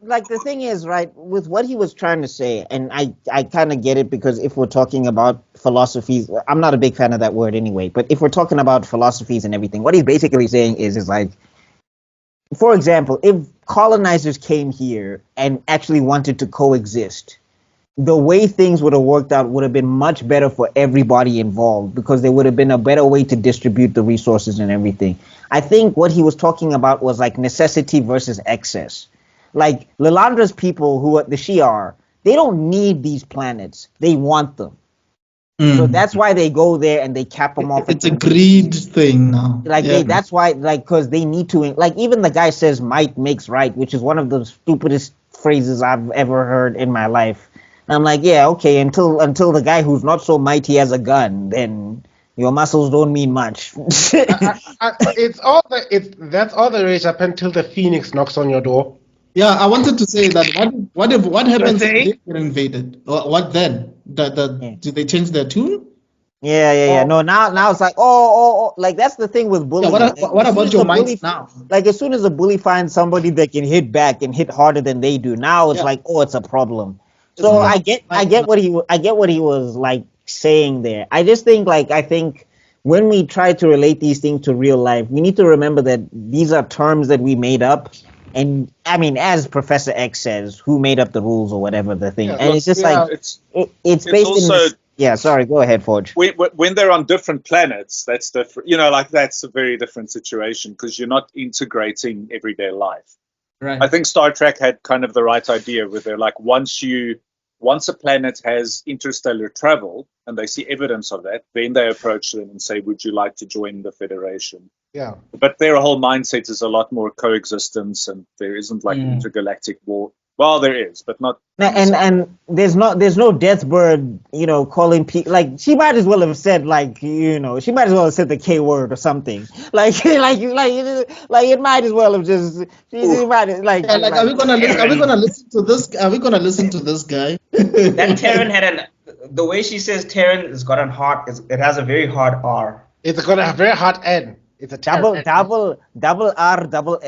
Well, the thing is, right, with what he was trying to say, and I kind of get it, because if we're talking about philosophies, I'm not a big fan of that word anyway, but if we're talking about philosophies and everything, what he's basically saying is like, for example, if colonizers came here and actually wanted to coexist, the way things would have worked out would have been much better for everybody involved, because there would have been a better way to distribute the resources and everything. I think what he was talking about was like necessity versus excess. Like Lalandra's people, who the Shi'ar, they don't need these planets. They want them. So that's why they go there and they cap them off. It's a greed thing now. That's why, because they need to, even the guy says might makes right, which is one of the stupidest phrases I've ever heard in my life. I'm like, yeah, okay, until the guy who's not so mighty has a gun, then your muscles don't mean much. That's all the rage up until the Phoenix knocks on your door. Yeah, I wanted to say that. What happens if they get invaded? What then? Do they change their tune? Yeah. No, now it's like, like that's the thing with bullying. Yeah, what about your minds now? Like as soon as a bully finds somebody that can hit back and hit harder than they do, now it's like, it's a problem. So I get what he was like saying there. I just think when we try to relate these things to real life, we need to remember that these are terms that we made up. And I mean, as Professor X says, who made up the rules or whatever the thing. And it's just it's based also, in. Sorry, go ahead, Forge. When they're on different planets, that's different. That's a very different situation, because you're not integrating everyday life. Right. I think Star Trek had kind of the right idea where they're like, once a planet has interstellar travel and they see evidence of that, then they approach them and say, would you like to join the Federation? Yeah. But their whole mindset is a lot more coexistence, and there isn't like intergalactic war. Well, there is, but not. And there's no death bird, calling people. Like, she might as well have said, like, she might as well have said the K word or something. Like it might as well have just. She might like. Yeah, like, are we gonna listen to this? Are we gonna listen to this guy? That Terran had the way she says Terran has got it has a very hard R. It's got a very hard N. It's a double N. R, double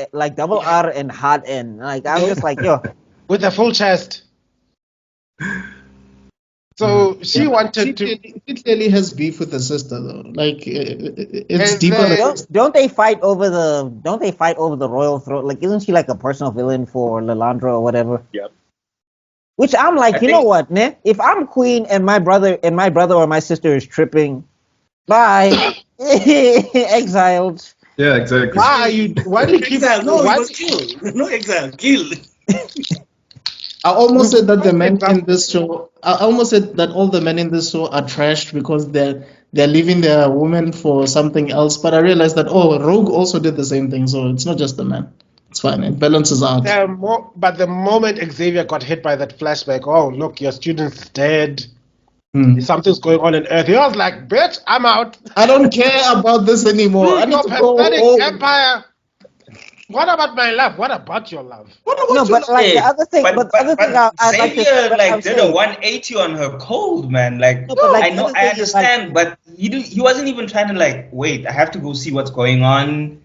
R and hard N. Like, I'm just like, yo. With a full chest. So she wanted to. She clearly has beef with her sister, though. Like, it's deeper. Don't they fight over the royal throne? Like, isn't she like a personal villain for Lilandra or whatever? Yep. Which I'm like, know what, ne? If I'm queen and my brother or my sister is tripping, bye, exiled. Yeah, exactly. Why do you keep exile? No, he was killed. No exile, kill. I almost said that the men in this show. I almost said that all the men in this show are trashed because they're leaving their women for something else. But I realized that Rogue also did the same thing. So it's not just the men. It's fine. It balances out. But the moment Xavier got hit by that flashback, oh look, your student's dead. Something's going on in Earth. He was like, bitch, I'm out. I don't care about this anymore. I need to go home. Empire. What about my love? What about your love? The other thing, Xavier did a 180 on her cold, man. Like, I understand, but he wasn't even trying to like, wait, I have to go see what's going on.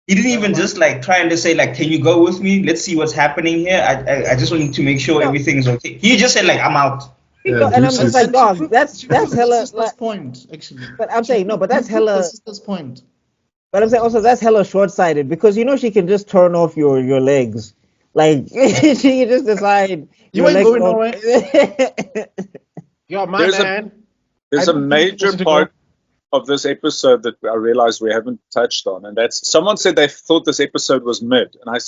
He didn't even just like trying to say like, can you go with me? Let's see what's happening here. I just need to make sure everything's okay. He just said like, I'm out. Yeah, and I'm just like, dog, that's hella. That's point, actually. But I'm saying but that's hella. That's point. But I'm saying also that's hella short-sighted because she can just turn off your legs, like she can just decide you ain't going nowhere. You're my man. There's a major part of this episode that I realized we haven't touched on, and that's someone said they thought this episode was mid, and I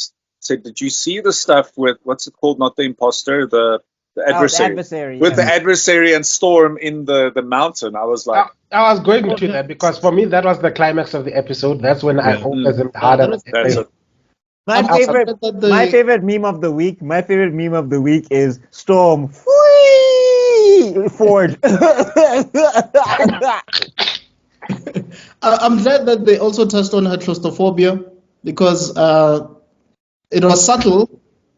said, did you see the stuff with what's it called? Not the imposter, the adversary. With the adversary and Storm in the mountain. I was like, I was going to that because for me that was the climax of the episode. That's when I orgasmed harder. My favorite meme of the week. My favorite meme of the week is Storm. Whee! Ford. I'm glad that they also touched on her claustrophobia because it was subtle.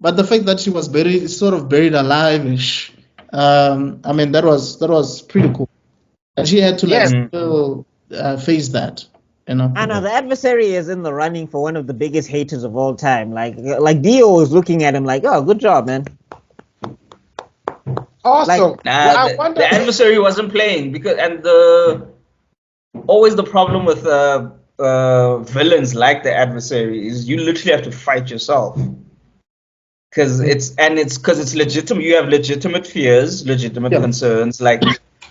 But the fact that she was buried alive-ish, I mean, that was pretty cool. And she had to still face that, I know the adversary is in the running for one of the biggest haters of all time. Like Dio was looking at him like, oh, good job, man. Awesome. The adversary wasn't playing always the problem with villains like the adversary is you literally have to fight yourself. Because it's legitimate. You have legitimate fears, legitimate concerns. Like,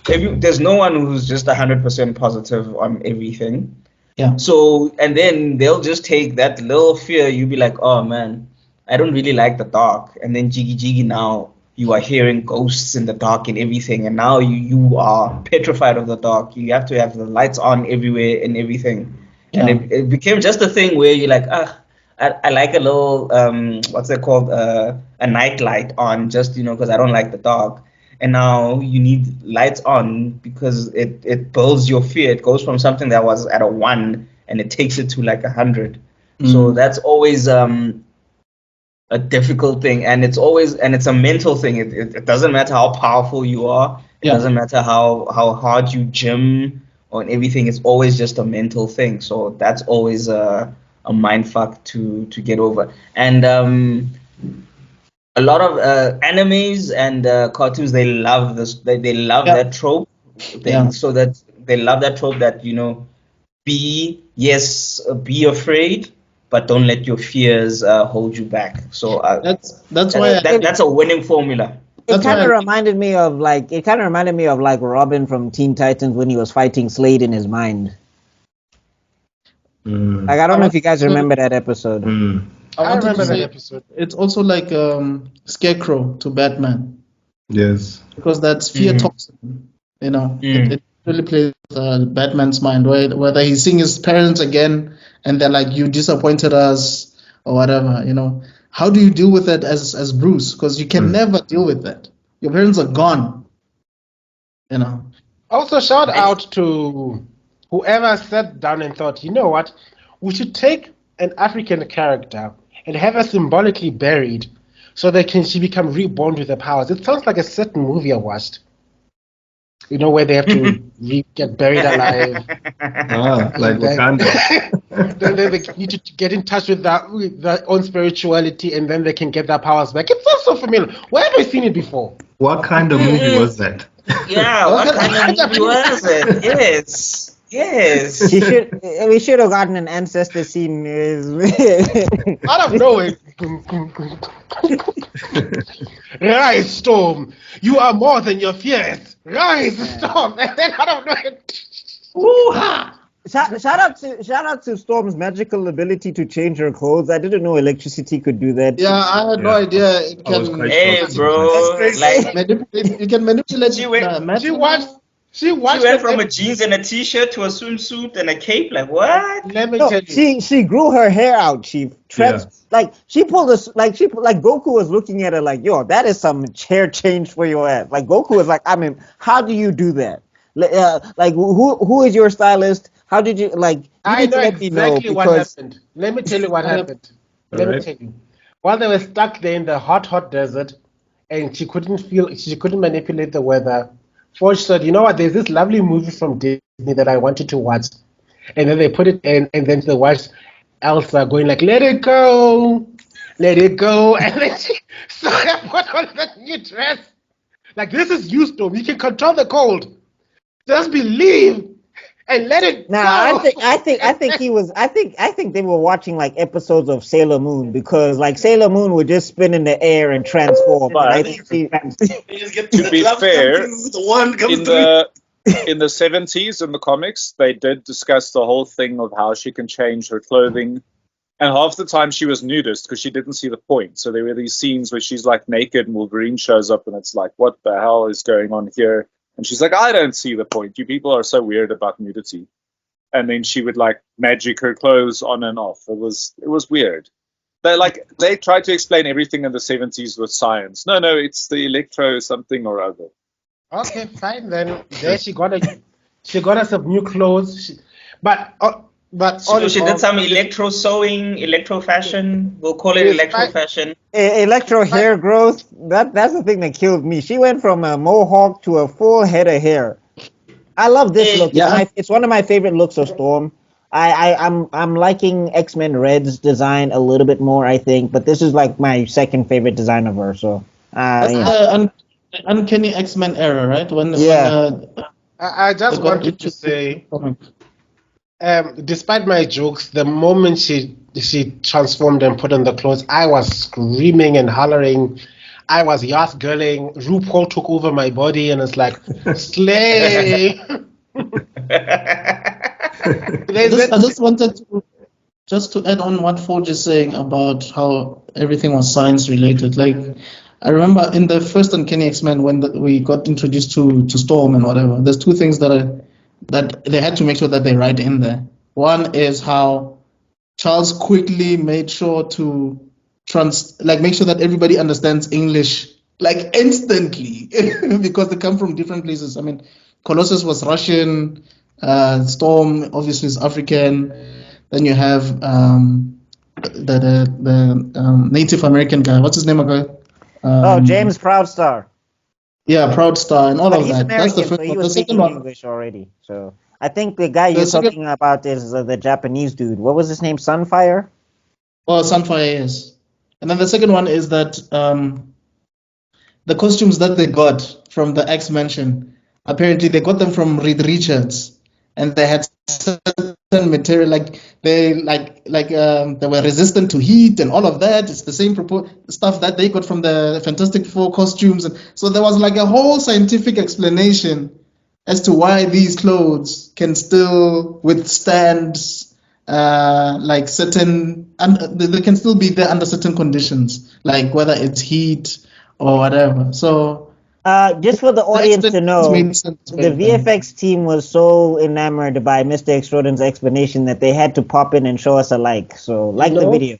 there's no one who's just 100% positive on everything. Yeah. So, and then they'll just take that little fear. You'll be like, oh man, I don't really like the dark. And then jiggy now you are hearing ghosts in the dark and everything. And now you are petrified of the dark. You have to have the lights on everywhere and everything. Yeah. And it became just a thing where you're like, I like a little, what's that called? A night light on just, because I don't like the dark. And now you need lights on because it builds your fear. It goes from something that was at a 1 and it takes it to like 100. So that's always a difficult thing. And it's a mental thing. It doesn't matter how powerful you are. It doesn't matter how hard you gym or everything. It's always just a mental thing. So that's always a mind fuck to get over. And a lot of animes and cartoons, they love this. They love that trope. So that they love that trope that be afraid, but don't let your fears hold you back. So that's why that's a winning formula. It kind of reminded me of like Robin from Teen Titans when he was fighting Slade in his mind. Like, I don't know if you guys remember that episode. I wanted remember to that say episode. it's also like Scarecrow to Batman Yes. because that's fear toxin. You know, it really plays Batman's mind. Whether he's seeing his parents again and they're like, "You disappointed us" or whatever. You know, how do you deal with that as Bruce? Because you can never deal with that. Your parents are gone. You know. Also, shout out to whoever sat down and thought, you know what, we should take an African character and have her symbolically buried so that she become reborn with her powers. It sounds like a certain movie I watched. You know, where they have to get buried alive. Like Wakanda. then they need to get in touch with their own spirituality, and then they can get their powers back. It sounds so familiar. Where have I seen it before? What kind of movie was that? Yeah, what kind of movie was it? Yes. Yes. We should have gotten an ancestor scene. Out of nowhere. Rise, Storm. You are more than your fears. Rise, Storm. And then out of nowhere. Woo-ha! Shout out to Storm's magical ability to change her clothes. I didn't know electricity could do that. Yeah, I had no idea it can. Hey, bro. Like, you can manipulate. She went from a jeans and a t-shirt to a swimsuit and a cape. Like, what? Let me tell you. She grew her hair out, Chief. Like she pulled this. Like Goku was looking at her like, yo, that is some hair change for your ass. Like Goku was like, I mean, how do you do that? Like who is your stylist? How did you like? I know exactly what happened. Let me tell you what happened. Let me tell you. While they were stuck there in the hot desert, and she couldn't manipulate the weather. Forge said, you know what? There's this lovely movie from Disney that I wanted to watch, and then they put it in, and then they watched Elsa going like, "Let it go, and then she put on that new dress. Like, this is you, Storm. You can control the cold. Just believe and let it go. I think they were watching like episodes of Sailor Moon because like Sailor Moon would just spin in the air and transform. But to be fair, in the 70s in the comics, they did discuss the whole thing of how she can change her clothing. And half the time she was nudist because she didn't see the point. So there were these scenes where she's like naked and Wolverine shows up and it's like, what the hell is going on here? And she's like, I don't see the point. You people are so weird about nudity. And then she would like magic her clothes on and off. It was weird. They tried to explain everything in the 70s with science. No, it's the electro something or other. Okay, fine then. There she got us some new clothes. So she did some electro sewing, electro fashion. We'll call it electro fashion. Electro hair growth. That's the thing that killed me. She went from a mohawk to a full head of hair. I love this look. Yeah. It's one of my favorite looks of Storm. I'm liking X-Men Red's design a little bit more, I think, but this is like my second favorite design of her. So Uncanny X-Men era, right? I just wanted to say. Despite my jokes, the moment she transformed and put on the clothes, I was screaming and hollering. I was yas girling. RuPaul took over my body, and it's like, slay. I just wanted to add on what Forge is saying about how everything was science related. Like, I remember in the first Uncanny X-Men when we got introduced to Storm and whatever. There's two things that they had to make sure that they write in there. One is how Charles quickly made sure to make sure that everybody understands English like instantly because they come from different places. I mean, Colossus was Russian, Storm obviously is African. Then you have the Native American guy. What's his name again? James Proudstar. Yeah, Proudstar and all of that. That's the first one. He was speaking English already. So I think the guy you're talking about is the Japanese dude. What was his name? Sunfire? Oh, Sunfire, yes. And then the second one is that the costumes that they got from the X-Mansion, apparently they got them from Reed Richards, and they had certain material like they were resistant to heat and all of that. It's the same stuff that they got from the Fantastic Four costumes, and so there was like a whole scientific explanation as to why these clothes can still withstand like certain, and they can still be there under certain conditions, like whether it's heat or whatever. So just for the audience to know, made sense the back then. VFX team was so enamored by Mr. Extrodin's explanation that they had to pop in and show us a like. So like the video.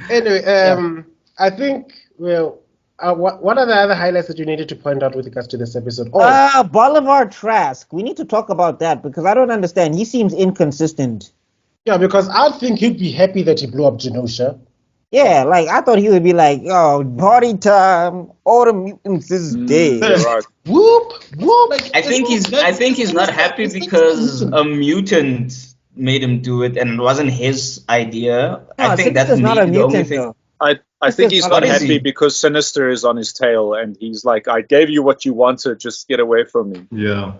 Anyway, I think, well, what are the other highlights that you needed to point out with regards to this episode? Bolivar Trask. We need to talk about that because I don't understand. He seems inconsistent. Yeah, because I think he'd be happy that he blew up Genosha. Yeah, like I thought he would be like, "Oh, party time! All the mutants is dead." Right. Whoop whoop. I think he's not happy because a mutant made him do it, and it wasn't his idea. I think that's not a maybe the only mutant thing. though. I think he's not What is happy he? because Sinister is on his tail, and he's like, "I gave you what you wanted. Just get away from me." Yeah.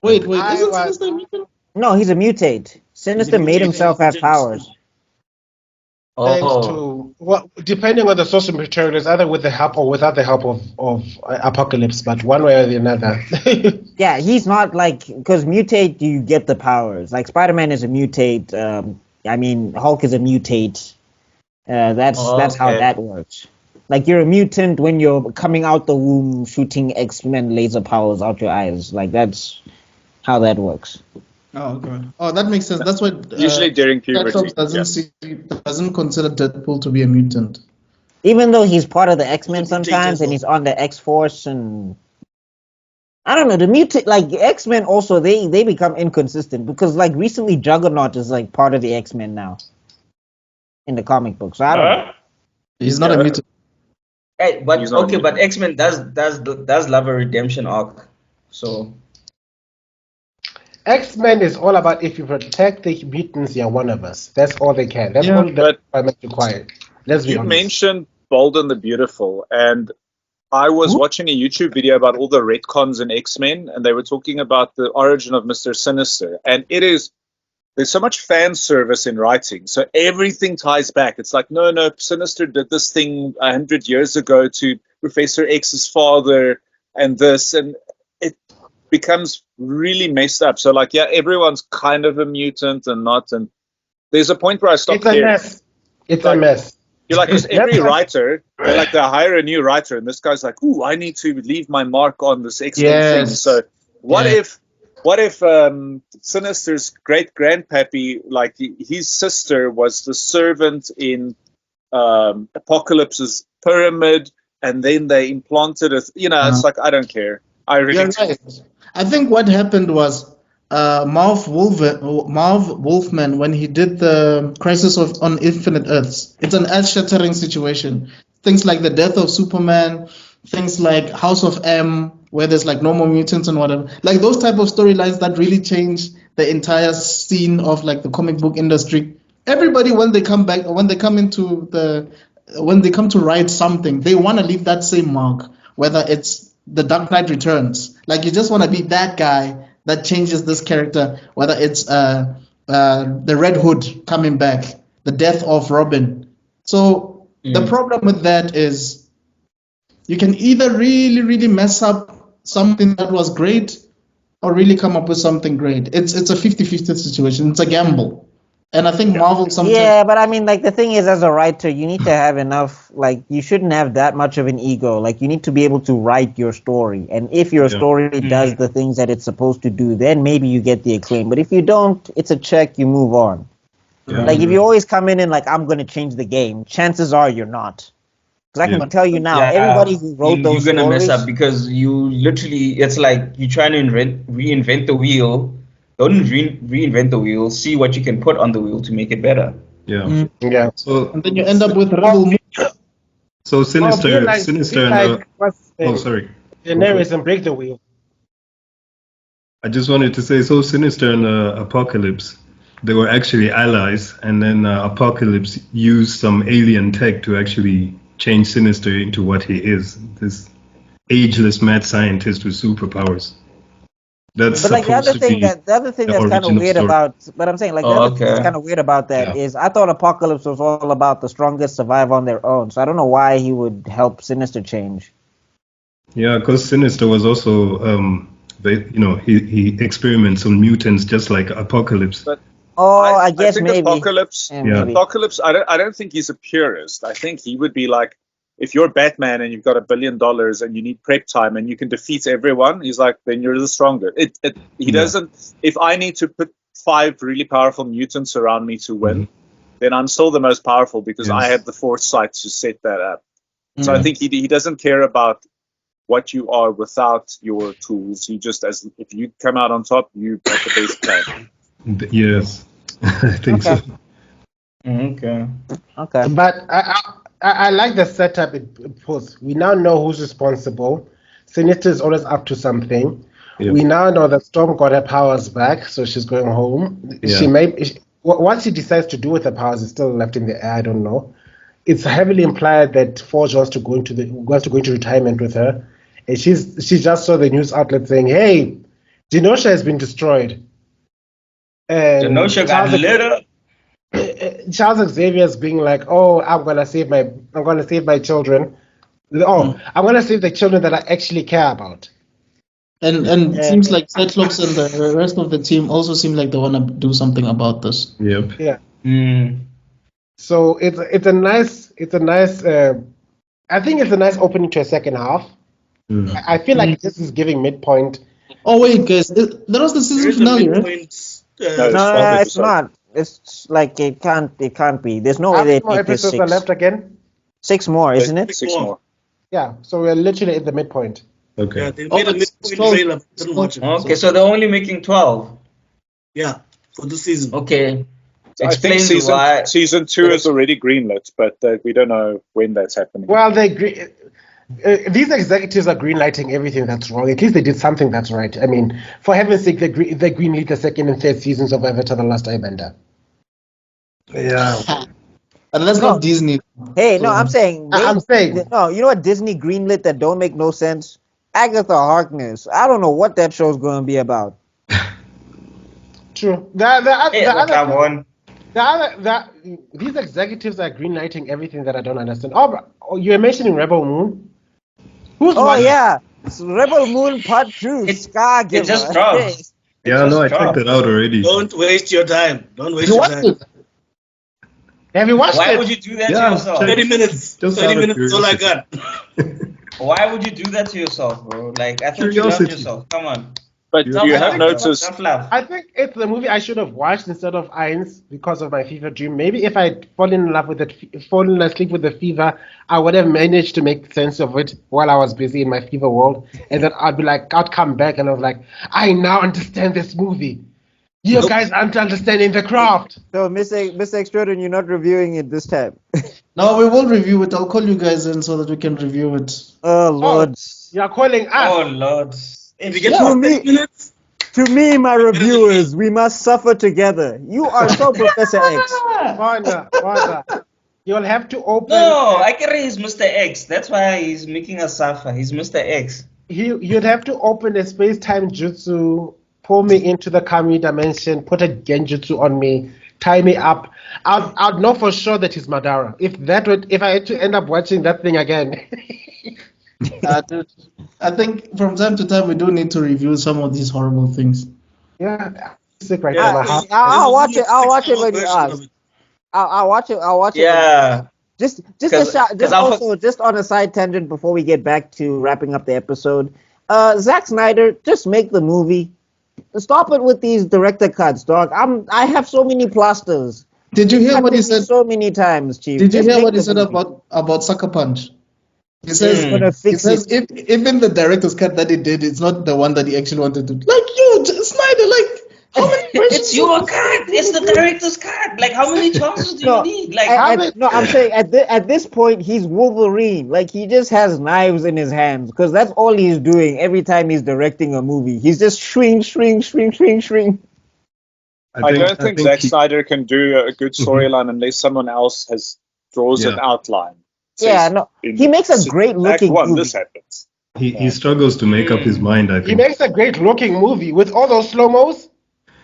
Wait, I isn't was- Sinister mutant? No, he's a mutate. Sinister made himself have powers. Thanks Oh, to depending on the source material, is either with the help or without the help of Apocalypse, but one way or the another. Yeah, he's not like because mutate you get the powers. Like Spider-Man is a mutate. I mean Hulk is a mutate. That's how Okay. that works. Like you're a mutant when you're coming out the womb shooting X-Men laser powers out your eyes. Like that's how that works. Oh, okay. Oh, that makes sense. That's why Usually during puberty. Cyclops Yeah. doesn't consider Deadpool to be a mutant. Even though he's part of the X-Men Mutate sometimes as and he's on the X-Force and I don't know, the mutant like X-Men also they become inconsistent because like recently Juggernaut is like part of the X-Men now in the comic book. So I don't know. He's not a mutant. Hey, but He's not okay, a but X-Men does love a redemption arc, so X-Men is all about if you protect the mutants, you're one of us. That's all they can. That's Yeah, all the but requirement required. Let's be You honest. mentioned Bold and the Beautiful, and I was watching a YouTube video about all the retcons in X-Men, and they were talking about the origin of Mr. Sinister, and there's so much fan service in writing, so everything ties back. It's like, no, Sinister did this thing 100 years ago to Professor X's father, and this, and it becomes really messed up. So, like, yeah, everyone's kind of a mutant and not, and there's a point where I stopped It's a caring. mess. It's Like- a mess. You're like, because every writer, they hire a new writer, and this guy's like, "Ooh, I need to leave my mark on this X-Men thing." Yes. So, what Yeah. if Sinister's great grandpappy, like his sister, was the servant in Apocalypse's pyramid, and then they implanted it? It's like I don't care. I really You're right. I think what happened was Marv Wolfman, when he did the Crisis on Infinite Earths, it's an earth-shattering situation. Things like the death of Superman, things like House of M, where there's like no more mutants and whatever. Like those type of storylines that really change the entire scene of like the comic book industry. Everybody, when they come to write something, they want to leave that same mark, whether it's the Dark Knight Returns. Like you just want to be that guy that changes this character, whether it's the Red Hood coming back, the death of Robin. So the problem with that is you can either really, really mess up something that was great or really come up with something great. It's a 50-50 situation. It's a gamble. And I think Marvel sometimes... Yeah, but I mean, like, the thing is, as a writer, you need to have enough, like, you shouldn't have that much of an ego. Like, you need to be able to write your story. And if your story does the things that it's supposed to do, then maybe you get the acclaim. But if you don't, it's a check, you move on. Yeah. Like, if you always come in and, like, I'm going to change the game, chances are you're not. Because I can tell you now, everybody who wrote those you're gonna stories... mess up because you literally, it's like you're trying to reinvent the wheel. Don't reinvent the wheel. See what you can put on the wheel to make it better. Yeah. Yeah. So And then you end up with Rebel Moon. Sinister, be Sinister, be and what's the name? sorry. Daenerys and break the wheel. I just wanted to say, so Sinister and Apocalypse, they were actually allies, and then Apocalypse used some alien tech to actually change Sinister into what he is, this ageless mad scientist with superpowers. That's But like the other supposed to thing be the other thing the that's kind of original weird story. about, but I'm saying like the other thing that's kind of weird about that is I thought Apocalypse was all about the strongest survive on their own. So I don't know why he would help Sinister change. Yeah, because Sinister was also he experiments on mutants just like Apocalypse. But I guess think maybe. Apocalypse. Yeah, maybe. Apocalypse. I don't think he's a purist. I think he would be like, if you're Batman and you've got $1 billion and you need prep time and you can defeat everyone, he's like, then you're the stronger. He doesn't. If I need to put 5 really powerful mutants around me to win, then I'm still the most powerful because I had the foresight to set that up. So I think he doesn't care about what you are without your tools. He just, if you come out on top, you got the best plan. Yes, I think so. Okay. But I like the setup it puts. We now know who's responsible. Sinister is always up to something. Yep. We now know that Storm got her powers back, so she's going home. Yeah. What she decides to do with her powers is still left in the air. I don't know. It's heavily implied that Forge wants to go into retirement with her, and she just saw the news outlet saying, "Hey, Genosha has been destroyed." And Genosha got lit up. Charles Xavier's being like, "Oh, I'm gonna save my children. Oh, I'm gonna save the children that I actually care about." And it seems like Cyclops and the rest of the team also seem like they want to do something about this. Yep. Yeah. So it's a nice I think it's a nice opening to a second half. I feel like this is giving midpoint. Oh wait, guys, there was the season finale, right? No, it's not. It's like it can't be. There's no way they more make this episodes 6. are left again. 6 more, isn't it? 6 more. Yeah, so we're literally at the midpoint. Okay. Yeah, they made a midpoint trailer. Didn't watch it. Okay, so they're only making 12. Yeah, for the season. Okay. I think season 2 is already greenlit, but we don't know when that's happening. Well, these executives are greenlighting everything that's wrong. At least they did something that's right. I mean, for heaven's sake, they greenlit the 2nd and 3rd seasons of Avatar: The Last Airbender. Yeah. And that's not Disney. Hey, no, I'm saying. No, you know what Disney greenlit that don't make no sense? Agatha Harkness. I don't know what that show's going to be about. True. These executives are greenlighting everything that I don't understand. Oh, you were mentioning Rebel Moon. Yeah, it's Rebel Moon Part 2. It just dropped. I checked it out already. Don't waste your time. Don't waste your time. Have you watched it? Why would you do that to yourself? 30 minutes. 30 minutes is all I got. Why would you do that to yourself, bro? Like, I thought you loved yourself. Come on. But you have noticed. I think it's the movie I should have watched instead of Eins because of my fever dream. Maybe if I'd fallen asleep with the fever, I would have managed to make sense of it while I was busy in my fever world. And then I'd come back and I was like, I now understand this movie. You guys aren't understanding the craft. So, Mr. Extrodin, you're not reviewing it this time. No, we will review it. I'll call you guys in so that we can review it. Oh, Lord. You're calling us. Oh, Lord. If you get 10 minutes. To me, my reviewers, we must suffer together. You are so Professor X. Wanda. You'll have to open. No, I can he's Mr. X. That's why he's making us suffer. He's Mr. X. You'd have to open a space-time jutsu, pull me into the Kami dimension, put a genjutsu on me, tie me up. I'd know for sure that he's Madara. If I had to end up watching that thing again. Dude, I think from time to time we do need to review some of these horrible things. Yeah, sick right now. I'll watch it. I'll watch it when you ask. I'll watch it. Yeah. Just on a side tangent before we get back to wrapping up the episode. Zack Snyder, just make the movie. Stop it with these director cuts, dog. I have so many plasters. Did you hear what he said so many times, Chief? Did you hear what he said about Sucker Punch? He says, if in the director's cut that he did, it's not the one that he actually wanted to. Like you, Snyder, how many it's your cut. It's the director's cut. Like, how many chances do you need? Like, I'm saying at this point he's Wolverine. Like, he just has knives in his hands because that's all he's doing every time he's directing a movie. He's just shrink. I don't think Zack Snyder can do a good storyline unless someone else draws an outline. Yeah, no, he makes a great looking movie. This happens. He struggles to make up his mind, I think. He makes a great looking movie with all those slow-mos.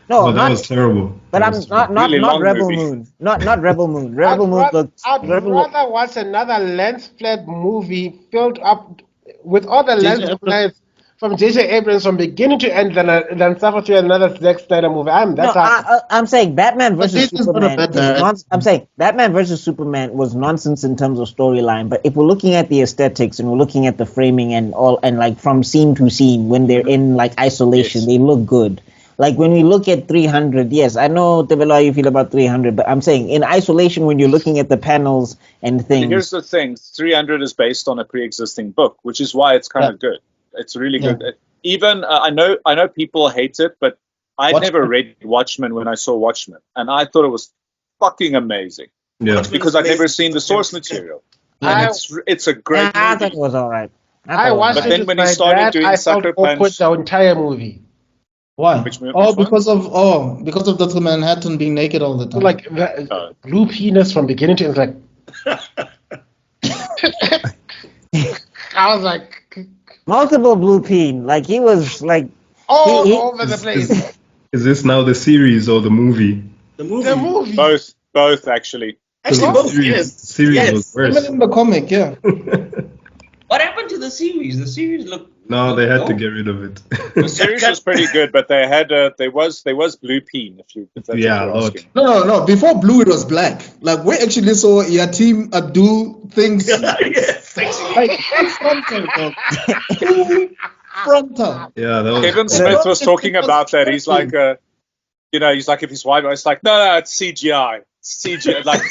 No, that was terrible. But I'm not Rebel Moon. Not Rebel Moon. Rebel Moon looks. I'd rather watch another lens flare movie filled up with all the lens flares from J.J. Abrams from beginning to end than suffer through another Zack Snyder movie. I'm saying Batman versus this is not a Superman. bad director. I'm saying Batman versus Superman was nonsense in terms of storyline. But if we're looking at the aesthetics and we're looking at the framing and all, and like from scene to scene when they're in like isolation, they look good. Like when we look at 300, yes, I know Tebello how you feel about 300, but I'm saying in isolation when you're looking at the panels and things. Here's the thing: 300 is based on a pre-existing book, which is why it's kind of good. It's really good. Even I know people hate it, but I never read Watchmen when I saw Watchmen, and I thought it was fucking amazing. Yeah, because I've never seen the source material. And it's a great movie. I thought it was all right. I watched but it then with when my he started dad, doing I felt Sucker awkward Punch, the entire movie. Why? Which one? Because of Dr. Manhattan being naked all the time. So, like the blue penis from beginning to end, like I was like Multiple blue peen. Like he was like all over the place. Is this now the series or the movie? The movie. The movie. both actually. Actually, both. Yes. Series was worse. Even in the comic, yeah. What happened to the series? The series looked. No, they had to get rid of it. The series was pretty good, but they had there was blue peen if that's what you're asking. No. Before blue, it was black. Like we actually saw Yatim do things. Yes. Like frontal, dog. Frontal. Yeah, that was. Kevin Smith was talking about that. He's like, he's like if he's white, it's like no, it's CGI. It's CGI. Like,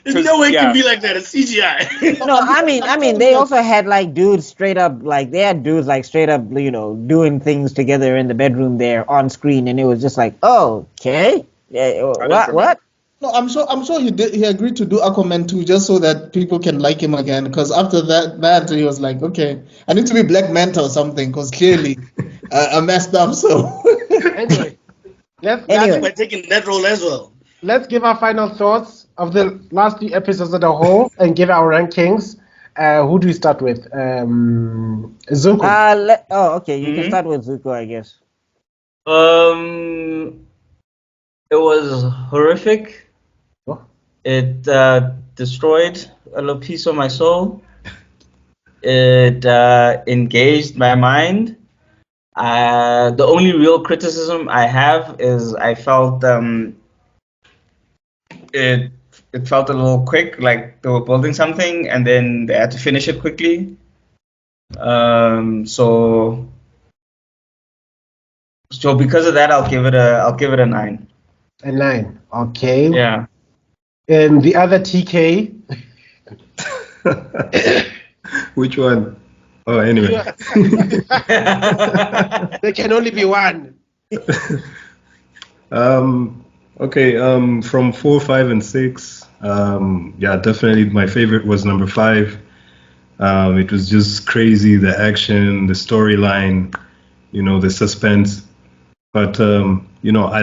there's no way it can be like that. It's CGI. No, I mean, they also had like dudes straight up, like they had dudes like straight up, doing things together in the bedroom there on screen, and it was just like, oh, okay, what? No, I'm sure he agreed to do Aquaman 2 just so that people can like him again. Because after that he was like, okay, I need to be Black Manta or something. Because clearly I messed up. So Anyway, By taking that role as well. let's give our final thoughts of the last 3 episodes as a whole and give our rankings. Who do we start with? Zuko. Okay, you can start with Zuko, I guess. It was horrific. Oh. It destroyed a little piece of my soul. It engaged my mind. The only real criticism I have is I felt it felt a little quick, like they were building something and then they had to finish it quickly. So because of that, I'll give it a 9. A 9. Okay. Yeah. And the other TK. Which one? Oh, anyway. There can only be one. Okay. From 4, 5, and 6. Definitely my favorite was number 5. It was just crazy, the action, the storyline, the suspense. But I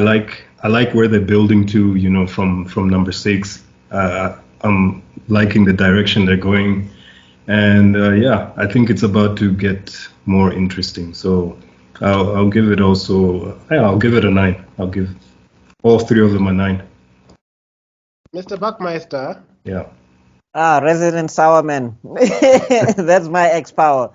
like where they're building to, from number 6. I'm liking the direction they're going. And I think it's about to get more interesting. So I'll give it I'll give it a 9. I'll give all 3 of them a 9. Mr. BuckMeister. Yeah. Resident Sourman. That's my X-Power.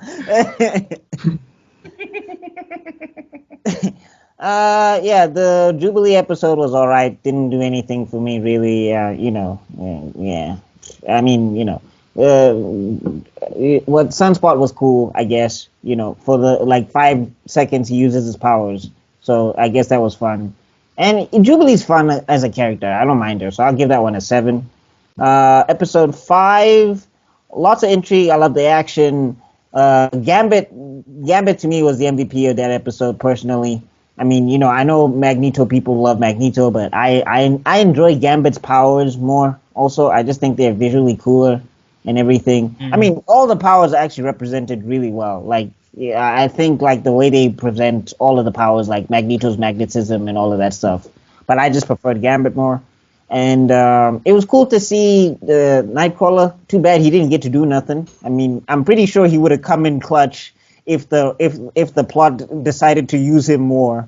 The Jubilee episode was all right. Didn't do anything for me, really. I mean, what Sunspot was cool, I guess. For the 5 seconds he uses his powers, so I guess that was fun. And Jubilee's fun as a character. I don't mind her, so I'll give that one a 7. Episode 5, lots of intrigue. I love the action. Gambit to me was the MVP of that episode personally. I mean, I know Magneto people love Magneto, but I enjoy Gambit's powers more. Also, I just think they're visually cooler and everything. Mm-hmm. I mean, all the powers are actually represented really well. I think the way they present all of the powers, like Magneto's magnetism and all of that stuff. But I just preferred Gambit more. And it was cool to see the Nightcrawler. Too bad he didn't get to do nothing. I mean, I'm pretty sure he would have come in clutch if the plot decided to use him more.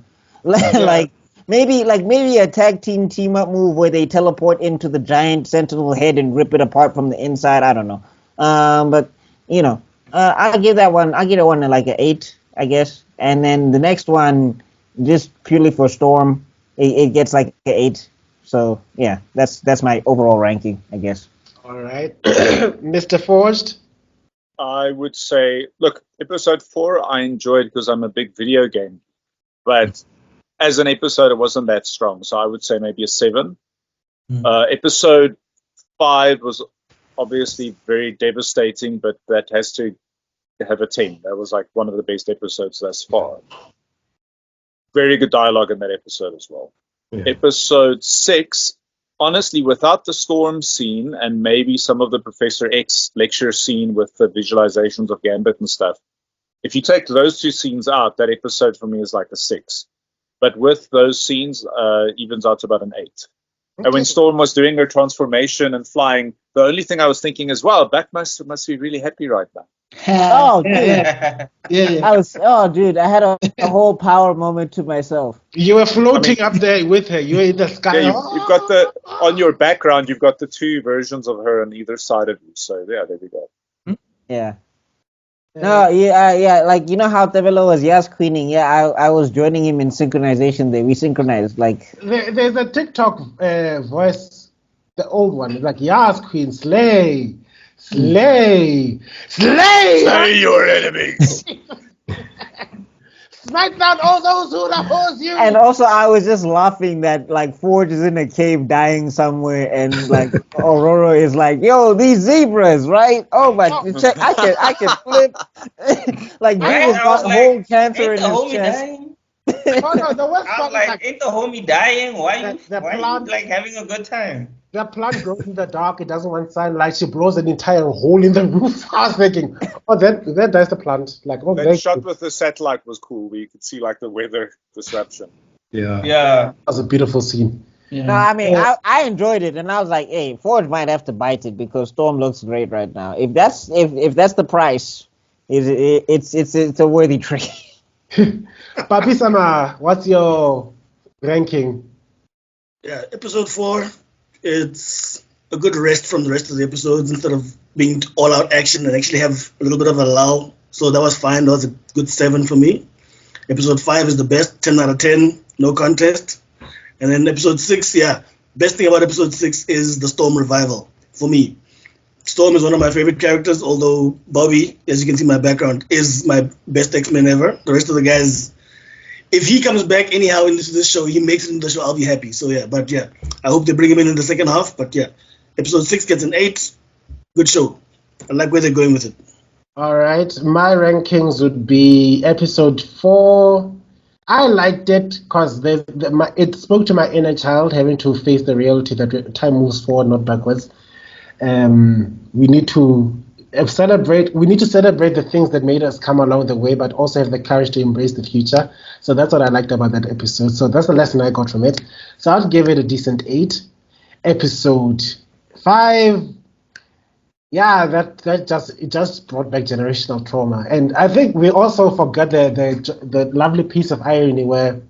Maybe a tag team up move where they teleport into the giant Sentinel head and rip it apart from the inside. I don't know. But I'll give it one like an 8, I guess. And then the next one, just purely for Storm, it gets like an 8. So yeah, that's my overall ranking, I guess. All right, Mr. Forged. I would say, look, episode 4 I enjoyed because I'm a big video game, but as an episode it wasn't that strong, so I would say maybe a 7. Episode 5 was obviously very devastating, but that has to have a 10. That was like one of the best episodes thus far. Very good dialogue in that episode as well. Yeah. Episode 6, honestly, without the storm scene and maybe some of the Professor X lecture scene with the visualizations of Gambit and stuff, if you take those 2 scenes out, that episode for me is like a 6. But with those scenes, evens out to about an 8. Okay. And when Storm was doing her transformation and flying, the only thing I was thinking is, wow, BuckMeister must be really happy right now. Oh, dude. Dude, I had a whole power moment to myself. You were floating up there with her. You were in the sky. Yeah, you've got on your background, you've got the 2 versions of her on either side of you. So yeah, there we go. Yeah. No, yeah, like, you know how Tebello was Yas Queening? Yeah, I was joining him in synchronization there. We synchronized, like... There's a TikTok voice, the old one, it's like, Yas Queen, slay, slay, slay! Slay your enemies! Smack down all those who oppose you! And also, I was just laughing that, like, Forge is in a cave dying somewhere, and, like, Ororo is like, yo, these zebras, right? Oh, my, check, I can flip. Like, dude has got whole cancer in his chest. Dying? Oh, no, the worst part is like, ain't the homie dying? Why plant, you like having a good time? The plant grows in the dark. It doesn't want sunlight. She blows an entire hole in the roof. I was thinking, oh, that's the plant. Like, oh, that shot with the satellite was cool, where you could see like the weather disruption. Yeah. Yeah. That was a beautiful scene. Yeah. No, I mean, I enjoyed it, and I was like, hey, Forge might have to bite it because Storm looks great right now. If that's the price, it's a worthy trade. Papie Sama, what's your ranking? Yeah, episode 4, it's a good rest from the rest of the episodes instead of being all out action and actually have a little bit of a lull. So that was fine. That was a good 7 for me. Episode 5 is the best, 10 out of 10, no contest. And then episode 6, yeah, best thing about episode 6 is the Storm revival for me. Storm is one of my favorite characters, although Bobby, as you can see in my background, is my best X-Men ever. The rest of the guys, if he comes back anyhow into this show, he makes it into the show, I'll be happy. So yeah, but yeah, I hope they bring him in the second half. But yeah, episode 6 gets an 8. Good show. I like where they're going with it. All right, my rankings would be episode 4. I liked it because it spoke to my inner child having to face the reality that time moves forward, not backwards. We need to celebrate. We need to celebrate the things that made us come along the way, but also have the courage to embrace the future. So that's what I liked about that episode. So that's the lesson I got from it. So I'd give it a decent 8. Episode 5. Yeah, that just brought back generational trauma, and I think we also forgot the lovely piece of irony where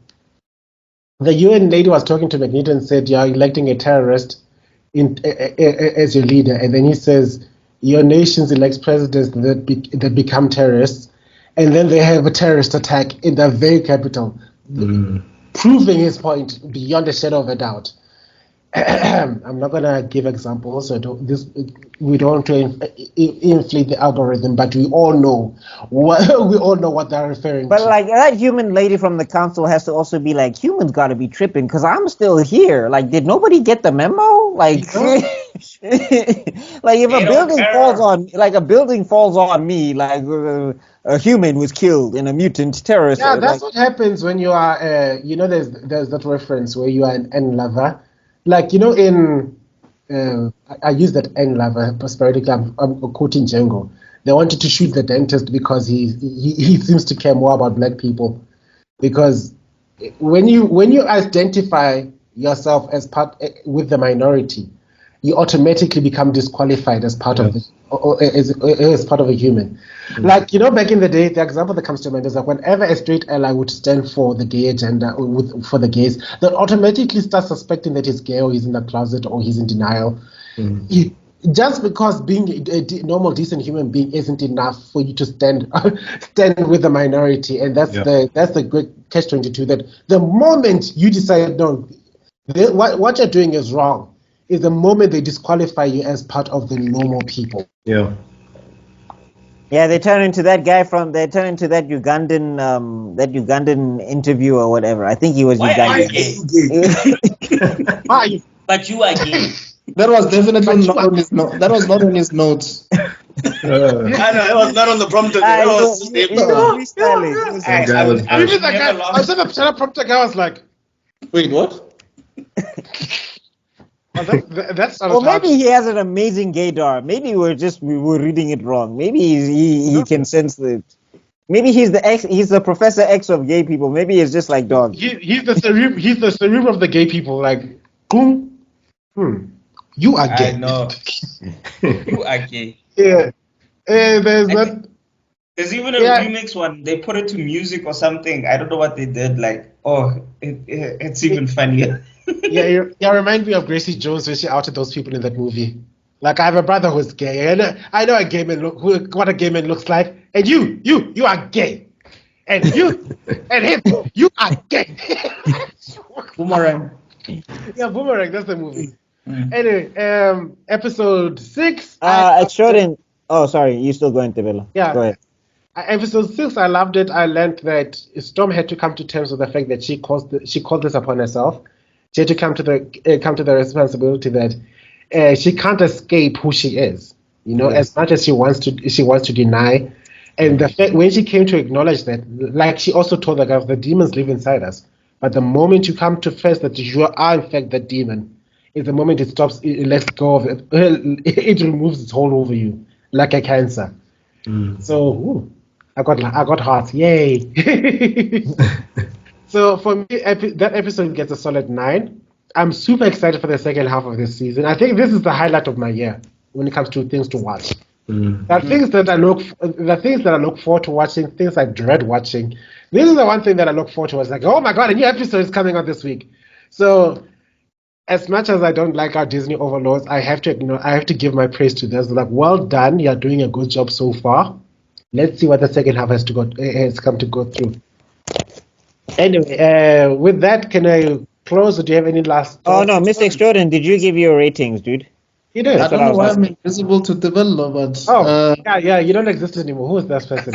the UN lady was talking to Magneto and said, "You're electing a terrorist as your leader," and then he says, "Your nations elects presidents that become terrorists, and then they have a terrorist attack in their very capital," proving his point beyond a shadow of a doubt. I'm not gonna give examples, so we don't want to inflate the algorithm, but we all know what they're referring to. But like that human lady from the council has to also be like, humans got to be tripping because I'm still here. Like, did nobody get the memo? Like, like if a building falls on me, like a human was killed in a mutant terrorist. Yeah, that's what happens when you are. There's that reference where you are an N lover. Like, in, I use that N lover, prosperity, I'm quoting Django. They wanted to shoot the dentist because he seems to care more about black people. Because when you identify yourself as part with the minority, you automatically become disqualified as part of as part of a human. Mm-hmm. Like, back in the day, the example that comes to mind is that whenever a straight ally would stand for the gay agenda, for the gays, they'll automatically start suspecting that he's gay or he's in the closet or he's in denial. Mm-hmm. just because being a normal, decent human being isn't enough for you to stand with the minority, and that's the good catch-22. That the moment you decide no, what you're doing is wrong, is the moment they disqualify you as part of the normal people. Yeah. Yeah, they turn into that guy they turn into that Ugandan interview or whatever. I think he was Ugandan. But you are gay. That was definitely not on his note. That was not on his notes. I know it was not on the prompter. I was on the prompter guy was like, wait, what? That's or maybe he has an amazing gaydar. Maybe we were reading it wrong. Maybe he can sense that. Maybe he's the Professor X of gay people. Maybe he's just like dog. He's the cerebrum of the gay people. Like, you are gay. I know. You are gay. Yeah. There's even a remix one. They put it to music or something. I don't know what they did. Like, it's even funnier. Remind me of Gracie Jones when she outed those people in that movie. Like, I have a brother who's gay, and I know a gay man what a gay man looks like, and you are gay, and you and him, you are gay. Boomerang. Yeah, Boomerang. That's the movie. Anyway, episode 6. Extrodin. Oh, sorry, you still going, Tebello? Yeah. Go ahead. Episode 6, I loved it. I learned that Storm had to come to terms with the fact that she called this upon herself. She had to come to the responsibility that she can't escape who she is. As much as she wants to deny. And the fact when she came to acknowledge that, like she also told the guys, the demons live inside us. But the moment you come to face that you are in fact the demon, is the moment it stops, it lets go of it. It removes its hold over you like a cancer. So I got heart. Yay! So for me, that episode gets a solid 9. I'm super excited for the second half of this season. I think this is the highlight of my year when it comes to things to watch. The things that I look forward to watching, things I dread watching. This is the one thing that I look forward to. It's like, oh my god, a new episode is coming out this week. So, as much as I don't like our Disney overlords, I have to give my praise to them. Like, well done, you're doing a good job so far. Let's see what the second half has come to go through. Anyway, with that, can I close? Or do you have any last? Oh no, Mr. Extrodin, did you give your ratings, dude? You did. I don't know why I'm invisible to Tebello, but you don't exist anymore. Who is that person?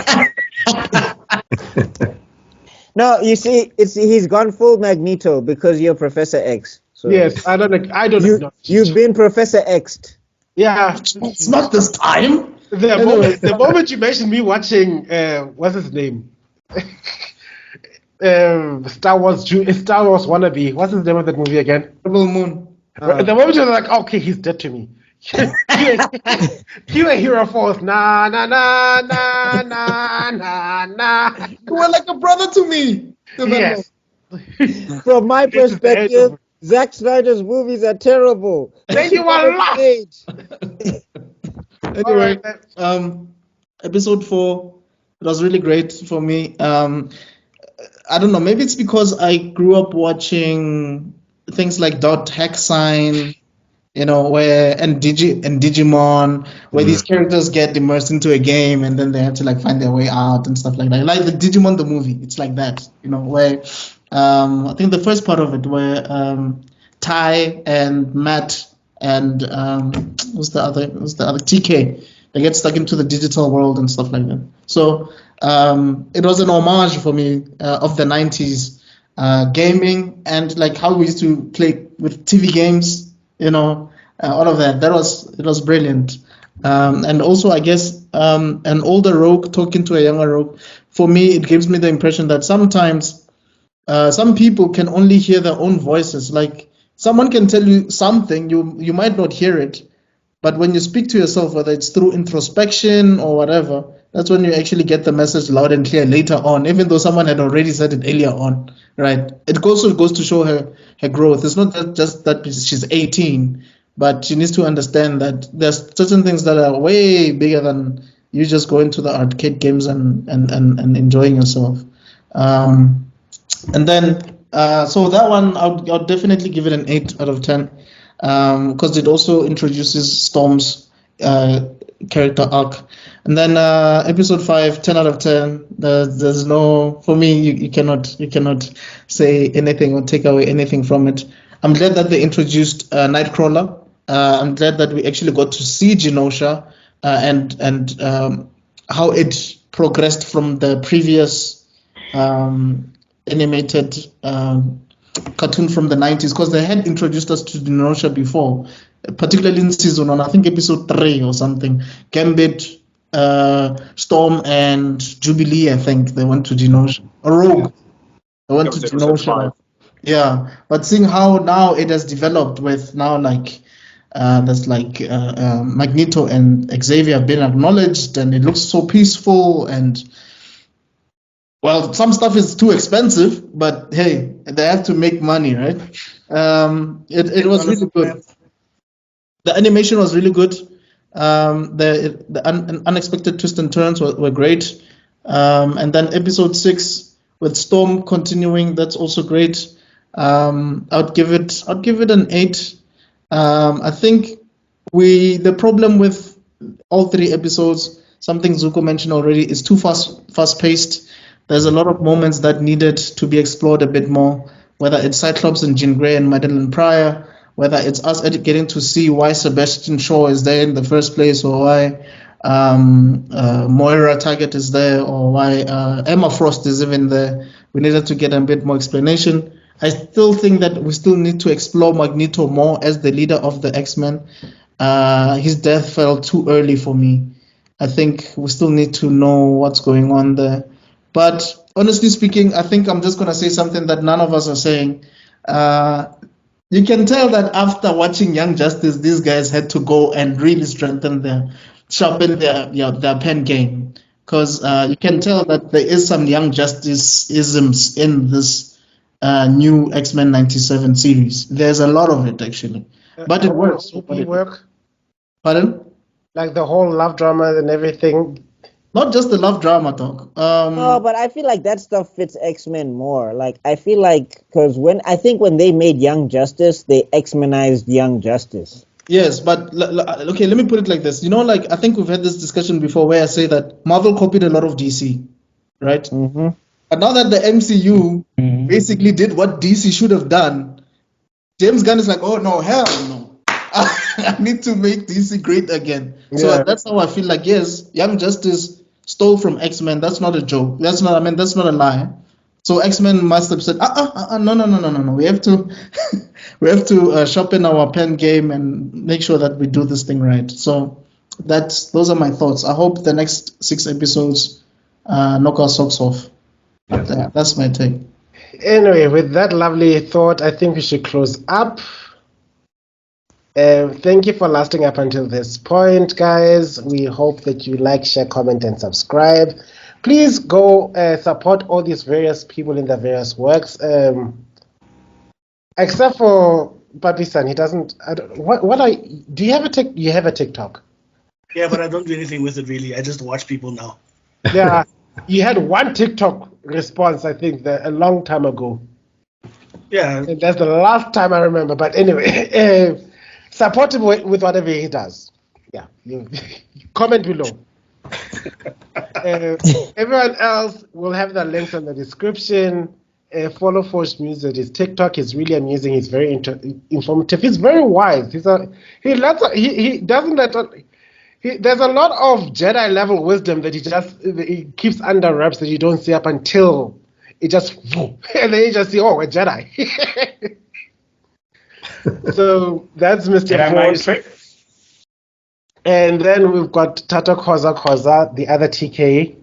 No, you see, he's gone full Magneto because you're Professor X. So yes, I don't. You've been Professor X'd. Yeah, it's not this time. The moment you mentioned me watching, what's his name? Star Wars wannabe. What's his name of that movie again? Rebel Moon. The moment you're like, okay, he's dead to me. You a hero force. Nah, nah, nah, nah, nah, nah, nah. You were like a brother to me. Yes. From my perspective, Zack Snyder's movies are terrible. Then you are lost. Anyway, episode 4, it was really great for me. I don't know, maybe it's because I grew up watching things like Hack Sign, and Digimon, where these characters get immersed into a game and then they have to like find their way out and stuff like that. Like the Digimon the movie, it's like that, where I think the first part of it where Ty and Matt and who's the other TK, they get stuck into the digital world and stuff like that. So it was an homage for me of the 90s gaming and like how we used to play with TV games, all of that. It was brilliant. And also, I guess an older rogue talking to a younger rogue, for me, it gives me the impression that sometimes some people can only hear their own voices. Like someone can tell you something, you might not hear it, but when you speak to yourself, whether it's through introspection or whatever, that's when you actually get the message loud and clear later on, even though someone had already said it earlier on, right? It also goes to show her growth. It's not just that she's 18, but she needs to understand that there's certain things that are way bigger than you just going to the arcade games and enjoying yourself. And then, so that one, I'll definitely give it an 8 out of 10. because it also introduces Storm's character arc. And then episode 5, 10 out of 10. There's no, for me, you cannot say anything or take away anything from it. I'm glad that they introduced Nightcrawler. I'm glad that we actually got to see Genosha and how it progressed from the previous animated cartoon from the 90s, because they had introduced us to Genosha before, particularly in season 1, I think episode 3 or something. Gambit, Storm, and Jubilee, I think they went to Genosha. Or Rogue. They went to Genosha. Yeah, but seeing how now it has developed with now there's Magneto and Xavier being acknowledged, and it looks so peaceful, and well, some stuff is too expensive, but hey, they have to make money, right? It was really good. The animation was really good. The unexpected twists and turns were great. And then episode 6 with Storm continuing, that's also great. I'd give it an 8. I think the problem with all 3 episodes, something Zuko mentioned already, is too fast paced. There's a lot of moments that needed to be explored a bit more, whether it's Cyclops and Jean Grey and Madeline Pryor, whether it's us getting to see why Sebastian Shaw is there in the first place, or why Moira Target is there, or why Emma Frost is even there. We needed to get a bit more explanation. I still think that we still need to explore Magneto more as the leader of the X-Men. His death fell too early for me. I think we still need to know what's going on there. But honestly speaking, I think I'm just going to say something that none of us are saying. You can tell that after watching Young Justice, these guys had to go and really sharpen their pen game. Because you can tell that there is some Young Justice isms in this new X-Men 97 series. There's a lot of it, actually. But it works. Pardon? Like the whole love drama and everything. Not just the love drama talk. No, but I feel like that stuff fits X-Men more. Like, I feel like, because when they made Young Justice, they X-Menized Young Justice. Yes, but okay, let me put it like this. I think we've had this discussion before where I say that Marvel copied a lot of DC, right? Mm-hmm. But now that the MCU basically did what DC should have done, James Gunn is like, oh no, hell no. I need to make DC great again. Yeah. So that's how I feel like, yes, Young Justice stole from X-Men. That's not a joke. That's not a lie. So X-Men must have said, no. We have to sharpen our pen game and make sure that we do this thing right. So those are my thoughts. I hope the next 6 episodes knock our socks off. Yeah, that's my take. Anyway, with that lovely thought, I think we should close up. Thank you for lasting up until this point, guys. We hope that you like, share, comment, and subscribe. Please go support all these various people in the various works. Except for Papie-san, he doesn't. Do you have a You have a TikTok? Yeah, but I don't do anything with it really. I just watch people now. Yeah, you had one TikTok response, I think, a long time ago. Yeah, and that's the last time I remember. But anyway. Support him with whatever he does. Yeah, you comment below. Everyone else will have the links in the description. Follow Forged Mused. His TikTok is really amusing. He's very informative. He's very wise. There's a lot of Jedi level wisdom that he keeps under wraps that you don't see up until it just and then you just see, oh, a Jedi. So that's Mr. Forged. And then we've got Thatokoza Khoza, the other TK.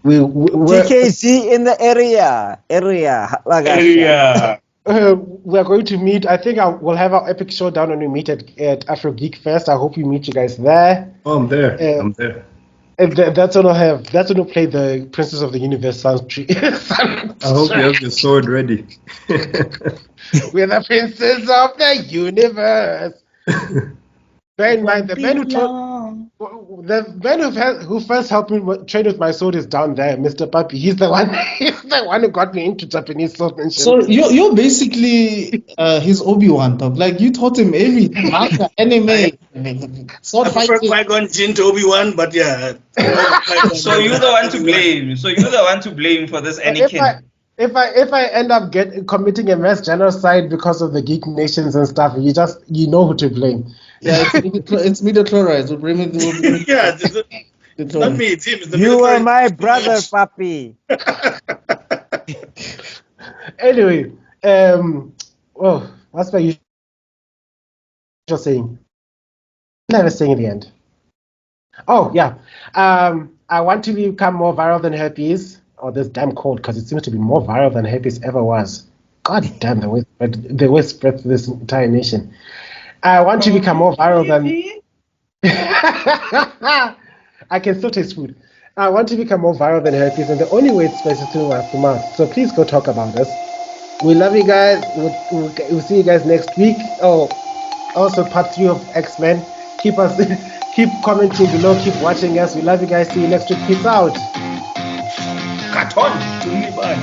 TKC in the area. We're going to meet. I think we'll have our epic showdown when we meet at Afro Geek Fest. I hope we meet you guys there. Oh, I'm there. I'm there. And that's when we'll play the Princess of the Universe soundtrack. I hope you have your sword ready. We're the Princess of the Universe. Bear in mind, the man who told the man who first helped me train with my sword is down there, Mr. Papie. He's the one. He's the one who got me into Japanese swordsmanship. So you're basically his Obi-Wan, dog. Like you taught him everything, manga, anime, sword I prefer fighting. Qui-Gon Jinn to Obi-Wan, but yeah. So you're the one to blame. So you're the one to blame for this Anakin. If I end up committing a mass genocide because of the geek nations and stuff, you know who to blame. Yeah, it's midichlorians. We'll bring it. Yeah, it's not me. It's him. It's the You are my brother, Papie. Anyway, what's my usual saying? Never saying in the end. Oh yeah, I want to become more viral than herpes. Oh, this damn cold, because it seems to be more viral than herpes ever was. God damn, the way spread through this entire nation. I want to become more viral than. I can still taste food. I want to become more viral than herpes, and the only way it spreads is through mouth. So please go talk about us. We love you guys. We'll see you guys next week. Oh, also part 3 of X-Men. Keep commenting below. Keep watching us. We love you guys. See you next week. Peace out. Katon, to me, bye.